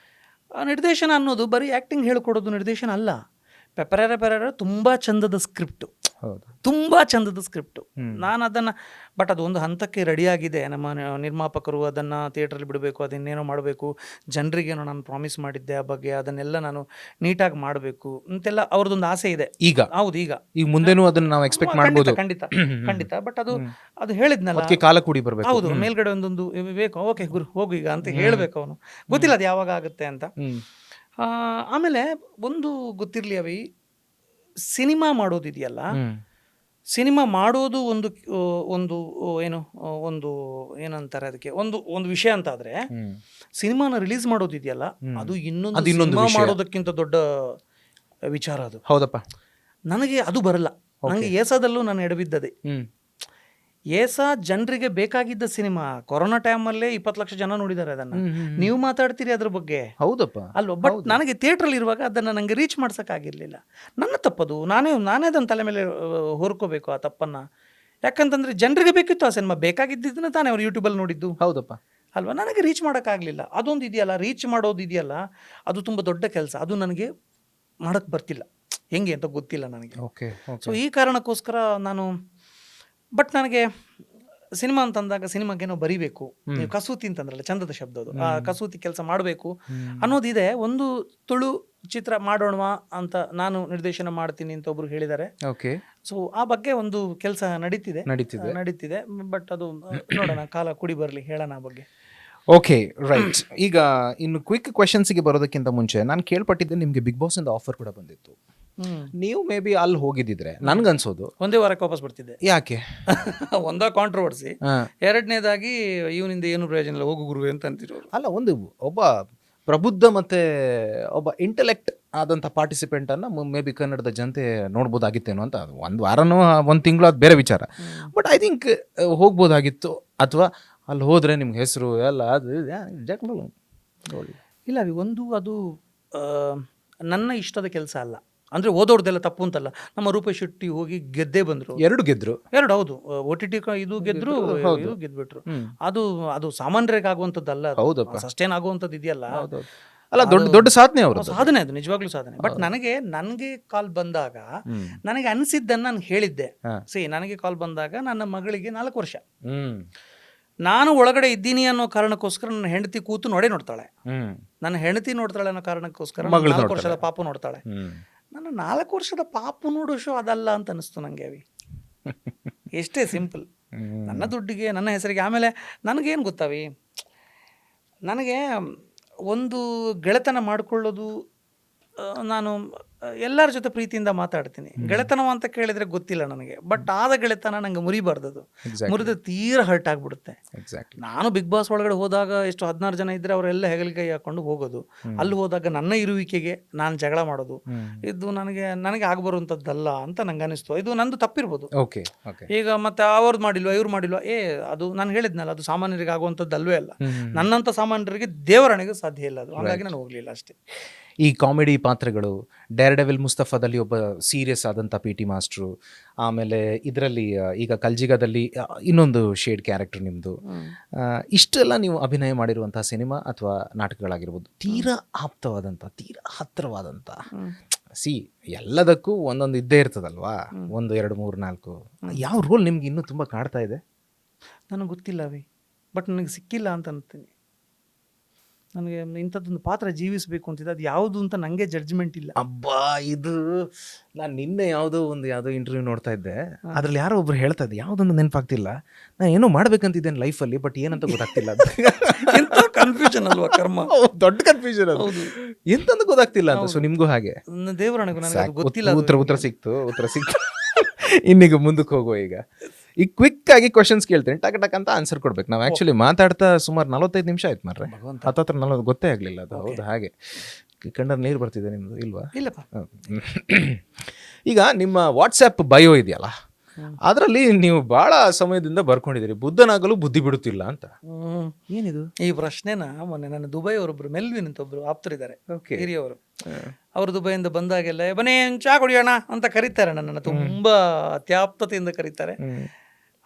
ನಿರ್ದೇಶನ ಅನ್ನೋದು ಬರೀ ಆ್ಯಕ್ಟಿಂಗ್ ಹೇಳ್ಕೊಡೋದು ನಿರ್ದೇಶನ ಅಲ್ಲ. ಪೆಪೆರೆರೆ ತುಂಬ ಚಂದದ ಸ್ಕ್ರಿಪ್ಟು, ತುಂಬ ಚಂದದ ಸ್ಕ್ರಿಪ್ಟು. ನಾನು ಅದನ್ನು, ಬಟ್ ಅದು ಒಂದು ಹಂತಕ್ಕೆ ರೆಡಿಯಾಗಿದೆ. ನಮ್ಮ ನಿರ್ಮಾಪಕರು ಅದನ್ನು ಥಿಯೇಟ್ರಲ್ಲಿ ಬಿಡಬೇಕು, ಅದನ್ನೇನೋ ಮಾಡಬೇಕು, ಜನರಿಗೇನೋ ನಾನು ಪ್ರಾಮಿಸ್ ಮಾಡಿದ್ದೆ ಆ ಬಗ್ಗೆ, ಅದನ್ನೆಲ್ಲ ನಾನು ನೀಟಾಗಿ ಮಾಡಬೇಕು ಅಂತೆಲ್ಲ ಅವ್ರದ್ದೊಂದು ಆಸೆ ಇದೆ ಈಗ. ಹೌದು, ಈಗ ಮುಂದೆನೂ ಅದನ್ನು ನಾವು ಎಕ್ಸ್ಪೆಕ್ಟ್ ಮಾಡ್ಬೋದು, ಖಂಡಿತ. ಬಟ್ ಅದು ಹೇಳಿದ್ನಲ್ಲ, ಕಾಲ ಕೂಡಿ ಬರಬೇಕು. ಹೌದು, ಮೇಲ್ಗಡೆ ಒಂದೊಂದು ಬೇಕು, ಓಕೆ ಗುರು ಹೋಗು ಈಗ ಅಂತ ಹೇಳಬೇಕು. ಅವನು ಗೊತ್ತಿಲ್ಲ ಅದು ಯಾವಾಗ ಆಗುತ್ತೆ ಅಂತ. ಆಮೇಲೆ ಒಂದು ಗೊತ್ತಿರಲಿ ಅವಿ, ಸಿನಿಮಾ ಮಾಡೋದಿದೆಯಲ್ಲ, ಸಿನಿಮಾ ಮಾಡೋದು ಒಂದು ಏನು ಏನಂತಾರೆ ಅದಕ್ಕೆ, ಒಂದು ವಿಷಯ ಅಂತ ಆದರೆ, ಸಿನಿಮಾನ ರಿಲೀಸ್ ಮಾಡೋದಿದೆಯಲ್ಲ ಅದು ಇನ್ನೊಂದು ಸಿನಿಮಾ ಮಾಡೋದಕ್ಕಿಂತ ದೊಡ್ಡ ವಿಚಾರ ಅದು. ಹೌದಪ್ಪ, ನನಗೆ ಅದು ಬರಲ್ಲ. ನನಗೆ ಏಸಾದಲ್ಲೂ ನಾನು ಎಡಬಿದ್ದದೆ. ಏಸ ಜನರಿಗೆ ಬೇಕಾಗಿದ್ದ ಸಿನಿಮಾ. ಕೊರೋನಾ ಟೈಮಲ್ಲೇ 20 ಲಕ್ಷ ಜನ ನೋಡಿದ್ದಾರೆ ಅದನ್ನು. ನೀವು ಮಾತಾಡ್ತೀರಿ ಅದ್ರ ಬಗ್ಗೆ, ಹೌದಪ್ಪ ಅಲ್ವ? ಬಟ್ ನನಗೆ ಥಿಯೇಟ್ರಲ್ಲಿ ಇರುವಾಗ ಅದನ್ನು ನನಗೆ ರೀಚ್ ಮಾಡ್ಸೋಕ್ಕಾಗಿರಲಿಲ್ಲ. ನನ್ನ ತಪ್ಪದು, ನಾನೇ ಅದನ್ನು ತಲೆ ಮೇಲೆ ಹೊರ್ಕೋಬೇಕು ಆ ತಪ್ಪನ್ನು. ಯಾಕಂತಂದರೆ ಜನರಿಗೆ ಬೇಕಿತ್ತು ಆ ಸಿನಿಮಾ, ಬೇಕಾಗಿದ್ದನ್ನ ತಾನೇ ಅವ್ರು ಯೂಟ್ಯೂಬಲ್ಲಿ ನೋಡಿದ್ದು. ಹೌದಪ್ಪ ಅಲ್ವಾ? ನನಗೆ ರೀಚ್ ಮಾಡೋಕ್ಕಾಗಲಿಲ್ಲ. ಅದೊಂದು ಇದೆಯಲ್ಲ, ರೀಚ್ ಮಾಡೋದು ಇದೆಯಲ್ಲ, ಅದು ತುಂಬ ದೊಡ್ಡ ಕೆಲಸ. ಅದು ನನಗೆ ಮಾಡೋಕ್ಕೆ ಬರ್ತಿಲ್ಲ, ಹೆಂಗೆ ಅಂತ ಗೊತ್ತಿಲ್ಲ ನನಗೆ. ಸೊ ಈ ಕಾರಣಕ್ಕೋಸ್ಕರ ನಾನು, ಬಟ್ ನನಗೆ ಸಿನಿಮಾ ಅಂತಂದಾಗ ಸಿನಿಮಾಗೇನೋ ಬರಿಬೇಕು, ನೀವು ಕಸೂತಿ ಅಂತಂದ್ರಲ್ಲ, ಚಂದದ ಶಬ್ದ ಅದು, ಆ ಕಸೂತಿ ಕೆಲಸ ಮಾಡಬೇಕು ಅನ್ನೋದಿದೆ. ಒಂದು ತುಳು ಚಿತ್ರ ಮಾಡೋಣವಾ ಅಂತ ನಾನು ನಿರ್ದೇಶನ ಮಾಡ್ತೀನಿ ಅಂತ ಒಬ್ರು ಹೇಳಿದ್ದಾರೆ. ಸೊ ಆ ಬಗ್ಗೆ ಒಂದು ಕೆಲಸ ನಡೀತಿದೆ. ಬಟ್ ಅದು ನೋಡೋಣ, ಕಾಲ ಕುಡಿ ಬರಲಿ, ಹೇಳೋಣ ಆ ಬಗ್ಗೆ. Okay, right. ಈಗ ಇನ್ನು ಕ್ವಿಕ್ ಕ್ವೆಶನ್ಸ್ಗೆ ಬರೋದಕ್ಕಿಂತ ಮುಂಚೆ ನಾನು ಕೇಳ್ಪಟ್ಟಿದ್ದೆ ನಿಮಗೆ ಬಿಗ್ ಬಾಸ್ ಇಂದ ಆಫರ್ ಕೂಡ ಬಂದಿತ್ತು. ನೀವು ಮೇ ಬಿ ಅಲ್ಲಿ ಹೋಗಿದ್ದಿದ್ರೆ ನನ್ಗನ್ಸೋದು ಒಂದೇ ವಾರಕ್ಕೆ ವಾಪಸ್ ಬರ್ತಿದ್ದೆ. ಯಾಕೆ? ಒಂದ ಕಾಂಟ್ರವರ್ಸಿ, ಎರಡನೇದಾಗಿ ಇವನಿಂದ ಏನು ಪ್ರಯೋಜನ ಇಲ್ಲ, ಹೋಗು ಗುರುವೆ ಅಂತ ಅಂತಿರೋರು. ಅಲ್ಲ, ಒಬ್ಬ ಪ್ರಬುದ್ಧ ಮತ್ತೆ ಒಬ್ಬ ಇಂಟೆಲೆಕ್ಟ್ ಆದಂಥ ಪಾರ್ಟಿಸಿಪೆಂಟನ್ನು ಮೇ ಬಿ ಕನ್ನಡದ ಜನತೆ ನೋಡ್ಬೋದಾಗಿತ್ತೇನೋ ಅಂತ. ಒಂದು ವಾರನೋ ಒಂದು ತಿಂಗಳು ಅದು ಬೇರೆ ವಿಚಾರ. ಬಟ್ ಐ ಥಿಂಕ್ ಹೋಗ್ಬೋದಾಗಿತ್ತು, ಅಥವಾ ಅಲ್ಲಿ ಹೋದರೆ ನಿಮ್ಗೆ ಹೆಸರು ಎಲ್ಲ ಅದು ಇಲ್ಲ. ಅದು ನನ್ನ ಇಷ್ಟದ ಕೆಲಸ ಅಲ್ಲ. ಅಂದರೆ ಓದೋರ್ದೆಲ್ಲ ತಪ್ಪು ಅಂತಲ್ಲ. ನಮ್ಮ ರೂಪೇಶ್ ಶೆಟ್ಟಿ ಹೋಗಿ ಗೆದ್ದೇ ಬಂದರು, ಎರಡು ಹೌದು, OTT ಇದು ಗೆದ್ರು, ಇದು ಗೆದ್ಬಿಟ್ರು. ಅದು ಸಾಮಾನ್ಯರಿಗೆ ಆಗುವಂಥದ್ದಲ್ಲ, ಸಸ್ಟೇನ್ ಆಗುವಂಥದ್ದು ಇದೆಯಲ್ಲ, ಅಲ್ಲ, ದೊಡ್ಡ ಸಾಧನೆ, ಸಾಧನೆ ಅದು, ನಿಜವಾಗ್ಲೂ ಸಾಧನೆ. ಬಟ್ ನನಗೆ ಕಾಲ್ ಬಂದಾಗ ನನಗೆ ಅನಿಸಿದ್ದನ್ನು ನಾನು ಹೇಳಿದ್ದೆ. ನನಗೆ ಕಾಲ್ ಬಂದಾಗ ನನ್ನ ಮಗಳಿಗೆ 4 ವರ್ಷ, ನಾನು ಒಳಗಡೆ ಇದ್ದೀನಿ ಅನ್ನೋ ಕಾರಣಕ್ಕೋಸ್ಕರ ನನ್ನ ಹೆಂಡತಿ ಕೂತು ನೋಡ್ತಾಳೆ. ನನ್ನ ಹೆಂಡತಿ ನೋಡ್ತಾಳೆ ಅನ್ನೋ ಕಾರಣಕ್ಕೋಸ್ಕರ 4 ವರ್ಷದ ಪಾಪು ನೋಡ್ತಾಳೆ. ನನ್ನ 4 ವರ್ಷದ ಪಾಪು ನೋಡೋ ಶೋ ಅದಲ್ಲ ಅಂತ ಅನಿಸ್ತು ನನಗೆ ಅವಿ. ಎಷ್ಟೇ ಸಿಂಪಲ್, ನನ್ನ ದುಡ್ಡಿಗೆ, ನನ್ನ ಹೆಸರಿಗೆ. ಆಮೇಲೆ ನನಗೇನು ಗೊತ್ತವಿ, ನನಗೆ ಒಂದು ಗೆಳೆತನ ಮಾಡಿಕೊಳ್ಳೋದು, ನಾನು ಎಲ್ಲರ ಜೊತೆ ಪ್ರೀತಿಯಿಂದ ಮಾತಾಡ್ತೀನಿ. ಗೆಳೆತನ ಅಂತ ಕೇಳಿದರೆ ಗೊತ್ತಿಲ್ಲ ನನಗೆ, ಬಟ್ ಆದ ಗೆಳೆತನ ನಂಗೆ ಮುರಿಬಾರ್ದದು. ಮುರಿದ್ರೆ ತೀರಾ ಹರ್ಟ್ ಆಗಿಬಿಡುತ್ತೆ. ಎಕ್ಸಾಕ್ಟ್ಲಿ. ನಾನು ಬಿಗ್ ಬಾಸ್ ಒಳಗಡೆ ಹೋದಾಗ ಎಷ್ಟು 16 ಜನ ಇದ್ದರೆ ಅವರೆಲ್ಲ ಹೆಗಲಿಗೆ ಹಾಕೊಂಡು ಹೋಗೋದು. ಅಲ್ಲಿ ಹೋದಾಗ ನನ್ನ ಇರುವಿಕೆಗೆ ನಾನು ಜಗಳ ಮಾಡೋದು, ಇದು ನನಗೆ ಆಗಬರುವಂಥದ್ದಲ್ಲ ಅಂತ ನಂಗೆ ಅನಿಸ್ತು. ಇದು ನಂದು ತಪ್ಪಿರ್ಬೋದು. Okay okay. ಈಗ ಮತ್ತೆ ಅವ್ರದ್ದು ಮಾಡಿಲ್ವಾ ಇವ್ರು ಮಾಡಿಲ್ವಾ, ಅದು ನಾನು ಹೇಳಿದ್ನಲ್ಲ, ಅದು ಸಾಮಾನ್ಯರಿಗೆ ಆಗುವಂಥದ್ದು ಅಲ್ವೇ ಅಲ್ಲ. ನನ್ನಂಥ ಸಾಮಾನ್ಯರಿಗೆ ದೇವರಣಿಗೆ ಸಾಧ್ಯ ಇಲ್ಲ ಅದು. ಹಾಗಾಗಿ ನಾನು ಹೋಗಲಿಲ್ಲ ಅಷ್ಟೇ. ಈ ಕಾಮಿಡಿ ಪಾತ್ರಗಳು, ಡೇರ್ ಡೆವಿಲ್ ಮುಸ್ತಫಾದಲ್ಲಿ ಒಬ್ಬ ಸೀರಿಯಸ್ ಆದಂಥ ಪಿ ಟಿ ಮಾಸ್ಟ್ರು, ಆಮೇಲೆ ಇದರಲ್ಲಿ ಈಗ ಕಲ್ಜಿಗಾದಲ್ಲಿ ಇನ್ನೊಂದು ಶೇಡ್ ಕ್ಯಾರೆಕ್ಟರ್ ನಿಮ್ಮದು, ಇಷ್ಟೆಲ್ಲ ನೀವು ಅಭಿನಯ ಮಾಡಿರುವಂಥ ಸಿನಿಮಾ ಅಥವಾ ನಾಟಕಗಳಾಗಿರ್ಬೋದು, ತೀರಾ ಆಪ್ತವಾದಂಥ, ತೀರಾ ಹತ್ತಿರವಾದಂಥ, ಎಲ್ಲದಕ್ಕೂ ಒಂದೊಂದು ಇದ್ದೇ ಇರ್ತದಲ್ವಾ, 1 2 3 4, ಯಾವ ರೋಲ್ ನಿಮ್ಗೆ ಇನ್ನೂ ತುಂಬ ಕಾಡ್ತಾ ಇದೆ? ನನಗೆ ಗೊತ್ತಿಲ್ಲ ಅವಿ, ಬಟ್ ನನಗೆ ಸಿಕ್ಕಿಲ್ಲ ಅಂತ ಅಂತೀನಿ. ನನಗೆ ಇಂಥದ್ದೊಂದು ಪಾತ್ರ ಜೀವಿಸಬೇಕು ಅಂತಿದೆ, ಅದು ಯಾವುದು ಅಂತ ನನಗೆ ಜಡ್ಜ್ಮೆಂಟ್ ಇಲ್ಲ. ಅಬ್ಬಾ, ಇದು ನಾನು ನಿನ್ನೆ ಯಾವುದೋ ಇಂಟರ್ವ್ಯೂ ನೋಡ್ತಾ ಇದ್ದೆ, ಅದ್ರಲ್ಲಿ ಯಾರೋ ಒಬ್ರು ಹೇಳ್ತಾ ಇದ್ದೆ, ಯಾವುದೊಂದು ನೆನಪಾಗ್ತಿಲ್ಲ, ನಾನು ಏನೋ ಮಾಡ್ಬೇಕಂತಿದ್ದೇನೆ ಲೈಫಲ್ಲಿ, ಬಟ್ ಏನಂತ ಗೊತ್ತಾಗ್ತಿಲ್ಲ. ಎಂಥ ಕನ್ಫ್ಯೂಷನ್ ಅಲ್ವಾ ಕರ್ಮ, ದೊಡ್ಡ ಕನ್ಫ್ಯೂಷನ್ ಅದು, ಎಂತಂತ ಗೊತ್ತಾಗ್ತಿಲ್ಲ ಅಂತ. ಸೊ ನಿಮಗೂ ಹಾಗೆ ದೇವರನಿಗೂ ನನಗೆ ಗೊತ್ತಿಲ್ಲ. ಉತ್ತರ ಸಿಕ್ತು. ಇನ್ನೀಗ ಮುಂದಕ್ಕೆ ಹೋಗುವ. ಈಗ ಕ್ವಿಕ್ ಆಗಿ ಕ್ವಶನ್ಸ್ ಕೇಳ್ತೇನೆ, ಟಕ್ ಟಕ್ ಅಂತ ಆನ್ಸರ್ ಕೊಡ್ಬೇಕು. ನಾವು ಆ್ಯಕ್ಚುಲಿ ಮಾತಾಡ್ತಾ ಸುಮಾರು 45 ನಿಮಿಷ ಆಯ್ತು ಮಾರ್ರೆ, 40 ಗೊತ್ತೇ ಆಗಲಿಲ್ಲ ಅದು. ಹೌದು, ಹಾಗೆ ಕಣ್ಣಲ್ಲಿ ನೀರು ಬರ್ತಿದೆ ನಿಮ್ಮದು, ಇಲ್ವಾ? ಇಲ್ಲಪ್ಪ. ಈಗ ನಿಮ್ಮ ವಾಟ್ಸ್ಆ್ಯಪ್ ಬಯೋ ಇದೆಯಲ್ಲ, ಅದರಲ್ಲಿ ನೀವು ಭಾಳ ಸಮಯದಿಂದ ಬರ್ಕೊಂಡಿದ್ದೀರಿ, ಬುದ್ಧನಾಗಲು ಬುದ್ಧಿ ಬಿಡುತ್ತಿಲ್ಲ ಅಂತ. ಏನಿದು ಈ ಪ್ರಶ್ನೆನ ಮೊನ್ನೆ ನನ್ನ ದುಬೈ ಅವರೊಬ್ರು ಮೆಲ್ವಿನ್ ಅಂತ ಒಬ್ರು ಆಪ್ತರಿದ್ದಾರೆ, ಹಿರಿಯವರು. ಅವರು ದುಬೈಯಿಂದ ಬಂದಾಗೆಲ್ಲ ಬನ್ನಿ ಚಾ ಕುಡಿಯೋಣ ಅಂತ ಕರೀತಾರೆ ನನ್ನನ್ನು, ತುಂಬಾ ಅತ್ಯಾಪ್ತತೆಯಿಂದ ಕರೀತಾರೆ.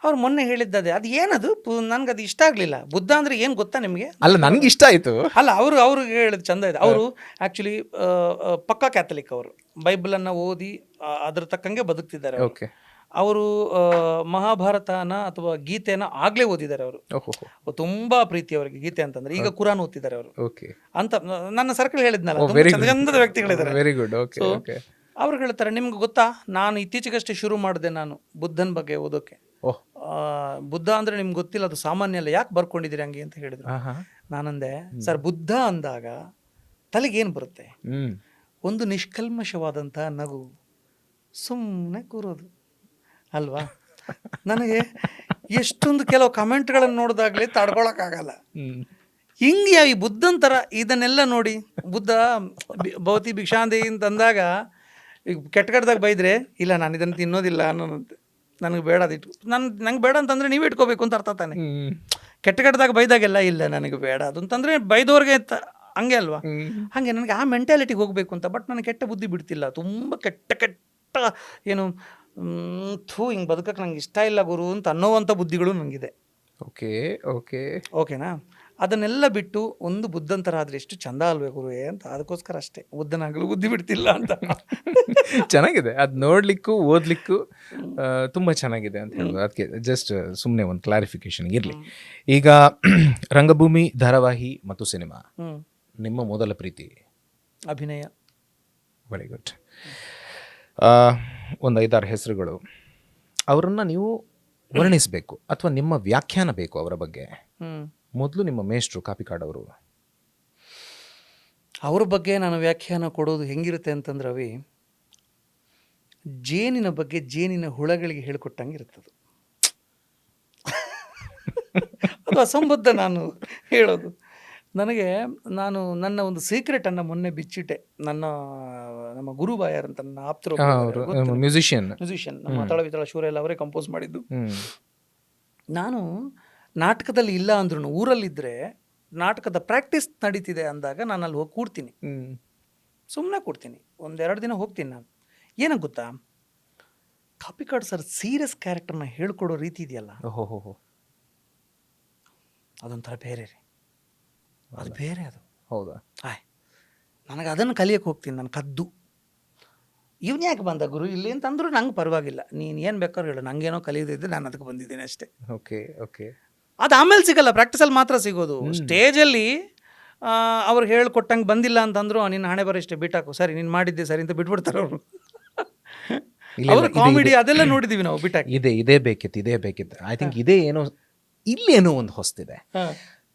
ಅವ್ರು ಮೊನ್ನೆ ಹೇಳಿದ್ದದೆ, ಅದು ಏನದು ನನ್ಗೆ ಅದು ಇಷ್ಟ ಆಗಲಿಲ್ಲ. ಬುದ್ಧ ಅಂದ್ರೆ ಏನು ಗೊತ್ತಾ ನಿಮಗೆ? ಅಲ್ಲ, ನನಗೆ ಇಷ್ಟ ಆಯಿತು. ಅಲ್ಲ, ಅವ್ರಿಗೆ ಹೇಳಿದ ಚಂದ ಇದೆ. ಅವರು ಆ್ಯಕ್ಚುಲಿ ಪಕ್ಕಾ ಕ್ಯಾಥಲಿಕ್. ಅವರು ಬೈಬಲನ್ನು ಓದಿ ಅದ್ರ ತಕ್ಕಂಗೆ ಬದುಕ್ತಿದ್ದಾರೆ. ಓಕೆ. ಅವರು ಮಹಾಭಾರತನ ಅಥವಾ ಗೀತೆನ ಆಗ್ಲೇ ಓದಿದ್ದಾರೆ. ಅವರು ತುಂಬಾ ಪ್ರೀತಿ ಅವರಿಗೆ ಗೀತೆ ಅಂತಂದ್ರೆ. ಈಗ ಕುರಾನ್ ಓದ್ತಿದ್ದಾರೆ ಅವರು ಅಂತ ನನ್ನ ಸರ್ಕಲ್ ಹೇಳಿದ್ನಲ್ಲ, ಚಂದದ ವ್ಯಕ್ತಿಗಳಿದ್ದಾರೆ. Very good. ಅವ್ರು ಹೇಳ್ತಾರೆ, ನಿಮ್ಗೆ ಗೊತ್ತಾ, ನಾನು ಇತ್ತೀಚೆಗಷ್ಟೇ ಶುರು ಮಾಡಿದೆ ನಾನು ಬುದ್ಧನ ಬಗ್ಗೆ ಓದೋಕೆ. ಬುದ್ಧ ಅಂದ್ರೆ ನಿಮ್ಗೆ ಗೊತ್ತಿಲ್ಲ, ಅದು ಸಾಮಾನ್ಯ ಅಲ್ಲ, ಯಾಕೆ ಬರ್ಕೊಂಡಿದ್ದೀರಿ ಹಂಗೆ ಅಂತ ಹೇಳಿದ್ರು. ನಾನಂದೆ, ಸರ್, ಬುದ್ಧ ಅಂದಾಗ ತಲೆಗೇನು ಬರುತ್ತೆ? ಒಂದು ನಿಷ್ಕಲ್ಮಶವಾದಂಥ ನಗು, ಸುಮ್ಮನೆ ಕೂರೋದು ಅಲ್ವಾ? ನನಗೆ ಎಷ್ಟೊಂದು ಕೆಲವು ಕಮೆಂಟ್ಗಳನ್ನು ನೋಡಿದಾಗಲೇ ತಡ್ಕೊಳಕ್ಕಾಗಲ್ಲ. ಹಿಂಗೆ ಈ ಬುದ್ಧನ ಥರ ಇದನ್ನೆಲ್ಲ ನೋಡಿ, ಬುದ್ಧ ಭವತಿ ಭಿಕ್ಷಾಂದಿ ಅಂತಂದಾಗ ಈಗ ಕೆಟ್ಟದಾಗ ಬೈದರೆ, ಇಲ್ಲ ನಾನು ಇದನ್ನು ತಿನ್ನೋದಿಲ್ಲ ಅನ್ನೋದಂತೆ, ನನಗೆ ಬೇಡ ಅದಿಟ್ಟು, ನಂಗೆ ಬೇಡ ಅಂತಂದರೆ ನೀವು ಇಟ್ಕೋಬೇಕು ಅಂತ ಅರ್ಥ ತಾನೆ. ಕೆಟ್ಟದಾಗ ಬೈದಾಗೆಲ್ಲ ಇಲ್ಲ ನನಗೆ ಬೇಡ ಅದು ಅಂತಂದರೆ ಬೈದವ್ರಿಗೆ ಹಂಗೆ ಅಲ್ವಾ? ಹಾಗೆ ನನಗೆ ಆ ಮೆಂಟ್ಯಾಲಿಟಿಗೆ ಹೋಗಬೇಕು ಅಂತ. ಬಟ್ ನನಗೆ ಕೆಟ್ಟ ಬುದ್ಧಿ ಬಿಡ್ತಿಲ್ಲ, ತುಂಬ ಕೆಟ್ಟ ಏನು ಹಿಂಗೆ ಬದುಕಕ್ಕೆ ನಂಗೆ ಇಷ್ಟ ಇಲ್ಲ ಗುರು ಅಂತ ಅನ್ನೋವಂಥ ಬುದ್ಧಿಗಳು ನನಗಿದೆ. ಓಕೆನಾ? ಅದನ್ನೆಲ್ಲ ಬಿಟ್ಟು ಒಂದು ಬುದ್ಧನ ಥರ ಆದರೆ ಎಷ್ಟು ಚಂದ ಅಲ್ವೇ ಗುರುವೇ ಅಂತ, ಅದಕ್ಕೋಸ್ಕರ ಅಷ್ಟೇ ಬುದ್ಧನಾಗಲು ಬುದ್ಧಿ ಬಿಡ್ತಿಲ್ಲ ಅಂತ. ಚೆನ್ನಾಗಿದೆ, ಅದು ನೋಡ್ಲಿಕ್ಕೂ ಓದ್ಲಿಕ್ಕೂ ತುಂಬ ಚೆನ್ನಾಗಿದೆ ಅಂತ ಹೇಳ್ಬೋದು. ಅದಕ್ಕೆ ಜಸ್ಟ್ ಸುಮ್ಮನೆ ಒಂದು ಕ್ಲಾರಿಫಿಕೇಶನ್ ಇರಲಿ. ಈಗ ರಂಗಭೂಮಿ, ಧಾರಾವಾಹಿ ಮತ್ತು ಸಿನಿಮಾ, ನಿಮ್ಮ ಮೊದಲ ಪ್ರೀತಿ? ಅಭಿನಯ. Very good. ಒಂದು 5-6 ಹೆಸರುಗಳು, ಅವರನ್ನು ನೀವು ವರ್ಣಿಸಬೇಕು ಅಥವಾ ನಿಮ್ಮ ವ್ಯಾಖ್ಯಾನ ಬೇಕು ಅವರ ಬಗ್ಗೆ. ಮೊದಲು ನಿಮ್ಮ ಮೇಷ್ಟ್ರು ಕಾಪಿಕಾಡ್ ಅವರು, ಅವ್ರ ಬಗ್ಗೆ ನಾನು ವ್ಯಾಖ್ಯಾನ ಕೊಡೋದು ಹೆಂಗಿರುತ್ತೆ ಅಂತಂದ್ರೆ ಅವಿ, ಜೇನಿನ ಬಗ್ಗೆ ಜೇನಿನ ಹುಳಗಳಿಗೆ ಹೇಳಿಕೊಟ್ಟಂಗೆ ಇರ್ತದೆ. ಅದು ಅಸಂಬದ್ಧ ನಾನು ಹೇಳೋದು. ನಾನು ನನ್ನ ಒಂದು ಸೀಕ್ರೆಟನ್ನು ಮೊನ್ನೆ ಬಿಚ್ಚಿಟ್ಟೆ. ನಮ್ಮ ಗುರುಬಾಯರ್ ಅಂತ ನನ್ನ ಆಪ್ತರು, ಮ್ಯೂಸಿಷಿಯನ್, ನಮ್ಮ ತಳವಿತಳ ಶೂರ ಎಲ್ಲ ಅವರೇ ಕಂಪೋಸ್ ಮಾಡಿದ್ದು. ನಾನು ನಾಟಕದಲ್ಲಿ ಇಲ್ಲ ಅಂದ್ರೂ ಊರಲ್ಲಿದ್ದರೆ ನಾಟಕದ ಪ್ರಾಕ್ಟೀಸ್ ನಡೀತಿದೆ ಅಂದಾಗ ನಾನು ಅಲ್ಲಿ ಹೋಗಿ ಕೂಡ್ತೀನಿ, ಸುಮ್ಮನೆ ಕೂಡ್ತೀನಿ, 1-2 ದಿನ ಹೋಗ್ತೀನಿ. ನಾನು ಏನಕ್ಕೆ ಗೊತ್ತಾ, ಕಾಪಿಕಾಡ್ ಸರ್ ಸೀರಿಯಸ್ ಕ್ಯಾರೆಕ್ಟರ್ನ ಹೇಳ್ಕೊಡೋ ರೀತಿ ಇದೆಯಲ್ಲ, ಅದೊಂಥರ ಬೇರೆ ರೀ, ಅದು ಬೇರೆ. ಅದು ಹೌದಾ? ನನಗೆ ಅದನ್ನು ಕಲಿಯೋಕ್ಕೆ ಹೋಗ್ತೀನಿ ನಾನು ಕದ್ದು. ಇವ್ನು ಯಾಕೆ ಬಂದ ಗುರು ಇಲ್ಲಿ ಅಂತಂದ್ರೂ ನಂಗೆ ಪರವಾಗಿಲ್ಲ, ನೀನು ಏನು ಬೇಕಾದ್ರೂ ಹೇಳು, ನನಗೇನೋ ಕಲಿಯೋದಿದ್ದೆ, ನಾನು ಅದಕ್ಕೆ ಬಂದಿದ್ದೀನಿ ಅಷ್ಟೇ. ಓಕೆ. ಅದು ಆಮೇಲೆ ಸಿಗಲ್ಲ, ಪ್ರಾಕ್ಟೀಸಲ್ಲಿ ಮಾತ್ರ ಸಿಗೋದು. ಸ್ಟೇಜಲ್ಲಿ ಅವ್ರು ಹೇಳ್ಕೊಟ್ಟಂಗೆ ಬಂದಿಲ್ಲ ಅಂತಂದ್ರು, ನಿನ್ನ ಹಣೆ ಬರೋ ಇಷ್ಟೇ, ಬಿಟ್ಟಾಕು, ಸರಿ ನೀನು ಮಾಡಿದ್ದೆ ಸರಿ ಅಂತ ಬಿಟ್ಬಿಡ್ತಾರೆ ಅವರು. ಅವ್ರ ಕಾಮಿಡಿ ಅದೆಲ್ಲ ನೋಡಿದ್ದೀವಿ ನಾವು. ಬಿಟ್ಟಾಕಿ ಇದೇ ಬೇಕಿತ್ತು. ಐ ಥಿಂಕ್ ಇದೇ ಏನೋ, ಇಲ್ಲೇನೋ ಒಂದು ಹೊಸ್ತಿದೆ.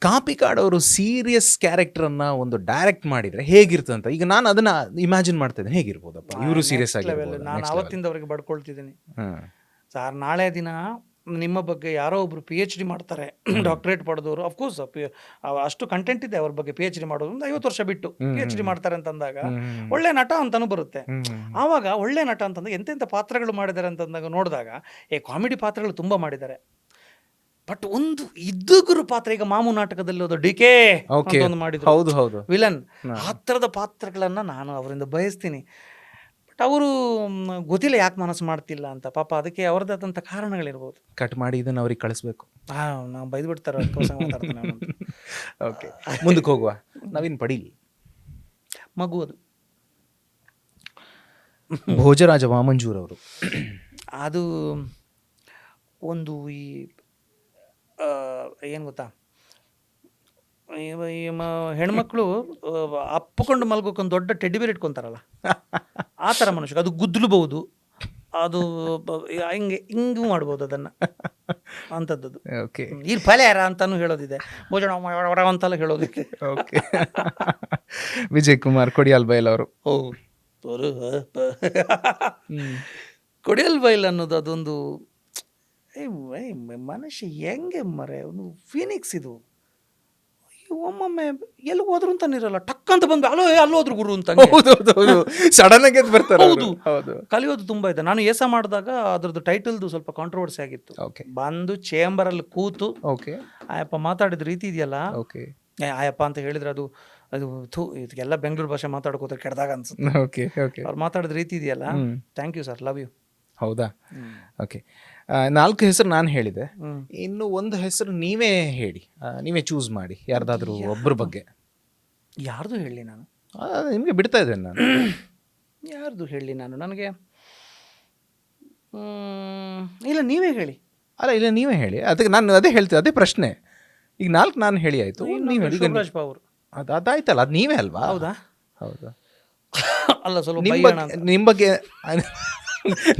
ಕಾಪಿಕಾಡ್ ಅವರು ಸೀರಿಯಸ್ ಕ್ಯಾರೆಕ್ಟರನ್ನು ಒಂದು ಡೈರೆಕ್ಟ್ ಮಾಡಿದರೆ ಹೇಗಿರ್ತಂತ ಈಗ ನಾನು ಅದನ್ನು ಇಮ್ಯಾಜಿನ್ ಮಾಡ್ತಾ ಇದ್ದೇನೆ, ಹೇಗಿರ್ಬೋದಪ್ಪ ಇವರು ಸೀರಿಯಸ್ ಆಗಿ. ನಾನು ಅವತ್ತಿಂದ ಅವ್ರಿಗೆ ಬಡ್ಕೊಳ್ತಿದ್ದೀನಿ ಸರ್. ನಾಳೆ ದಿನ ನಿಮ್ಮ ಬಗ್ಗೆ ಯಾರೋ ಒಬ್ರು PhD ಮಾಡ್ತಾರೆ, ಡಾಕ್ಟರೇಟ್ ಪಡೆದವರು, ಅಫ್ಕೋರ್ಸ್ ಅಷ್ಟು ಕಂಟೆಂಟ್ ಇದೆ ಅವ್ರ ಬಗ್ಗೆ. PhD ಮಾಡೋದು ಒಂದು 50 ವರ್ಷ ಬಿಟ್ಟು PhD ಮಾಡ್ತಾರೆ ಅಂತಂದಾಗ ಒಳ್ಳೆ ನಟ ಅಂತಾನು ಬರುತ್ತೆ. ಆವಾಗ ಒಳ್ಳೆ ನಟ ಅಂತಂದಾಗ ಎಂತೆಂಥ ಪಾತ್ರಗಳು ಮಾಡಿದ್ದಾರೆ ಅಂತಂದಾಗ ನೋಡಿದಾಗ ಕಾಮಿಡಿ ಪಾತ್ರಗಳು ತುಂಬ ಮಾಡಿದ್ದಾರೆ. ಬಟ್ ಒಂದು ಇದ್ದುಗುರು ಪಾತ್ರ, ಈಗ ಮಾಮು ನಾಟಕದಲ್ಲಿ ಹೋದ DK ಒಂದು ಮಾಡಿದ್ರು ವಿಲನ್, ಆ ಥರದ ಪಾತ್ರಗಳನ್ನ ನಾನು ಅವರಿಂದ ಬಯಸ್ತೀನಿ. ಬಟ್ ಅವರು ಗೊತ್ತಿಲ್ಲ ಯಾಕೆ ಮನಸ್ಸು ಮಾಡ್ತಿಲ್ಲ ಅಂತ. ಪಾಪ ಅದಕ್ಕೆ ಅವ್ರದ್ದಾದಂಥ ಕಾರಣಗಳಿರ್ಬೋದು. ಕಟ್ ಮಾಡಿ ಇದನ್ನು ಅವ್ರಿಗೆ ಕಳಿಸ್ಬೇಕು. ನಾವು ಬೈದ್ಬಿಡ್ತಾರೆ ಅದಕ್ಕೋಸ್ಕರ ಮಾತಾಡ್ತಾನೆ. ಓಕೆ, ಮುಂದಕ್ಕೆ ಹೋಗುವ. ನವೀನ್ ಪಡೀಲ್ ಮಗು ಅದು ಭೋಜರಾಜ ವಾಮಂಜೂರ್ ಅವರು. ಅದು ಒಂದು ಈ ಏನು ಗೊತ್ತಾ, ಹೆಣ್ಮಕ್ಳು ಅಪ್ಪಕೊಂಡು ಮಲ್ಗೋಕೊಂದು ದೊಡ್ಡ ಟೆಡ್ಡಿಬೇರ್ ಇಟ್ಕೊತಾರಲ್ಲ, ಆ ಥರ ಮನುಷ್ಯ. ಅದು ಗುದ್ದಲಬಹುದು, ಅದು ಹಿಂಗೆ ಹಿಂಗೂ ಮಾಡ್ಬೋದು ಅದನ್ನು, ಅಂಥದ್ದು. ಓಕೆ, ಈ ಪಲ್ಯಾರ ಅಂತಾನು ಹೇಳೋದಿದೆ, ಭೋಜನ ಅಂತೆಲ್ಲ ಹೇಳೋದಕ್ಕೆ. ಓಕೆ, ವಿಜಯ್ ಕುಮಾರ್ ಕೊಡಿಯಾಲ್ ಬೈಲ್ ಅವರು. ಕೊಡಿಯಾಲ್ ಬೈಲ್ ಅನ್ನೋದು ಅದೊಂದು ಮನುಷ್ಯ ಹೆಂಗೆ ಮರೆ, ಒಂದು ಫೀನಿಕ್ಸ್ ಇದು. ಒಮ್ಮೊಮ್ಮೆ ಎಲ್ಲಿ ಹೋದ್ರು ಅಂತಾನೆ ಇರಲ್ಲ, ಟಕ್ ಅಂತ ಬಂದು ಅಲ್ಲೋದ್ರು ಗುರು ಅಂತ ಸಡನ್ ಆಗಿ ಬರ್ತಾರೆ. ಹೌದು, ಕಲಿಯೋದು ತುಂಬಾ ಇದೆ. ನಾನು ಏಸ ಮಾಡಿದಾಗ ಅದ್ರದ್ದು ಟೈಟಲ್ದು ಸ್ವಲ್ಪ ಕಾಂಟ್ರವರ್ಸಿ ಆಗಿತ್ತು. ಬಂದು ಚೇಂಬರ್ ಅಲ್ಲಿ ಕೂತು ಆಯಪ್ಪ ಮಾತಾಡಿದ ರೀತಿ ಇದೆಯಲ್ಲ, ಆಯಪ್ಪ ಅಂತ ಹೇಳಿದ್ರೆ ಅದು ಅದು ಇದಕ್ಕೆಲ್ಲ ಬೆಂಗಳೂರು ಭಾಷೆ ಮಾತಾಡ್ಕೋತಾರೆ ಕೆಡ್ದಾಗ ಅನ್ಸುತ್ತೆ. ಅವ್ರು ಮಾತಾಡಿದ ರೀತಿ ಇದೆಯಲ್ಲ, thank you sir, love you. ಹೌದಾ? ಓಕೆ, 4 ಹೆಸರು ನಾನು ಹೇಳಿದೆ, ಇನ್ನು ಒಂದು ಹೆಸರು ನೀವೇ ಹೇಳಿ, ನೀವೇ ಚೂಸ್ ಮಾಡಿ ಯಾರ್ದಾದ್ರೂ ಒಬ್ಬರ ಬಗ್ಗೆ. ಯಾರ್ದು ಹೇಳಿ ನಾನು? ನಿಮಗೆ ಬಿಡ್ತಾ ಇದ್ದೇನೆ ನಾನು. ಯಾರ್ದು ಹೇಳಿ ನಾನು? ನನಗೆ ಇಲ್ಲ, ನೀವೇ ಹೇಳಿ. ಅಲ್ಲ, ಇಲ್ಲ ನೀವೇ ಹೇಳಿ. ಅದಕ್ಕೆ ನಾನು ಅದೇ ಹೇಳ್ತೀನಿ, ಅದೇ ಪ್ರಶ್ನೆ. ಈಗ 4 ನಾನು ಹೇಳಿ ಆಯ್ತು, ನೀವು ಹೇಳಿ. ಅದಾಯ್ತಲ್ಲ, ಅದು ನೀವೇ ಅಲ್ವಾ? ಹೌದಾ? ಹೌದಾ? ಅಲ್ಲ, ಸ್ವಲ್ಪ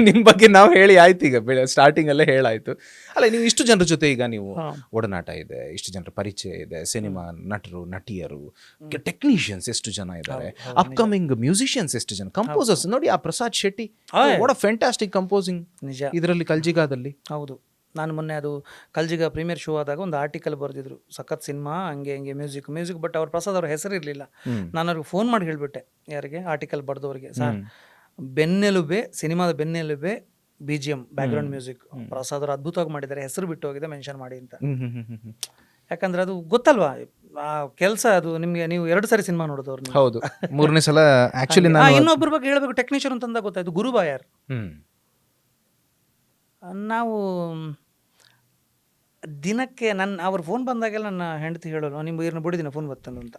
ನಿಮ್ಮ ಬಗ್ಗೆ ನಾವು ಹೇಳಿ ಆಯ್ತು. ಈಗ ಸ್ಟಾರ್ಟಿಂಗಲ್ಲೇ ಹೇಳಾಯ್ತು ಅಲ್ಲ. ನೀವು ಇಷ್ಟು ಜನರ ಜೊತೆ ಈಗ ನೀವು ಒಡನಾಟ ಇದೆ, ಇಷ್ಟು ಜನರ ಪರಿಚಯ ಇದೆ, ಸಿನಿಮಾ ನಟರು, ನಟಿಯರು, ಟೆಕ್ನಿಷಿಯನ್ಸ್ ಎಷ್ಟು ಜನ ಇದ್ದಾರೆ, ಅಪ್ಕಮಿಂಗ್ ಮ್ಯೂಸಿಷಿಯನ್ಸ್ ಎಷ್ಟು ಜನ, ಕಂಪೋಸರ್ಸ್ ನೋಡಿ. ಆ Prasad Shetty, what a fantastic composing ನಿಜ ಇದರಲ್ಲಿ ಕಲ್ಜಿಗಾದಲ್ಲಿ. ಹೌದು, ನಾನು ಮೊನ್ನೆ ಅದು ಕಲ್ಜಿಗ ಪ್ರೀಮಿಯರ್ ಶೋ ಆದಾಗ ಒಂದು ಆರ್ಟಿಕಲ್ ಬರೆದಿದ್ರು, ಸಖತ್ ಸಿನಿಮಾ, ಹಂಗೆ ಹಂಗೆ ಮ್ಯೂಸಿಕ್. ಬಟ್ ಅವ್ರ ಪ್ರಸಾದ್ ಅವ್ರ ಹೆಸರು ಇರಲಿಲ್ಲ. ನಾನು ಅವ್ರಿಗೆ ಫೋನ್ ಮಾಡಿ ಹೇಳಿಬಿಟ್ಟೆ, ಯಾರಿಗೆ ಆರ್ಟಿಕಲ್ ಬರೆದವ್ರಿಗೆ, ಸರ್ ಬೆನ್ನೆಲುಬೆ, ಸಿನಿಮಾದ ಬೆನ್ನೆಲುಬೆ BGM, ಬ್ಯಾಕ್ಗ್ರೌಂಡ್ ಮ್ಯೂಸಿಕ್ ಪ್ರಸಾದ್ ಅವರು ಅದ್ಭುತವಾಗಿ ಮಾಡಿದ್ದಾರೆ, ಹೆಸರು ಬಿಟ್ಟು ಹೋಗಿದೆ, ಮೆನ್ಷನ್ ಮಾಡಿ ಅಂತ. ಯಾಕಂದ್ರೆ ಅದು ಗೊತ್ತಲ್ವಾ ಆ ಕೆಲಸ, ಅದು ನಿಮಗೆ. ನೀವು 2 ಸಾರಿ ಸಿನಿಮಾ ನೋಡಿದವ್ರು. ಹೌದು, 3ನೇ ಸಲ ಆಕ್ಚುಲಿ. ಇನ್ನೊಬ್ಬರ ಬಗ್ಗೆ ಹೇಳ್ಬೇಕು, ಟೆಕ್ನಿಷಿಯನ್ ಅಂತಂದಾಗ ಗೊತ್ತಾಯ್ತು, ಗುರುಬಾಯರ್. ನಾವು ದಿನಕ್ಕೆ ಅವ್ರ ಫೋನ್ ಬಂದಾಗೆಲ್ಲ ನನ್ನ ಹೆಂಡತಿ ಹೇಳೋಲ್ಲ, ನಿಮ್ಮ ಇವ್ರನ್ನ ಬಿಡಿದಿನ ಫೋನ್ ಬರ್ತಂದು ಅಂತ.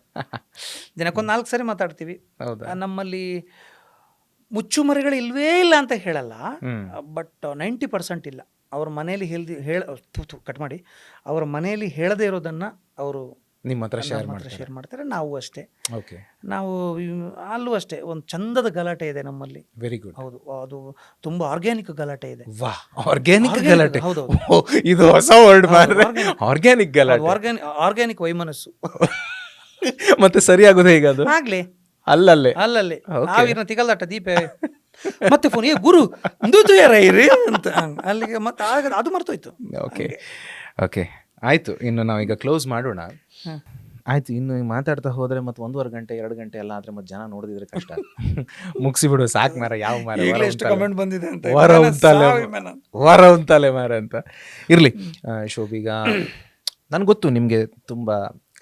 ದಿನಕ್ಕೊಂದು 4 ಸಾರಿ ಮಾತಾಡ್ತೀವಿ. ನಮ್ಮಲ್ಲಿ ಮುಚ್ಚುಮರೆಗಳು ಇಲ್ವೇ ಇಲ್ಲ ಅಂತ ಹೇಳಲ್ಲ, ಬಟ್ 90% ಇಲ್ಲ. ಅವ್ರ ಮನೇಲಿ ಕಟ್ ಮಾಡಿ, ಅವ್ರ ಮನೇಲಿ ಹೇಳದೇ ಇರೋದನ್ನ ಅವರು ನಿಮ್ಮ ಹತ್ರ ಶೇರ್ ಮಾಡ್ತಾರೆ. ನಾವು ಅಷ್ಟೇ, ನಾವು ಅಲ್ಲೂ ಅಷ್ಟೇ. ಒಂದು ಚಂದದ ಗಲಾಟೆ ಇದೆ ನಮ್ಮಲ್ಲಿ. Very good. ಹೌದು, ಅದು ತುಂಬಾ ಆರ್ಗ್ಯಾನಿಕ್ ಗಲಾಟೆ ಇದೆ. ಆರ್ಗ್ಯಾನಿಕ್ ಗಲಾಟೆ, ಹೌದು, ಇದು ಹೊಸ ವರ್ಡ್. ಆರ್ಗ್ಯಾನಿಕ್ ಗಲಾಟೆ, ಆರ್ಗ್ಯಾನಿಕ್ ವೈಮನಸ್ಸು. ಮತ್ತೆ ಸರಿಯಾಗೋದು ಈಗ ಅದು ಆಗ್ಲಿ ಅಲ್ಲಲ್ಲಿ ನಾವಿನ ತಿಗಲ್ದಾಟ ದೀಪೆ ಮತ್ತೆ ಫೋನ್ ಗುರು ಯಾರೈರಿ ಅಂತ ಅಲ್ಲಿಗೆ ಮತ್ತೆ ಅದು ಮರ್ತೋಯ್ತು. ಓಕೆ ಆಯ್ತು, ಇನ್ನು ನಾವೀಗ ಕ್ಲೋಸ್ ಮಾಡೋಣ. ಆಯ್ತು, ಇನ್ನು ಮಾತಾಡ್ತಾ ಹೋದ್ರೆ ಮತ್ತೆ 1.5 ಗಂಟೆ 2 ಗಂಟೆ ಎಲ್ಲ ಆದ್ರೆ ಮತ್ತೆ ಜನ ನೋಡಿದ್ರೆ ಕಷ್ಟ. ಮುಗಿಸಿಬಿಡು ಸಾಕು ಮಾರ. ಯಾವ ಮಾರ ಕಮೆಂಟ್ ಬಂದಿದೆ ಅಂತ, ವಾರ ಉಂತಲೆ ಮಾರ ಅಂತ ಇರ್ಲಿ. ಶೋಭೀಗ, ನನ್ಗೆ ಗೊತ್ತು ನಿಮಗೆ ತುಂಬ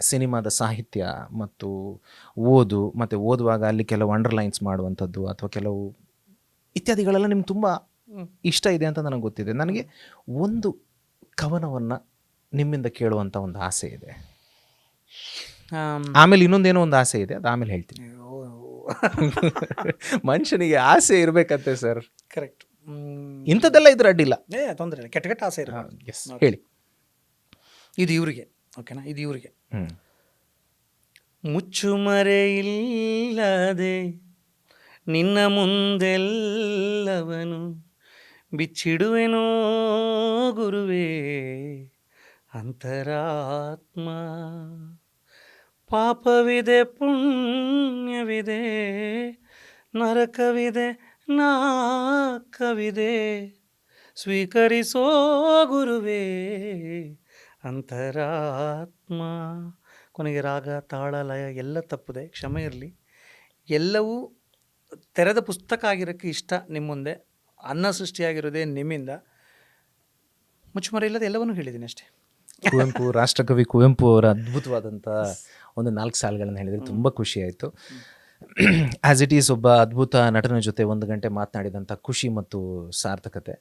ಸಿನಿಮಾದ ಸಾಹಿತ್ಯ ಮತ್ತು ಓದು, ಮತ್ತು ಓದುವಾಗ ಅಲ್ಲಿ ಕೆಲವು ಅಂಡರ್ಲೈನ್ಸ್ ಮಾಡುವಂಥದ್ದು ಅಥವಾ ಕೆಲವು ಇತ್ಯಾದಿಗಳೆಲ್ಲ ನಿಮ್ಗೆ ತುಂಬ ಇಷ್ಟ ಇದೆ ಅಂತ ನನಗೆ ಗೊತ್ತಿದೆ. ನನಗೆ ಒಂದು ಕವನವನ್ನು ನಿಮ್ಮಿಂದ ಕೇಳುವಂಥ ಒಂದು ಆಸೆ ಇದೆ. ಆಮೇಲೆ ಇನ್ನೊಂದೇನೋ ಒಂದು ಆಸೆ ಇದೆ, ಅದು ಆಮೇಲೆ ಹೇಳ್ತೀನಿ. ಮನುಷ್ಯನಿಗೆ ಆಸೆ ಇರಬೇಕಂತೆ ಸರ್. ಕರೆಕ್ಟ್. ಇಂಥದ್ದೆಲ್ಲ ಇದ್ರೆ ಅಡ್ಡಿಲ್ಲ, ತೊಂದರೆ ಇಲ್ಲ. ಕೆಟ್ಟ ಆಸೆ ಇರ. ಹೇಳಿ. ಇದು ಇವರಿಗೆ, ಓಕೆನಾ? ಇದು ಇವರಿಗೆ. ಮುಚ್ಚುಮರೆಯಿಲ್ಲದೆ ನಿನ್ನ ಮುಂದೆಲ್ಲವನು ಬಿಚ್ಚಿಡುವೆನೋ ಗುರುವೇ, ಅಂತರಾತ್ಮ. ಪಾಪವಿದೆ ಪುಣ್ಯವಿದೆ, ನರಕವಿದೆ ನಾಕವಿದೆ, ಸ್ವೀಕರಿಸೋ ಗುರುವೇ ಅಂತರಾತ್ಮ. ಕೊನೆಗೆ ರಾಗ ತಾಳ ಲಯ ಎಲ್ಲ ತಪ್ಪದೆ ಕ್ಷಮೆ ಇರಲಿ. ಎಲ್ಲವೂ ತೆರೆದ ಪುಸ್ತಕ ಆಗಿರೋಕ್ಕೆ ಇಷ್ಟ ನಿಮ್ಮ ಮುಂದೆ. ಅನ್ನ ಸೃಷ್ಟಿಯಾಗಿರೋದೇ ನಿಮ್ಮಿಂದ. ಮುಚ್ಚುಮರೆ ಇಲ್ಲದೆ ಎಲ್ಲವನ್ನೂ ಹೇಳಿದ್ದೀನಿ ಅಷ್ಟೇ. ಕುವೆಂಪು, ರಾಷ್ಟ್ರಕವಿ ಕುವೆಂಪು ಅವರ ಅದ್ಭುತವಾದಂಥ ಒಂದು 4 ಸಾಲುಗಳನ್ನು ಹೇಳಿದರೆ ತುಂಬ ಖುಷಿ ಆಯಿತು. ಆ್ಯಸ್ ಇಟ್ ಈಸ್ ಒಬ್ಬ ಅದ್ಭುತ ನಟನ ಜೊತೆ 1 ಗಂಟೆ ಮಾತನಾಡಿದಂಥ ಖುಷಿ ಮತ್ತು ಸಾರ್ಥಕತೆ,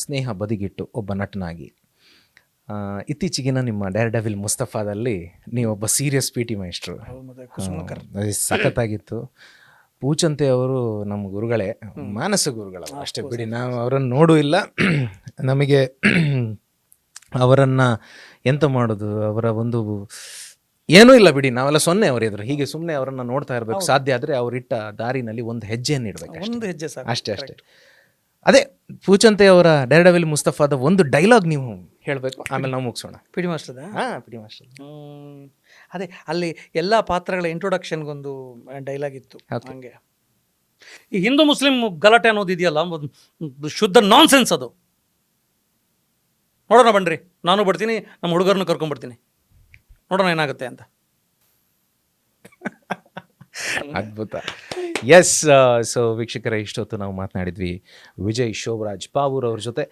ಸ್ನೇಹ ಬದಿಗಿಟ್ಟು ಒಬ್ಬ ನಟನಾಗಿ ಇತ್ತೀಚೆಗಿನ ನಿಮ್ಮ ಡೇರ್ ಡೆವಿಲ್ ಮುಸ್ತಫಾದಲ್ಲಿ ನೀವೊಬ್ಬ ಸೀರಿಯಸ್ ಪಿ ಟಿ ಮೈಸ್ಟ್ರು, ಸಖತ್ತಾಗಿತ್ತು. ಪೂಚಂತೆ ಅವರು ನಮ್ಮ ಗುರುಗಳೇ, ಮಾನಸ ಗುರುಗಳು ಅಷ್ಟೇ ಬಿಡಿ, ನಾವು ಅವರನ್ನು ನೋಡೂ ಇಲ್ಲ. ನಮಗೆ ಅವರನ್ನು ಎಂತ ಮಾಡೋದು, ಅವರ ಒಂದು ಏನೂ ಇಲ್ಲ ಬಿಡಿ, ನಾವೆಲ್ಲ ಸೊನ್ನೆ ಅವ್ರ ಎದುರು. ಹೀಗೆ ಸುಮ್ಮನೆ ಅವರನ್ನು ನೋಡ್ತಾ ಇರಬೇಕು. ಸಾಧ್ಯ ಆದರೆ ಅವರಿಟ್ಟ ದಾರಿನಲ್ಲಿ ಒಂದು ಹೆಜ್ಜೆಯನ್ನು ಇಡಬೇಕು, ಒಂದು ಹೆಜ್ಜೆ ಸಾಕು. ಅಷ್ಟೇ. ಅದೇ ಪೂಚಂತೆ ಅವರ ಡೇರ್ ಡೆವಿಲ್ ಮುಸ್ತಫಾದ ಒಂದು ಡೈಲಾಗ್ ನೀವು ಹೇಳಬೇಕು, ಆಮೇಲೆ ನಾವು ಮುಗಿಸೋಣ. ಪಿ ಡಿ ಮಾಸ್ಟರ್ದ? ಹಾಂ, ಪಿ ಡಿ ಮಾಸ್ಟರ್. ಅದೇ ಅಲ್ಲಿ ಎಲ್ಲ ಪಾತ್ರಗಳ ಇಂಟ್ರೊಡಕ್ಷನ್ಗೊಂದು ಡೈಲಾಗ್ ಇತ್ತು. ಹಂಗೆ ಈ ಹಿಂದೂ ಮುಸ್ಲಿಂ ಗಲಾಟೆ ಅನ್ನೋದು ಇದೆಯಲ್ಲ, ಒಂದು ಶುದ್ಧ ನಾನ್ಸೆನ್ಸ್ ಅದು. ನೋಡೋಣ ಬನ್ರಿ, ನಾನು ಬರ್ತೀನಿ, ನಮ್ಮ ಹುಡುಗರನ್ನು ಕರ್ಕೊಂಡ್ಬರ್ತೀನಿ, ನೋಡೋಣ ಏನಾಗುತ್ತೆ ಅಂತ. ಅದ್ಭುತ. ಎಸ್, ಸೊ ವೀಕ್ಷಕರ, ಇಷ್ಟೊತ್ತು ನಾವು ಮಾತನಾಡಿದ್ವಿ ವಿಜಯ್ ಶೋಭರಾಜ್ ಪಾವೂರ್ ಅವ್ರ ಜೊತೆ.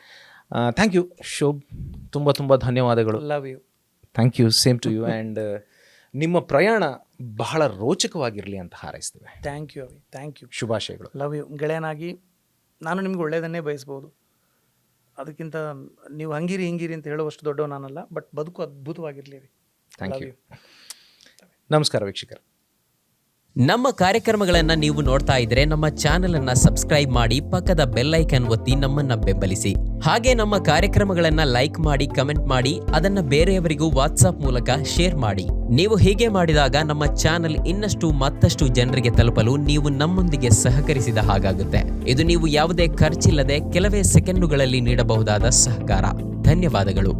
ಥ್ಯಾಂಕ್ ಯು ಶೋಭ್, ತುಂಬ ತುಂಬ ಧನ್ಯವಾದಗಳು. Love you. Thank you, same to you. And ನಿಮ್ಮ ಪ್ರಯಾಣ ಬಹಳ ರೋಚಕವಾಗಿರಲಿ ಅಂತ ಹಾರೈಸ್ತೇವೆ. Thank you Avi, thank you. ಶುಭಾಶಯಗಳು. Love you. ಗೆಳೆಯನಾಗಿ ನಾನು ನಿಮ್ಗೆ ಒಳ್ಳೆಯದನ್ನೇ ಬಯಸ್ಬೋದು. ಅದಕ್ಕಿಂತ ನೀವು ಹಂಗಿರಿ ಹಿಂಗಿರಿ ಅಂತ ಹೇಳುವಷ್ಟು ದೊಡ್ಡವ ನಾನಲ್ಲ, ಬಟ್ ಬದುಕು ಅದ್ಭುತವಾಗಿರಲಿ. Thank you. ನಮಸ್ಕಾರ ವೀಕ್ಷಕರು. ನಮ್ಮ ಕಾರ್ಯಕ್ರಮಗಳನ್ನು ನೀವು ನೋಡ್ತಾ ಇದ್ರೆ ನಮ್ಮ ಚಾನೆಲ್ ಅನ್ನ ಸಬ್ಸ್ಕ್ರೈಬ್ ಮಾಡಿ, ಪಕ್ಕದ ಬೆಲ್ ಐಕಾನ್ ಒತ್ತಿ ನಮ್ಮನ್ನ ಬೆಂಬಲಿಸಿ. ಹಾಗೆ ನಮ್ಮ ಕಾರ್ಯಕ್ರಮಗಳನ್ನ ಲೈಕ್ ಮಾಡಿ, ಕಮೆಂಟ್ ಮಾಡಿ, ಅದನ್ನ ಬೇರೆಯವರಿಗೂ ವಾಟ್ಸ್ಆಪ್ ಮೂಲಕ ಶೇರ್ ಮಾಡಿ. ನೀವು ಹೀಗೆ ಮಾಡಿದಾಗ ನಮ್ಮ ಚಾನೆಲ್ ಇನ್ನಷ್ಟು ಮತ್ತಷ್ಟು ಜನರಿಗೆ ತಲುಪಲು ನೀವು ನಮ್ಮೊಂದಿಗೆ ಸಹಕರಿಸಿದ ಹಾಗಾಗುತ್ತೆ. ಇದು ನೀವು ಯಾವುದೇ ಖರ್ಚಿಲ್ಲದೆ ಕೆಲವೇ ಸೆಕೆಂಡುಗಳಲ್ಲಿ ನೀಡಬಹುದಾದ ಸಹಕಾರ. ಧನ್ಯವಾದಗಳು.